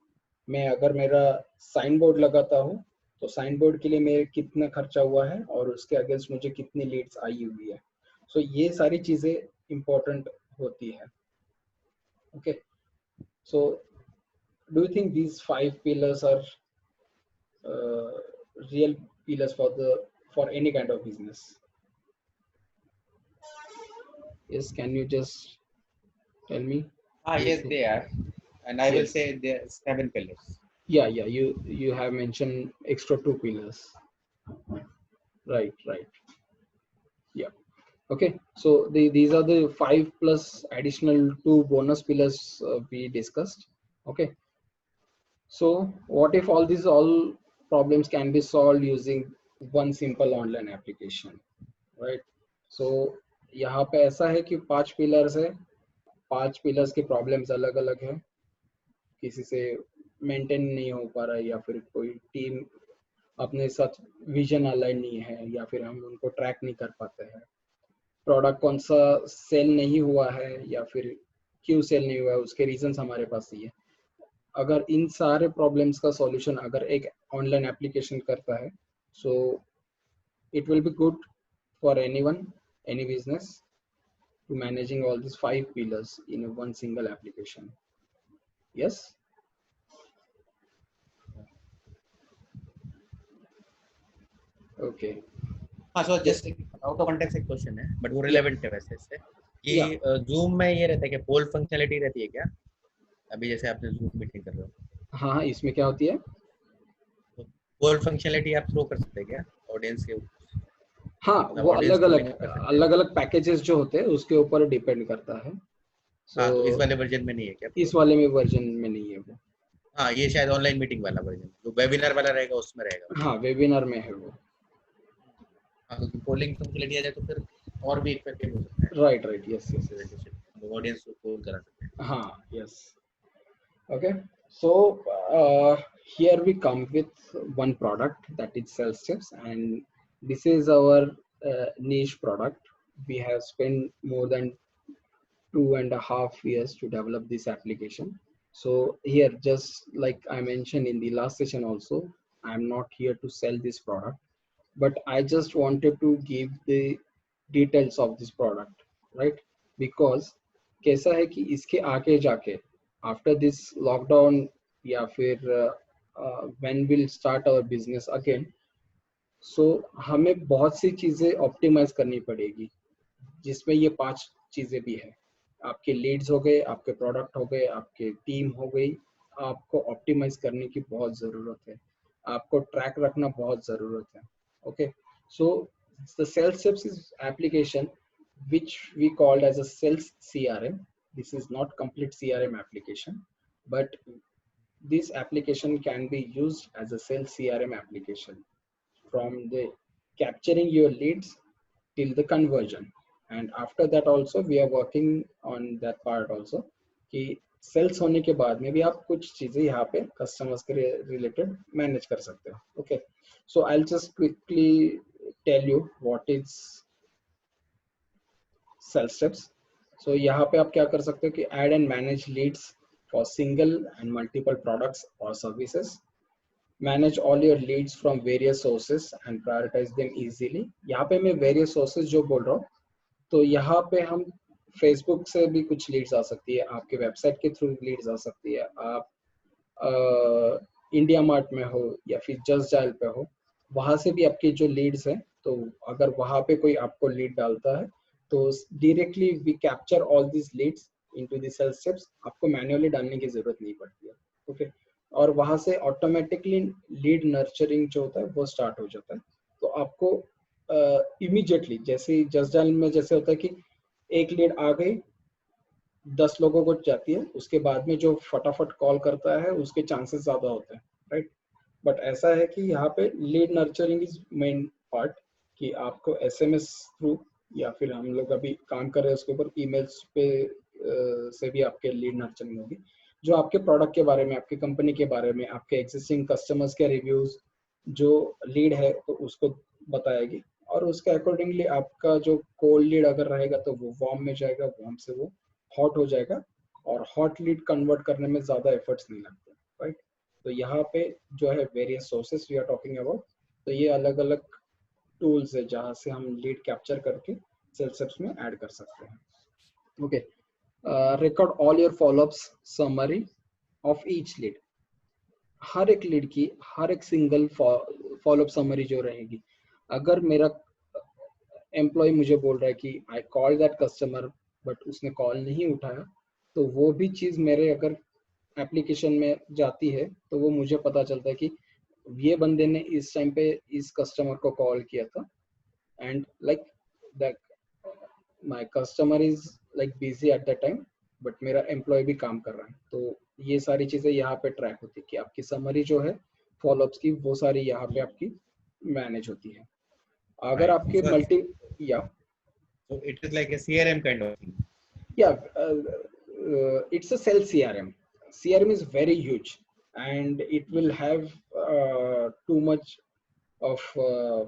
Speaker 1: मैं अगर मेरा साइन बोर्ड लगाता हूँ तो साइन बोर्ड के लिए मेरे कितना खर्चा हुआ है और उसके अगेंस्ट मुझे कितनी लीड्स आई हुई है। सो ये सारी चीज़ें इम्पोर्टेंट होती है। Okay, so do you think these five pillars are uh, real pillars for any kind of business? Yes, can you just tell me?
Speaker 2: Ah,
Speaker 1: Do you
Speaker 2: yes,
Speaker 1: think?
Speaker 2: they are. And I will
Speaker 1: Yes.
Speaker 2: say there are 7 pillars.
Speaker 1: Yeah, yeah. You have mentioned extra two pillars. Right, right. Yeah. Okay. So these are the five plus additional two bonus pillars we discussed. Okay. So what if all problems can be solved using one simple online application, right? So यहाँ पे ऐसा है कि 5 pillars है, 5 pillars की problems अलग अलग है। किसी से मेंटेन नहीं हो पा रहा है या फिर कोई टीम अपने साथ विजन अलाइन नहीं है या फिर हम उनको ट्रैक नहीं कर पाते हैं। प्रोडक्ट कौन सा सेल नहीं हुआ है या फिर क्यों सेल नहीं हुआ है, उसके रीजंस हमारे पास ही है। अगर इन सारे प्रॉब्लम्स का सॉल्यूशन अगर एक ऑनलाइन एप्लीकेशन करता है, so it will be good for anyone, any business, to managing all these 5 pillars in one single application. Yes. Okay.
Speaker 2: हाँ, सो
Speaker 1: Yes.
Speaker 2: Just out of context एक क्वेश्चन है, बट वो
Speaker 1: Yeah.
Speaker 2: Relevant है वैसे इससे
Speaker 1: Yeah.
Speaker 2: कि जूम में ये रहता है कि पोल फंक्शनलिटी रहती है क्या? अभी जैसे आपने जूम मीटिंग कर रहे हो
Speaker 1: हाँ हाँ, इसमें क्या होती है?
Speaker 2: तो पोल फंक्शनलिटी आप थ्रो कर सकते हैं क्या ऑडियंस के,
Speaker 1: हाँ,
Speaker 2: मतलब
Speaker 1: वो
Speaker 2: ऑडियंस
Speaker 1: अलग
Speaker 2: पोलिंग
Speaker 1: अलग
Speaker 2: आप कर सकते हैं?
Speaker 1: अलग अलग पैकेजेस जो होते हैं उसके ऊपर डिपेंड करता है।
Speaker 2: हाँ, तो इस
Speaker 1: सो
Speaker 2: वाले वर्जन में नहीं है क्या
Speaker 1: इस
Speaker 2: पोल?
Speaker 1: वाले में वर्जन में नहीं है वो।
Speaker 2: हाँ, ये शायद ऑनलाइन मीटिंग वाला वर्जन, जो वेबिनार वाला रहेगा उसमें रहेगा।
Speaker 1: हाँ, वेबिनार में है वो।
Speaker 2: हाँ, तो पोलिंग फंक्शनलिटी आ जाए तो फिर और भी इफेक्टिव हो सकता है
Speaker 1: right right, yes yes yes.
Speaker 2: Presentation, audience को पोल करा सकते हैं।
Speaker 1: हाँ, yes. Okay, so here we come with one product that is sales tips, and this is our niche product. We have spent more than 2.5 years to develop this application. So here, just like I mentioned in the last session also, I'm not here to sell this product, but I just wanted to give the details of this product, right? Because कैसा है कि इसके आगे जाके after this lockdown या फिर when we'll start our business again, so हमें बहुत सी चीजें ऑप्टिमाइज करनी पड़ेगी, जिसमें ये 5 चीजें भी है। आपके लीड्स हो गए, आपके प्रोडक्ट हो गए, आपके टीम हो गई, आपको ऑप्टिमाइज करने की बहुत ज़रूरत है, आपको ट्रैक रखना बहुत ज़रूरत है। Okay, so the sales steps is application which we called as a sales CRM. This is not complete CRM application, but this application can be used as a sales CRM application from the capturing your leads till the conversion. And after that also we are working on that part also कि sales होने के बाद में भी आप कुछ चीजें यहाँ पे कस्टमर्स के रिलेटेड मैनेज कर सकते हो। Okay, so I will just quickly tell you what is sales steps. So यहाँ पे आप क्या कर सकते हो कि add and manage leads for single and multiple products और services, manage all your leads from various sources and prioritize them easily. यहाँ पे मैं वेरियस सोर्सेज जो बोल रहा हूँ, तो यहाँ पे हम फेसबुक से भी कुछ लीड्स आ सकती है, आपके वेबसाइट के थ्रू लीड्स आ सकती है, आप इंडिया मार्ट में हो या फिर जस्ट डायल पे हो, वहां से भी आपकी जो लीड्स है, तो अगर वहां पे कोई आपको लीड डालता है तो directly we capture all this leads into the sales steps, आपको मैन्युअली डालने की जरूरत नहीं पड़ती है। ओके, और वहां से ऑटोमेटिकली लीड नर्चरिंग जो होता है वो स्टार्ट हो जाता है। तो आपको इमीडिएटली, जैसे जस्ट डायल में जैसे होता है कि एक लीड आ गई, 10 लोगों को जाती है, उसके बाद में जो फटाफट कॉल करता है उसके चांसेस ज्यादा होते हैं, राइट। बट ऐसा है कि यहाँ पे lead nurturing is main part, कि आपको एसएमएस थ्रू, या फिर हम लोग अभी काम कर रहे हैं उसके ऊपर, ईमेल्स पे से भी आपके लीड नर्चरिंग होगी, जो आपके प्रोडक्ट के बारे में, आपकी कंपनी के बारे में, आपके एग्जिस्टिंग कस्टमर्स के रिव्यूज जो लीड है तो उसको बताएगी, और उसके अकॉर्डिंगली आपका जो कोल्ड लीड अगर रहेगा तो वो वार्म में जाएगा, वार्म से वो हॉट हो जाएगा, और हॉट लीड कन्वर्ट करने में ज्यादा एफर्ट्स नहीं लगते, राइट। तो यहाँ पे जो है various sources we are talking about, तो ये अलग अलग टूल्स है जहाँ से हम लीड कैप्चर करके सेल्स एप्स में ऐड कर सकते हैं। Okay, record all your followups summary of each lead. हर एक लीड की हर एक सिंगल फॉलोअप समरी जो रहेगी, अगर मेरा एम्प्लॉय मुझे बोल रहा है कि I call that customer but उसने कॉल नहीं उठाया, तो वो भी चीज़ मेरे अगर एप्लीकेशन में जाती है तो वो मुझे पता चलता है कि ये बंदे ने इस टाइम पे इस कस्टमर को कॉल किया था, and like that my customer is like busy at that time, but मेरा एम्प्लॉय भी काम कर रहा है। तो ये सारी चीज़ें यहाँ पे ट्रैक होती है कि आपकी समरी जो है फॉलोअप्स की, वो सारी यहाँ पे आपकी मैनेज होती है। अगर
Speaker 2: Right.
Speaker 1: आपके
Speaker 2: So,
Speaker 1: मल्टी, या
Speaker 2: so it is like a CRM kind of thing.
Speaker 1: yeah, it's a sales CRM. CRM is very huge, and it will have too much of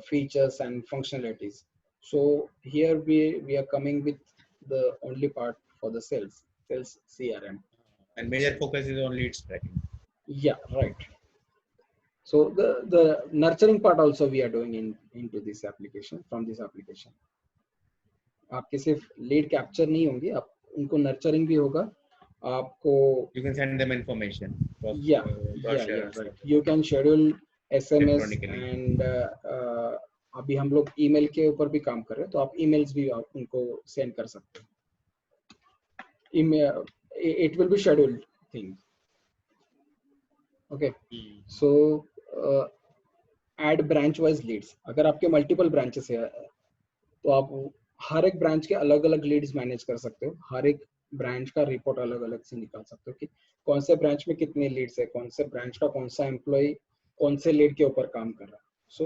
Speaker 1: features and functionalities. So here we are coming with the only part for the sales CRM.
Speaker 2: And major focus is on leads tracking.
Speaker 1: Yeah, right. So the nurturing part also we are doing into this application, from this application. आपके सिर्फ lead capture नहीं होंगी, आप उनको nurturing भी होगा आपको।
Speaker 2: You can send them information.
Speaker 1: या right, you can schedule SMS, and अभी हम लोग ईमेल के ऊपर भी काम कर रहे हैं, तो आप ईमेल्स भी आप उनको सेंड कर सकते हैं। It will be scheduled thing. Okay, so add branch wise leads. अगर आपके मल्टीपल ब्रांचेस है तो आप हर एक ब्रांच के अलग अलग लीड्स मैनेज कर सकते हो, हर एक ब्रांच का रिपोर्ट अलग अलग से निकाल सकते हो कि कौन से ब्रांच में कितने लीड्स है, कौन से ब्रांच का कौन सा एम्प्लॉय कौन से लीड के ऊपर काम कर रहा है। So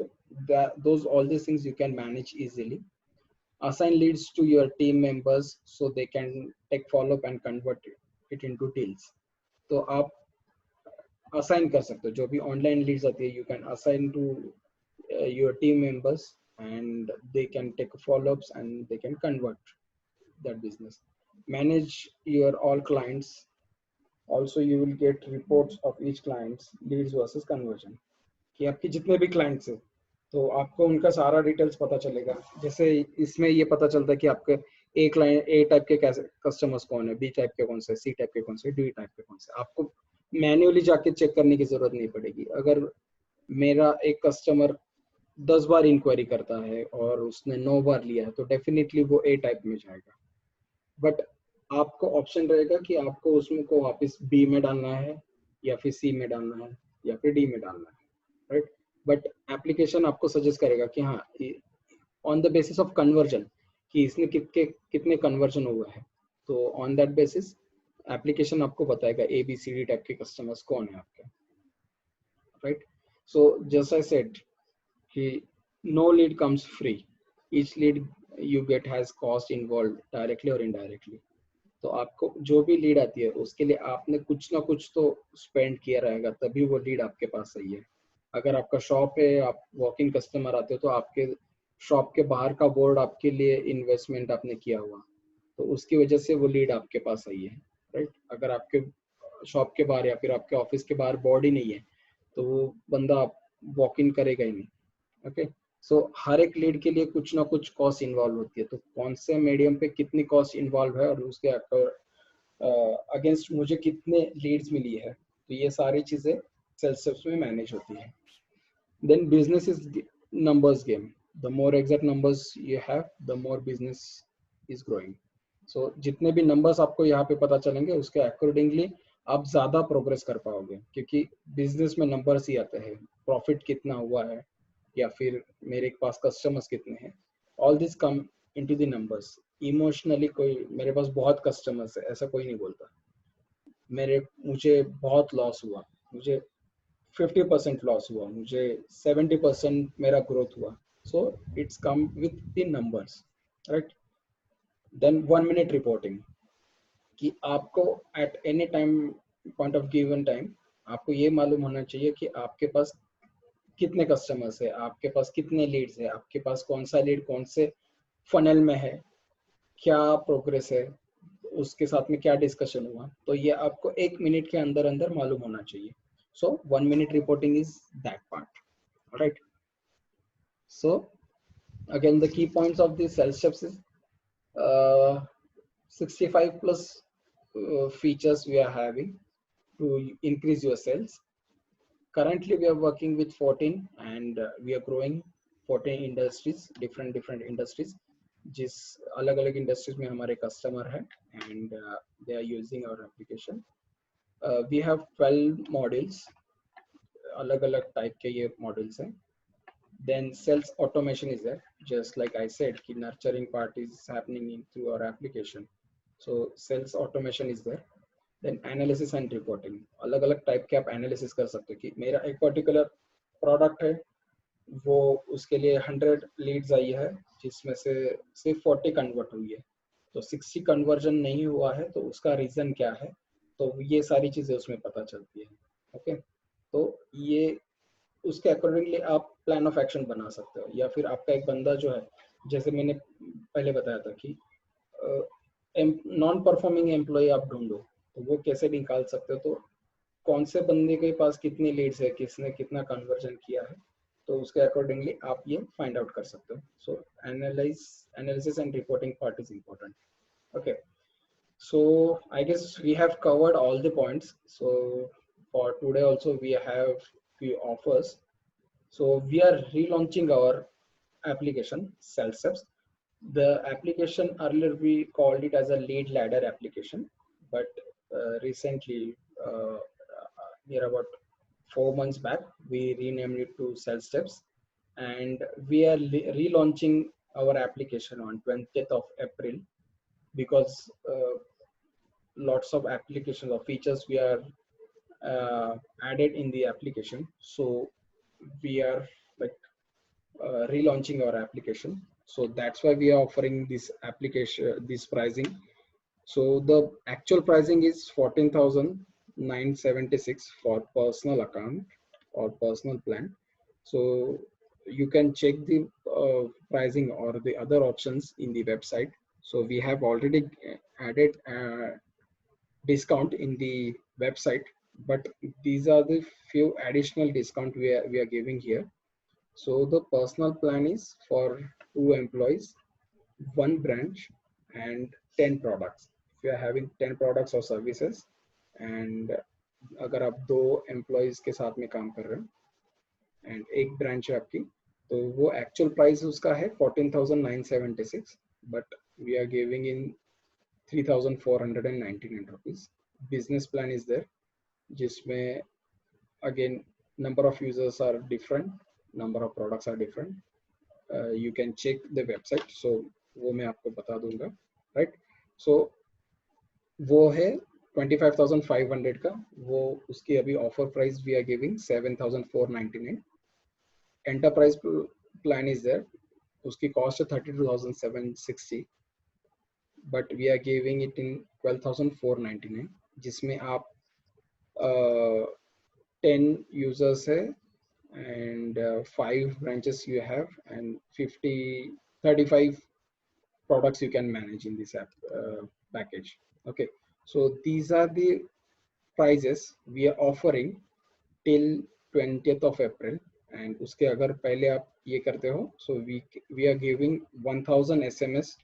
Speaker 1: those all this things you can manage easily. assign leads to your team members so they can take follow up and convert it into deals। तो आप असाइन कर सकते हो जो भी ऑनलाइन लीड्स आती है, you can assign to your team members and they can take follow-ups and they can convert that business। Manage your all clients, also you will get reports of each client's leads versus conversion, कि आपके जितने भी clients हैं तो आपको उनका सारा details पता चलेगा। जैसे इसमें ये पता चलता है कि आपके ए क्लाइंट, ए टाइप के कैसे कस्टमर्स कौन है, बी टाइप के कौन से, सी टाइप के कौन से, डी टाइप के कौन से। आपको मैन्युअली जाके चेक करने की जरूरत नहीं पड़ेगी। अगर मेरा एक कस्टमर 10 बार इंक्वायरी करता है और उसने 9 बार लिया है तो डेफिनेटली वो ए टाइप में जाएगा, बट आपको ऑप्शन रहेगा कि आपको उसमें को वापस बी में डालना है या फिर सी में डालना है या फिर डी में डालना है, राइट। बट एप्लीकेशन आपको सजेस्ट करेगा कि हाँ, on the basis of conversion, कि इसने कितने कन्वर्जन हुआ है, तो ऑन दैट बेसिस एप्लीकेशन आपको बताएगा A B C D type के कस्टमर्स कौन है आपके, right. So just I said कि no lead comes free, each lead you get has cost involved directly or indirectly। तो आपको जो भी लीड आती है उसके लिए आपने कुछ ना कुछ तो स्पेंड किया रहेगा, तभी वो लीड आपके पास आई है। अगर आपका शॉप है, आप वॉक इन कस्टमर आते हो तो आपके शॉप के बाहर का बोर्ड आपके लिए इन्वेस्टमेंट आपने किया हुआ, तो उसकी वजह से वो लीड आपके पास आई है, राइट। अगर आपके शॉप के बाहर या फिर आपके ऑफिस के बाहर बोर्ड ही नहीं है तो वो बंदा वॉक इन करेगा ही नहीं। ओके, सो हर एक लीड के लिए कुछ ना कुछ कॉस्ट इन्वॉल्व होती है, तो कौन से मीडियम पे कितनी कॉस्ट इन्वॉल्व है और उसके अगेंस्ट मुझे कितने लीड्स मिली है, तो ये सारी चीजें सेल्स में मैनेज होती है। Then business is numbers game, the more exact numbers you have the more business is growing। so जितने भी numbers आपको यहाँ पे पता चलेंगे उसके अकॉर्डिंगली आप ज्यादा प्रोग्रेस कर पाओगे, क्योंकि बिजनेस में numbers ही आते हैं, प्रॉफिट कितना हुआ है, या फिर मेरे पास कस्टमर्स कितने हैं, all this come into the numbers. Emotionally कोई मेरे पास बहुत कस्टमर्स है ऐसा कोई नहीं बोलता, मुझे बहुत लॉस हुआ, मुझे 50% लॉस हुआ, मुझे 70% मेरा ग्रोथ हुआ। So it's come with the numbers, right. Then 1 minute reporting, कि आपको at any time, point of given time, आपको ये मालूम होना चाहिए कि आपके पास कितने कस्टमर्स है, आपके पास कितने लीड्स है, आपके पास कौन सा लीड कौन से फनल में है, क्या प्रोग्रेस है, उसके साथ में क्या डिस्कशन हुआ, तो ये आपको 1 मिनट के अंदर अंदर मालूम होना चाहिए। सो 1 minute reporting is that part, right. So again the key points of the sales steps is 65 plus features we are having to increase your sales. Currently we are working with 14 and we are growing 14 industries, different industries, जिस अलग अलग industries में हमारे customer हैं and they are using our application. We have 12 modules, अलग अलग type के ये मॉड्यूल्स हैं। Then sales automation is there, just like I said ki nurturing part is happening through our application, so sales automation is there. Then analysis and reporting, अलग अलग type के आप analysis कर सकते हो कि मेरा एक पर्टिकुलर प्रोडक्ट है, वो उसके लिए 100 लीड्स आई है जिसमें से सिर्फ 40 कन्वर्ट हुई है, तो 60 कन्वर्जन नहीं हुआ है, तो उसका रीजन क्या है, तो ये सारी चीजें उसमें पता चलती है। ओके, तो ये उसके अकॉर्डिंगली आप प्लान ऑफ एक्शन बना सकते हो। या फिर आपका एक बंदा जो है, जैसे मैंने पहले बताया था कि नॉन परफॉर्मिंग एम्प्लॉय आप ढूंढो, तो वो कैसे निकाल सकते हो, तो कौन से बंदे के पास कितनी लीड्स है, किसने कितना कन्वर्जन किया है, तो उसके अकॉर्डिंगली आप ये फाइंड आउट कर सकते हो। So analysis and reporting part is important. Okay, so I guess we have covered all the points. So for today also we have few offers. So we are relaunching our application SalesSteps. The application earlier we called it as a lead ladder application, but recently, near about 4 months back, we renamed it to SalesSteps, and we are relaunching our application on 20th of April because lots of applications or features we are added in the application. So we are like relaunching our application, so that's why we are offering this application, this pricing. So the actual pricing is 14,976 for personal account or personal plan. So you can check the pricing or the other options in the website. So we have already added discount in the website, but these are the few additional discount we are giving here. So the personal plan is for 2 employees, 1 branch, and 10 products. If you are having 10 products or services, and अगर आप 2 employees के साथ में काम कर रहे हो and एक ब्रांच है आपकी, तो वो एक्चुअल प्राइस उसका है 14,976, but we are giving in 3,499 rupees. Business plan is there, जिसमें again number of users are different, number of products are different. You can check the website, so वो मैं आपको बता दूंगा, right? So वो है 25,500 का, वो उसकी अभी offer price we are giving 7,499. Enterprise plan is there, उसकी कॉस्ट है 32,760, but we are giving it in 12,499, जिसमें आप 10 यूजर्स है and 5 branches you have and 35 products you can manage in this app package. Okay, so these are the prices we are offering till 20th of April. And उसके अगर पहले आप ये करते हो, so we are giving 1000 SMS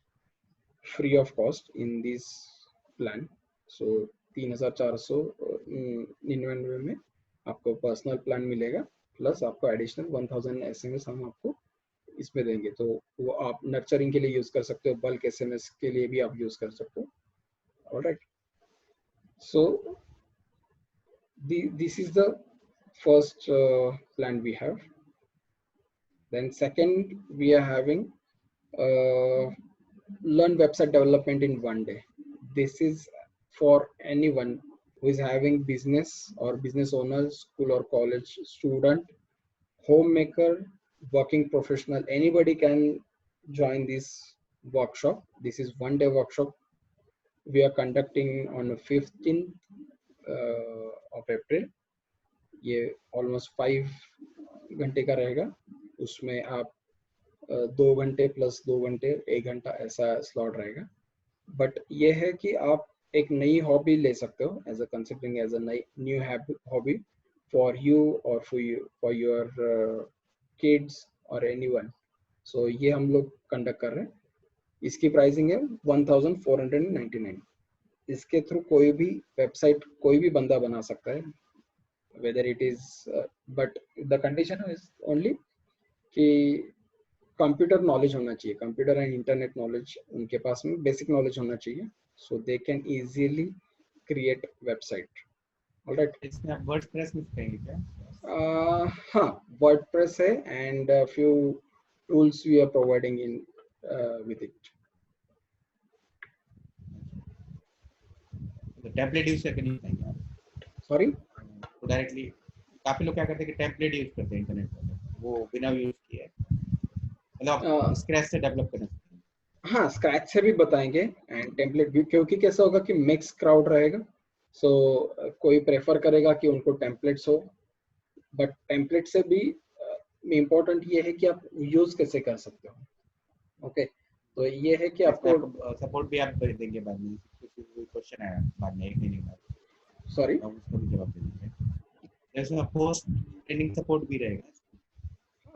Speaker 1: free of cost in this plan. So 3,499 में आपको personal plan मिलेगा, प्लस आपको एडिशनल 1000 SMS हम आपको इसमें देंगे, तो वो आप नर्चरिंग के लिए यूज कर सकते हो, बल्क SMS के लिए भी आप यूज कर सकते हो। Alright, so this is the first plan we have. Then second, we are having learn website development in 1 day. This is for anyone who is having business or business owners, school or college student, homemaker, working professional. Anybody can join this workshop. This is 1 day workshop. We are conducting on the 15th of April. ये almost 5 घंटे का रहेगा. उसमें आप 2 घंटे plus 2 घंटे 1 घंटा ऐसा स्लॉट रहेगा. बट ये है कि आप एक नई हॉबी ले सकते हो as a considering as a new hobby for you और फॉर योर किड्स और एनीवन. सो ये हम लोग कंडक्ट कर रहे हैं. इसकी प्राइसिंग है 1499. इसके थ्रू कोई भी वेबसाइट कोई भी बंदा बना सकता है, whether it is but the condition is only कि कंप्यूटर नॉलेज होना चाहिए, कंप्यूटर एंड इंटरनेट नॉलेज उनके पास में बेसिक नॉलेज होना चाहिए, so they can easily create website. Alright.
Speaker 2: इसमें आप वर्डप्रेस यूज करेंगे क्या?
Speaker 1: हाँ, वर्डप्रेस है and few tools we are providing in with it.
Speaker 2: तो टेम्पलेट यूज करके नहीं करेंगे आप?
Speaker 1: सॉरी,
Speaker 2: तो डायरेक्टली काफी लोग क्या करते हैं कि टेम्पलेट यूज करते हैं इंटरनेट पर, वो बिना यूज किए, मतलब स्क्रैच से डेवलप करना.
Speaker 1: हाँ, स्क्रैच से भी बताएंगे एंड टेम्पलेट भी, क्योंकि कैसा होगा कि मिक्स क्राउड रहेगा. सो कोई प्रेफर करेगा कि उनको टेम्पलेट्स हो, बट टेम्पलेट से भी इम्पोर्टेंट ये है कि आप यूज कैसे कर सकते हो. ओके, तो ये है कि आपको
Speaker 2: सपोर्ट भी आप कर देंगे बाद में, कोई क्वेश्चन है बाद में 1 महीने बाद.
Speaker 1: सॉरी,
Speaker 2: आप उसका भी जवाब दे देंगे. जैसे पोस्ट ट्रेनिंग सपोर्ट भी रहेगा.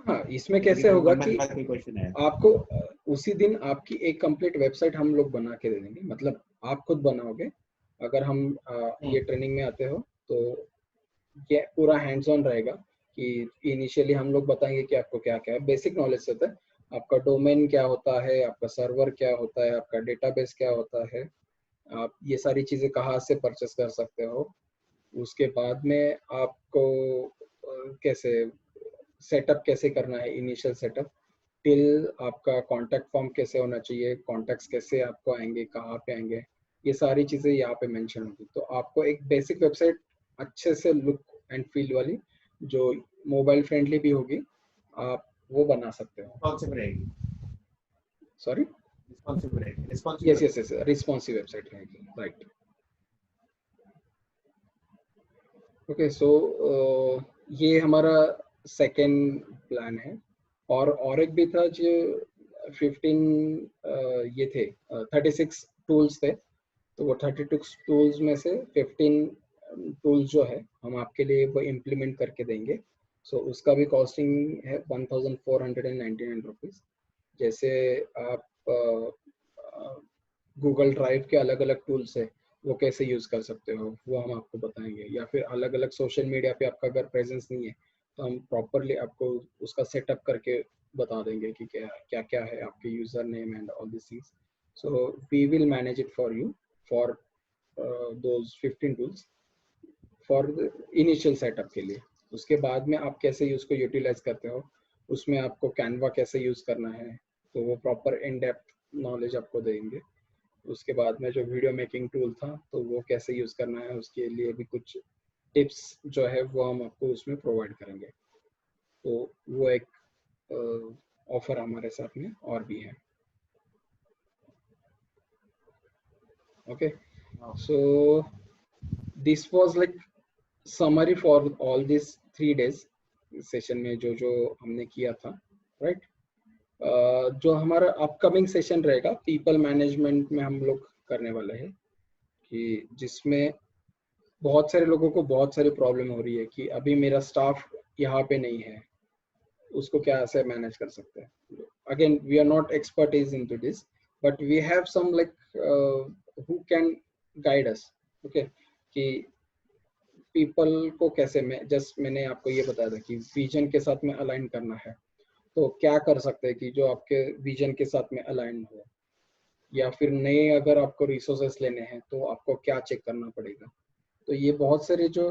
Speaker 1: हाँ, इसमें कैसे होगा कि
Speaker 2: कोई क्वेश्चन है
Speaker 1: आपको उसी दिन आपकी एक कंप्लीट वेबसाइट हम लोग बना के दे देंगे. मतलब आप खुद बनाओगे. अगर हम ये ट्रेनिंग में आते हो तो ये पूरा हैंड्स ऑन रहेगा कि इनिशियली हम लोग बताएंगे कि आपको क्या क्या है. बेसिक नॉलेज होता है, आपका डोमेन क्या होता है, आपका सर्वर क्या होता है, आपका डेटाबेस क्या होता है, आप ये सारी चीजें कहाँ से परचेस कर सकते हो. उसके बाद में आपको कैसे सेटअप कैसे करना है, इनिशियल सेटअप टिल आपका कॉन्टैक्ट फॉर्म कैसे होना चाहिए, कॉन्टैक्ट्स कैसे आपको आएंगे, कहाँ पे आएंगे, ये सारी चीजें यहाँ पे मेंशन होगी. तो आपको एक बेसिक वेबसाइट अच्छे से लुक एंड फील वाली जो मोबाइल फ्रेंडली भी होगी, आप वो बना सकते हो.
Speaker 2: रिस्पॉन्सिव रहेगी.
Speaker 1: सॉरी,
Speaker 2: रिस्पॉन्सिव रहेगी.
Speaker 1: Yes yes yes, responsive website रहेगी. राइट. ओके, सो ये हमारा सेकेंड प्लान है. और एक भी था जो 15 ये थे 36 टूल्स थे. तो वो 32 टूल्स में से 15 टूल्स जो है हम आपके लिए वो इम्प्लीमेंट करके देंगे. सो उसका भी कॉस्टिंग है 1499 रुपीज़. जैसे आप गूगल ड्राइव के अलग अलग टूल्स है वो कैसे यूज़ कर सकते हो वो हम आपको बताएंगे. या फिर अलग अलग सोशल मीडिया पे आपका अगर प्रेजेंस नहीं है तो हम प्रॉपरली आपको उसका सेटअप करके बता देंगे कि क्या क्या क्या है आपके user name and all this things. So we will manage it for you for those 15 tools for initial setup के लिए. उसके बाद में आप कैसे उसको यूटिलाइज करते हो, उसमें आपको कैनवा कैसे यूज़ करना है, तो वो प्रॉपर इन डेप्थ नॉलेज आपको देंगे. उसके बाद में जो वीडियो मेकिंग टूल था तो वो कैसे यूज़ करना है उसके लिए भी कुछ टिप्स जो है वो हम आपको उसमें प्रोवाइड करेंगे. तो वो एक ऑफर हमारे साथ में और भी है. Okay, so this was like summary for all this 3 days session में जो जो हमने किया था. राइट. जो हमारा अपकमिंग सेशन रहेगा पीपल मैनेजमेंट में हम लोग करने वाले हैं कि जिसमें बहुत सारे लोगों को बहुत सारी प्रॉब्लम हो रही है कि अभी मेरा स्टाफ यहाँ पे नहीं है, उसको क्या ऐसे मैनेज कर सकते हैं. Again we are not expertise into this but we have some like who can guide us. Okay, कि पीपल को कैसे मैंने आपको ये बताया था कि विजन के साथ में अलाइन करना है तो क्या कर सकते हैं कि जो आपके विजन के साथ में अलाइन हो. या फिर नए अगर आपको रिसोर्सेस लेने हैं तो आपको क्या चेक करना पड़ेगा. तो ये बहुत सारी जो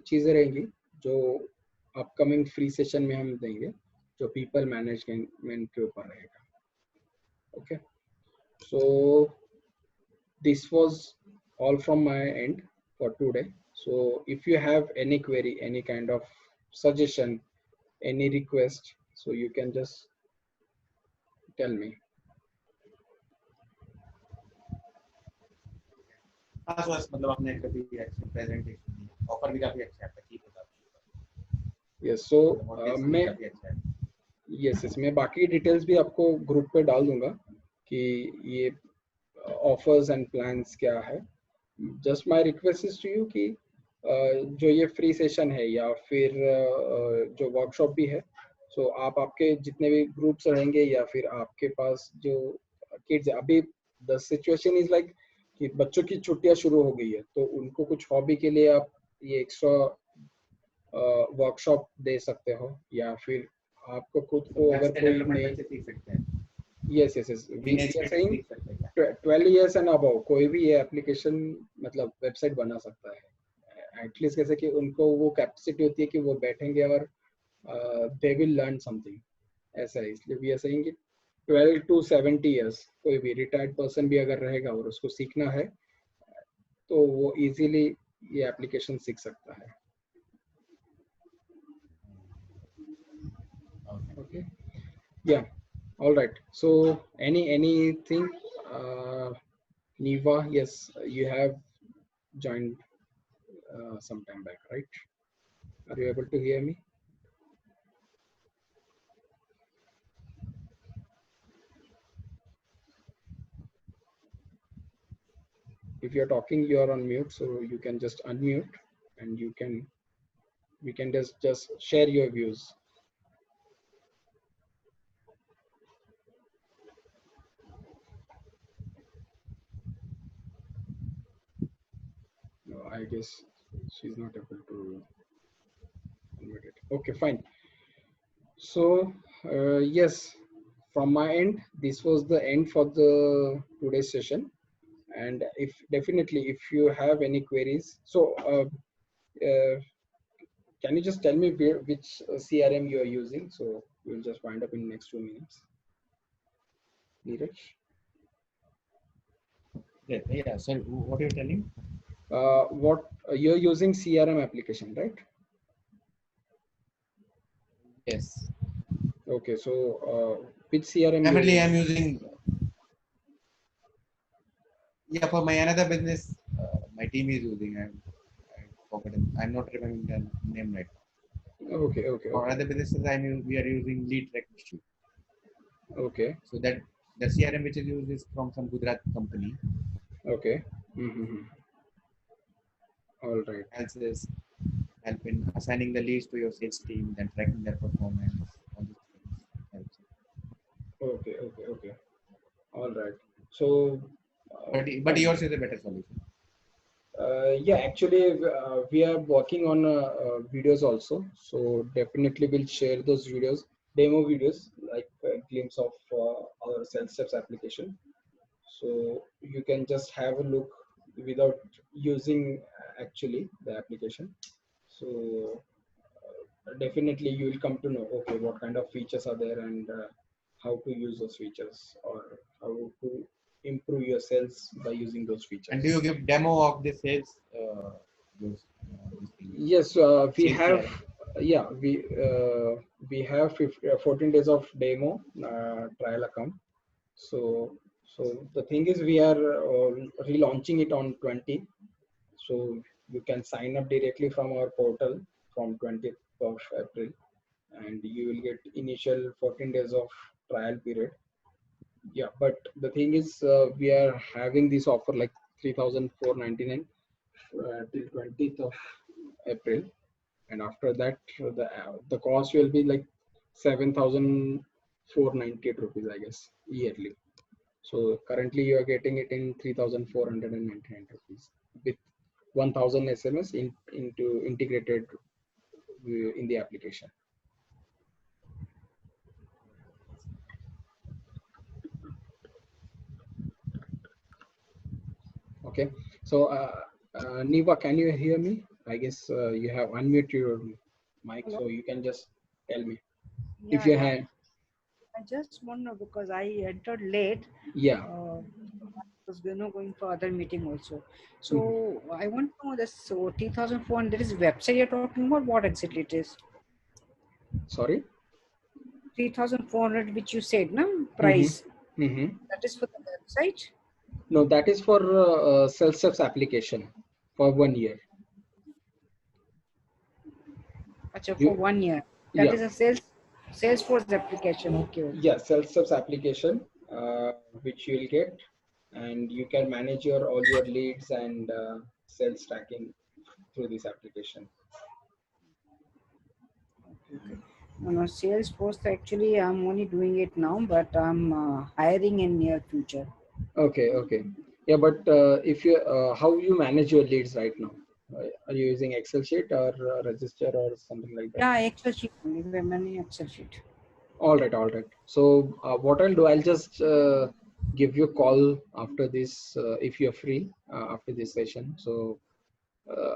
Speaker 1: चीज़ें रहेंगी जो अपकमिंग फ्री सेशन में हम देंगे. जो people management के ऊपर रहेगा. Okay, so this was all from my end for today. So if you have any query, any kind of suggestion, any request, so you can just tell me.
Speaker 2: हाँ सुहास, मतलब आपने कभी अच्छी प्रेजेंटेशन ऑफर भी काफी अच्छा है आपका, ठीक होगा.
Speaker 1: Yes, so मैं
Speaker 2: काफी अच्छा है.
Speaker 1: yes, मैं बाकी डिटेल्स भी आपको ग्रुप पे डाल दूंगा कि ये ऑफर्स एंड प्लान्स क्या है. Just my request is to you कि जो ये फ्री सेशन है या फिर जो वर्कशॉप भी है, सो आप आपके जितने भी ग्रुप्स रहेंगे या फिर आपके पास जो किड्स है, अभी द सिचुएशन इज लाइक कि बच्चों की छुट्टियां शुरू हो गई है, तो उनको कुछ हॉबी के लिए आप ये एक्स्ट्रा वर्कशॉप दे सकते हो, या फिर आपको खुद को अगर कोई नई
Speaker 2: सीख सकते हैं.
Speaker 1: Yes yes yes we are saying 12 years and above कोई भी ये एप्लीकेशन मतलब वेबसाइट बना सकता है, एटलीस्ट कैसे कि उनको वो कैपेसिटी होती है कि वो बैठेंगे और दे विल लर्न समथिंग, ऐसा है. इसलिए वी आर सेइंग कि 12 to 70 इयर्स कोई भी रिटायर्ड पर्सन भी अगर रहेगा और उसको सीखना है तो वो इजीली ये एप्लीकेशन सीख सकता है. Okay, yeah, all right. So anything, Niva? Yes, you have joined some time back, right? Are you able to hear me? If you're talking, you're on mute, so you can just unmute and we can just share your views. No, I guess she's not able to unmute it. Okay, fine. So yes, from my end, this was the end for the today's session. And if definitely if you have any queries, so can you just tell me which CRM you are using, so we'll just wind up in next 2 minutes. Neeraj?
Speaker 2: Yeah, so what are you telling?
Speaker 1: What you're using CRM application, right?
Speaker 2: Yes.
Speaker 1: Okay, so which CRM?
Speaker 2: Definitely I'm using, yeah, for my another business, my team is using. I forgot it. I'm not remembering the name right.
Speaker 1: Okay.
Speaker 2: For other businesses, we are using Lead Tracking Sheet.
Speaker 1: Okay.
Speaker 2: So that the CRM which is used is from some Gujarat company.
Speaker 1: Okay. All right.
Speaker 2: Helps is help in assigning the leads to your sales team, then tracking their performance. All these things helps.
Speaker 1: Okay. All right. So.
Speaker 2: But yours is a better solution.
Speaker 1: Yeah, actually we are working on videos also, so definitely we'll share those videos, demo videos, like a glimpse of our sales steps application, so you can just have a look without using actually the application. So definitely you will come to know, okay, what kind of features are there and how to use those features, or how to improve your sales by using those features.
Speaker 2: And do you give demo of the sales?
Speaker 1: Yes, we have. Yeah, we have 14 days of demo trial account. So the thing is, we are relaunching it on 20. So you can sign up directly from our portal from 20th of April, and you will get initial 14 days of trial period. Yeah, but the thing is, we are having this offer like 3,499 till 20th of April, and after that the cost will be like 7,498 rupees, I guess, yearly. So currently you are getting it in 3,499 rupees with 1,000 SMS into integrated in the application. Okay, so Niva, can you hear me? I guess you have unmuted your mic, so you can just tell me. If
Speaker 3: Yeah,
Speaker 1: you
Speaker 3: yeah.
Speaker 1: have,
Speaker 3: I just want to know because I entered late.
Speaker 1: yeah.
Speaker 3: I was going for other meeting also.
Speaker 1: Mhm.
Speaker 3: So I want to know this. So 3,400 is website you're talking about. What exactly it is?
Speaker 1: Sorry.
Speaker 3: 3,400, which you said, no
Speaker 1: Mm-hmm.
Speaker 3: price.
Speaker 1: Mm-hmm.
Speaker 3: That is for the website.
Speaker 1: No, that is for Salesforce application for 1 year.
Speaker 3: Acha, for
Speaker 1: You,
Speaker 3: 1 year. That
Speaker 1: yeah,
Speaker 3: is a Salesforce application. Okay, okay.
Speaker 1: yeah, Salesforce application, which you will get, and you can manage your all your leads and sales tracking through this application.
Speaker 3: Okay. No, no, Salesforce actually I'm only doing it now, but I'm hiring in near future.
Speaker 1: Okay, okay. Yeah, but if you how you manage your leads right now? Are you using Excel sheet or register or something like that?
Speaker 3: Yeah, Excel sheet only. We're managing Excel sheet.
Speaker 1: All right, all right. So what I'll do, I'll just give you a call after this if you're free after this session. So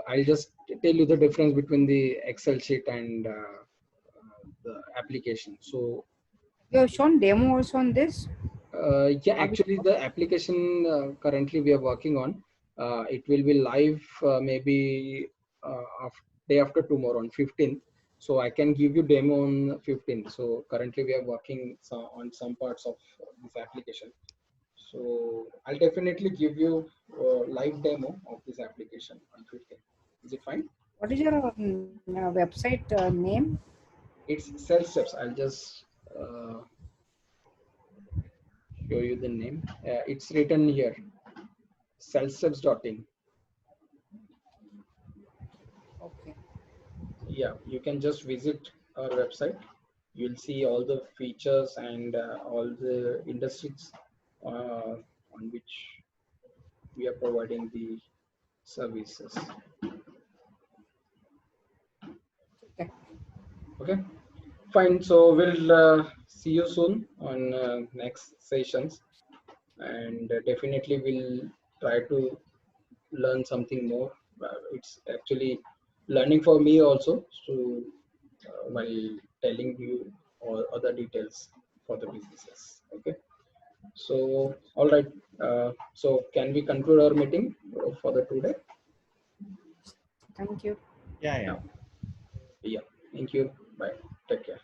Speaker 1: I'll just tell you the difference between the Excel sheet and the application. So
Speaker 3: You have shown demo also on this.
Speaker 1: yeah,
Speaker 3: Are we?
Speaker 1: actually the application currently we are working on, it will be live maybe day after tomorrow on 15th. So I can give you demo on 15th. So currently we are working on some parts of this application. So I'll definitely give you live demo of this application on 15th. Is it fine?
Speaker 3: What is your website name?
Speaker 1: It's Sales Steps. I'll just uh, show you the name. It's written here, salessteps.in.
Speaker 3: Okay.
Speaker 1: Yeah, you can just visit our website. You'll see all the features and all the industries on which we are providing the services.
Speaker 3: Okay.
Speaker 1: Okay, fine. So we'll see you soon on next sessions, and definitely we'll try to learn something more. It's actually learning for me also, so while telling you all other details for the businesses. Okay, so all right. So can we conclude our meeting for the today?
Speaker 3: Thank you.
Speaker 2: Yeah, yeah.
Speaker 1: Yeah, yeah. Thank you. Bye. Take care.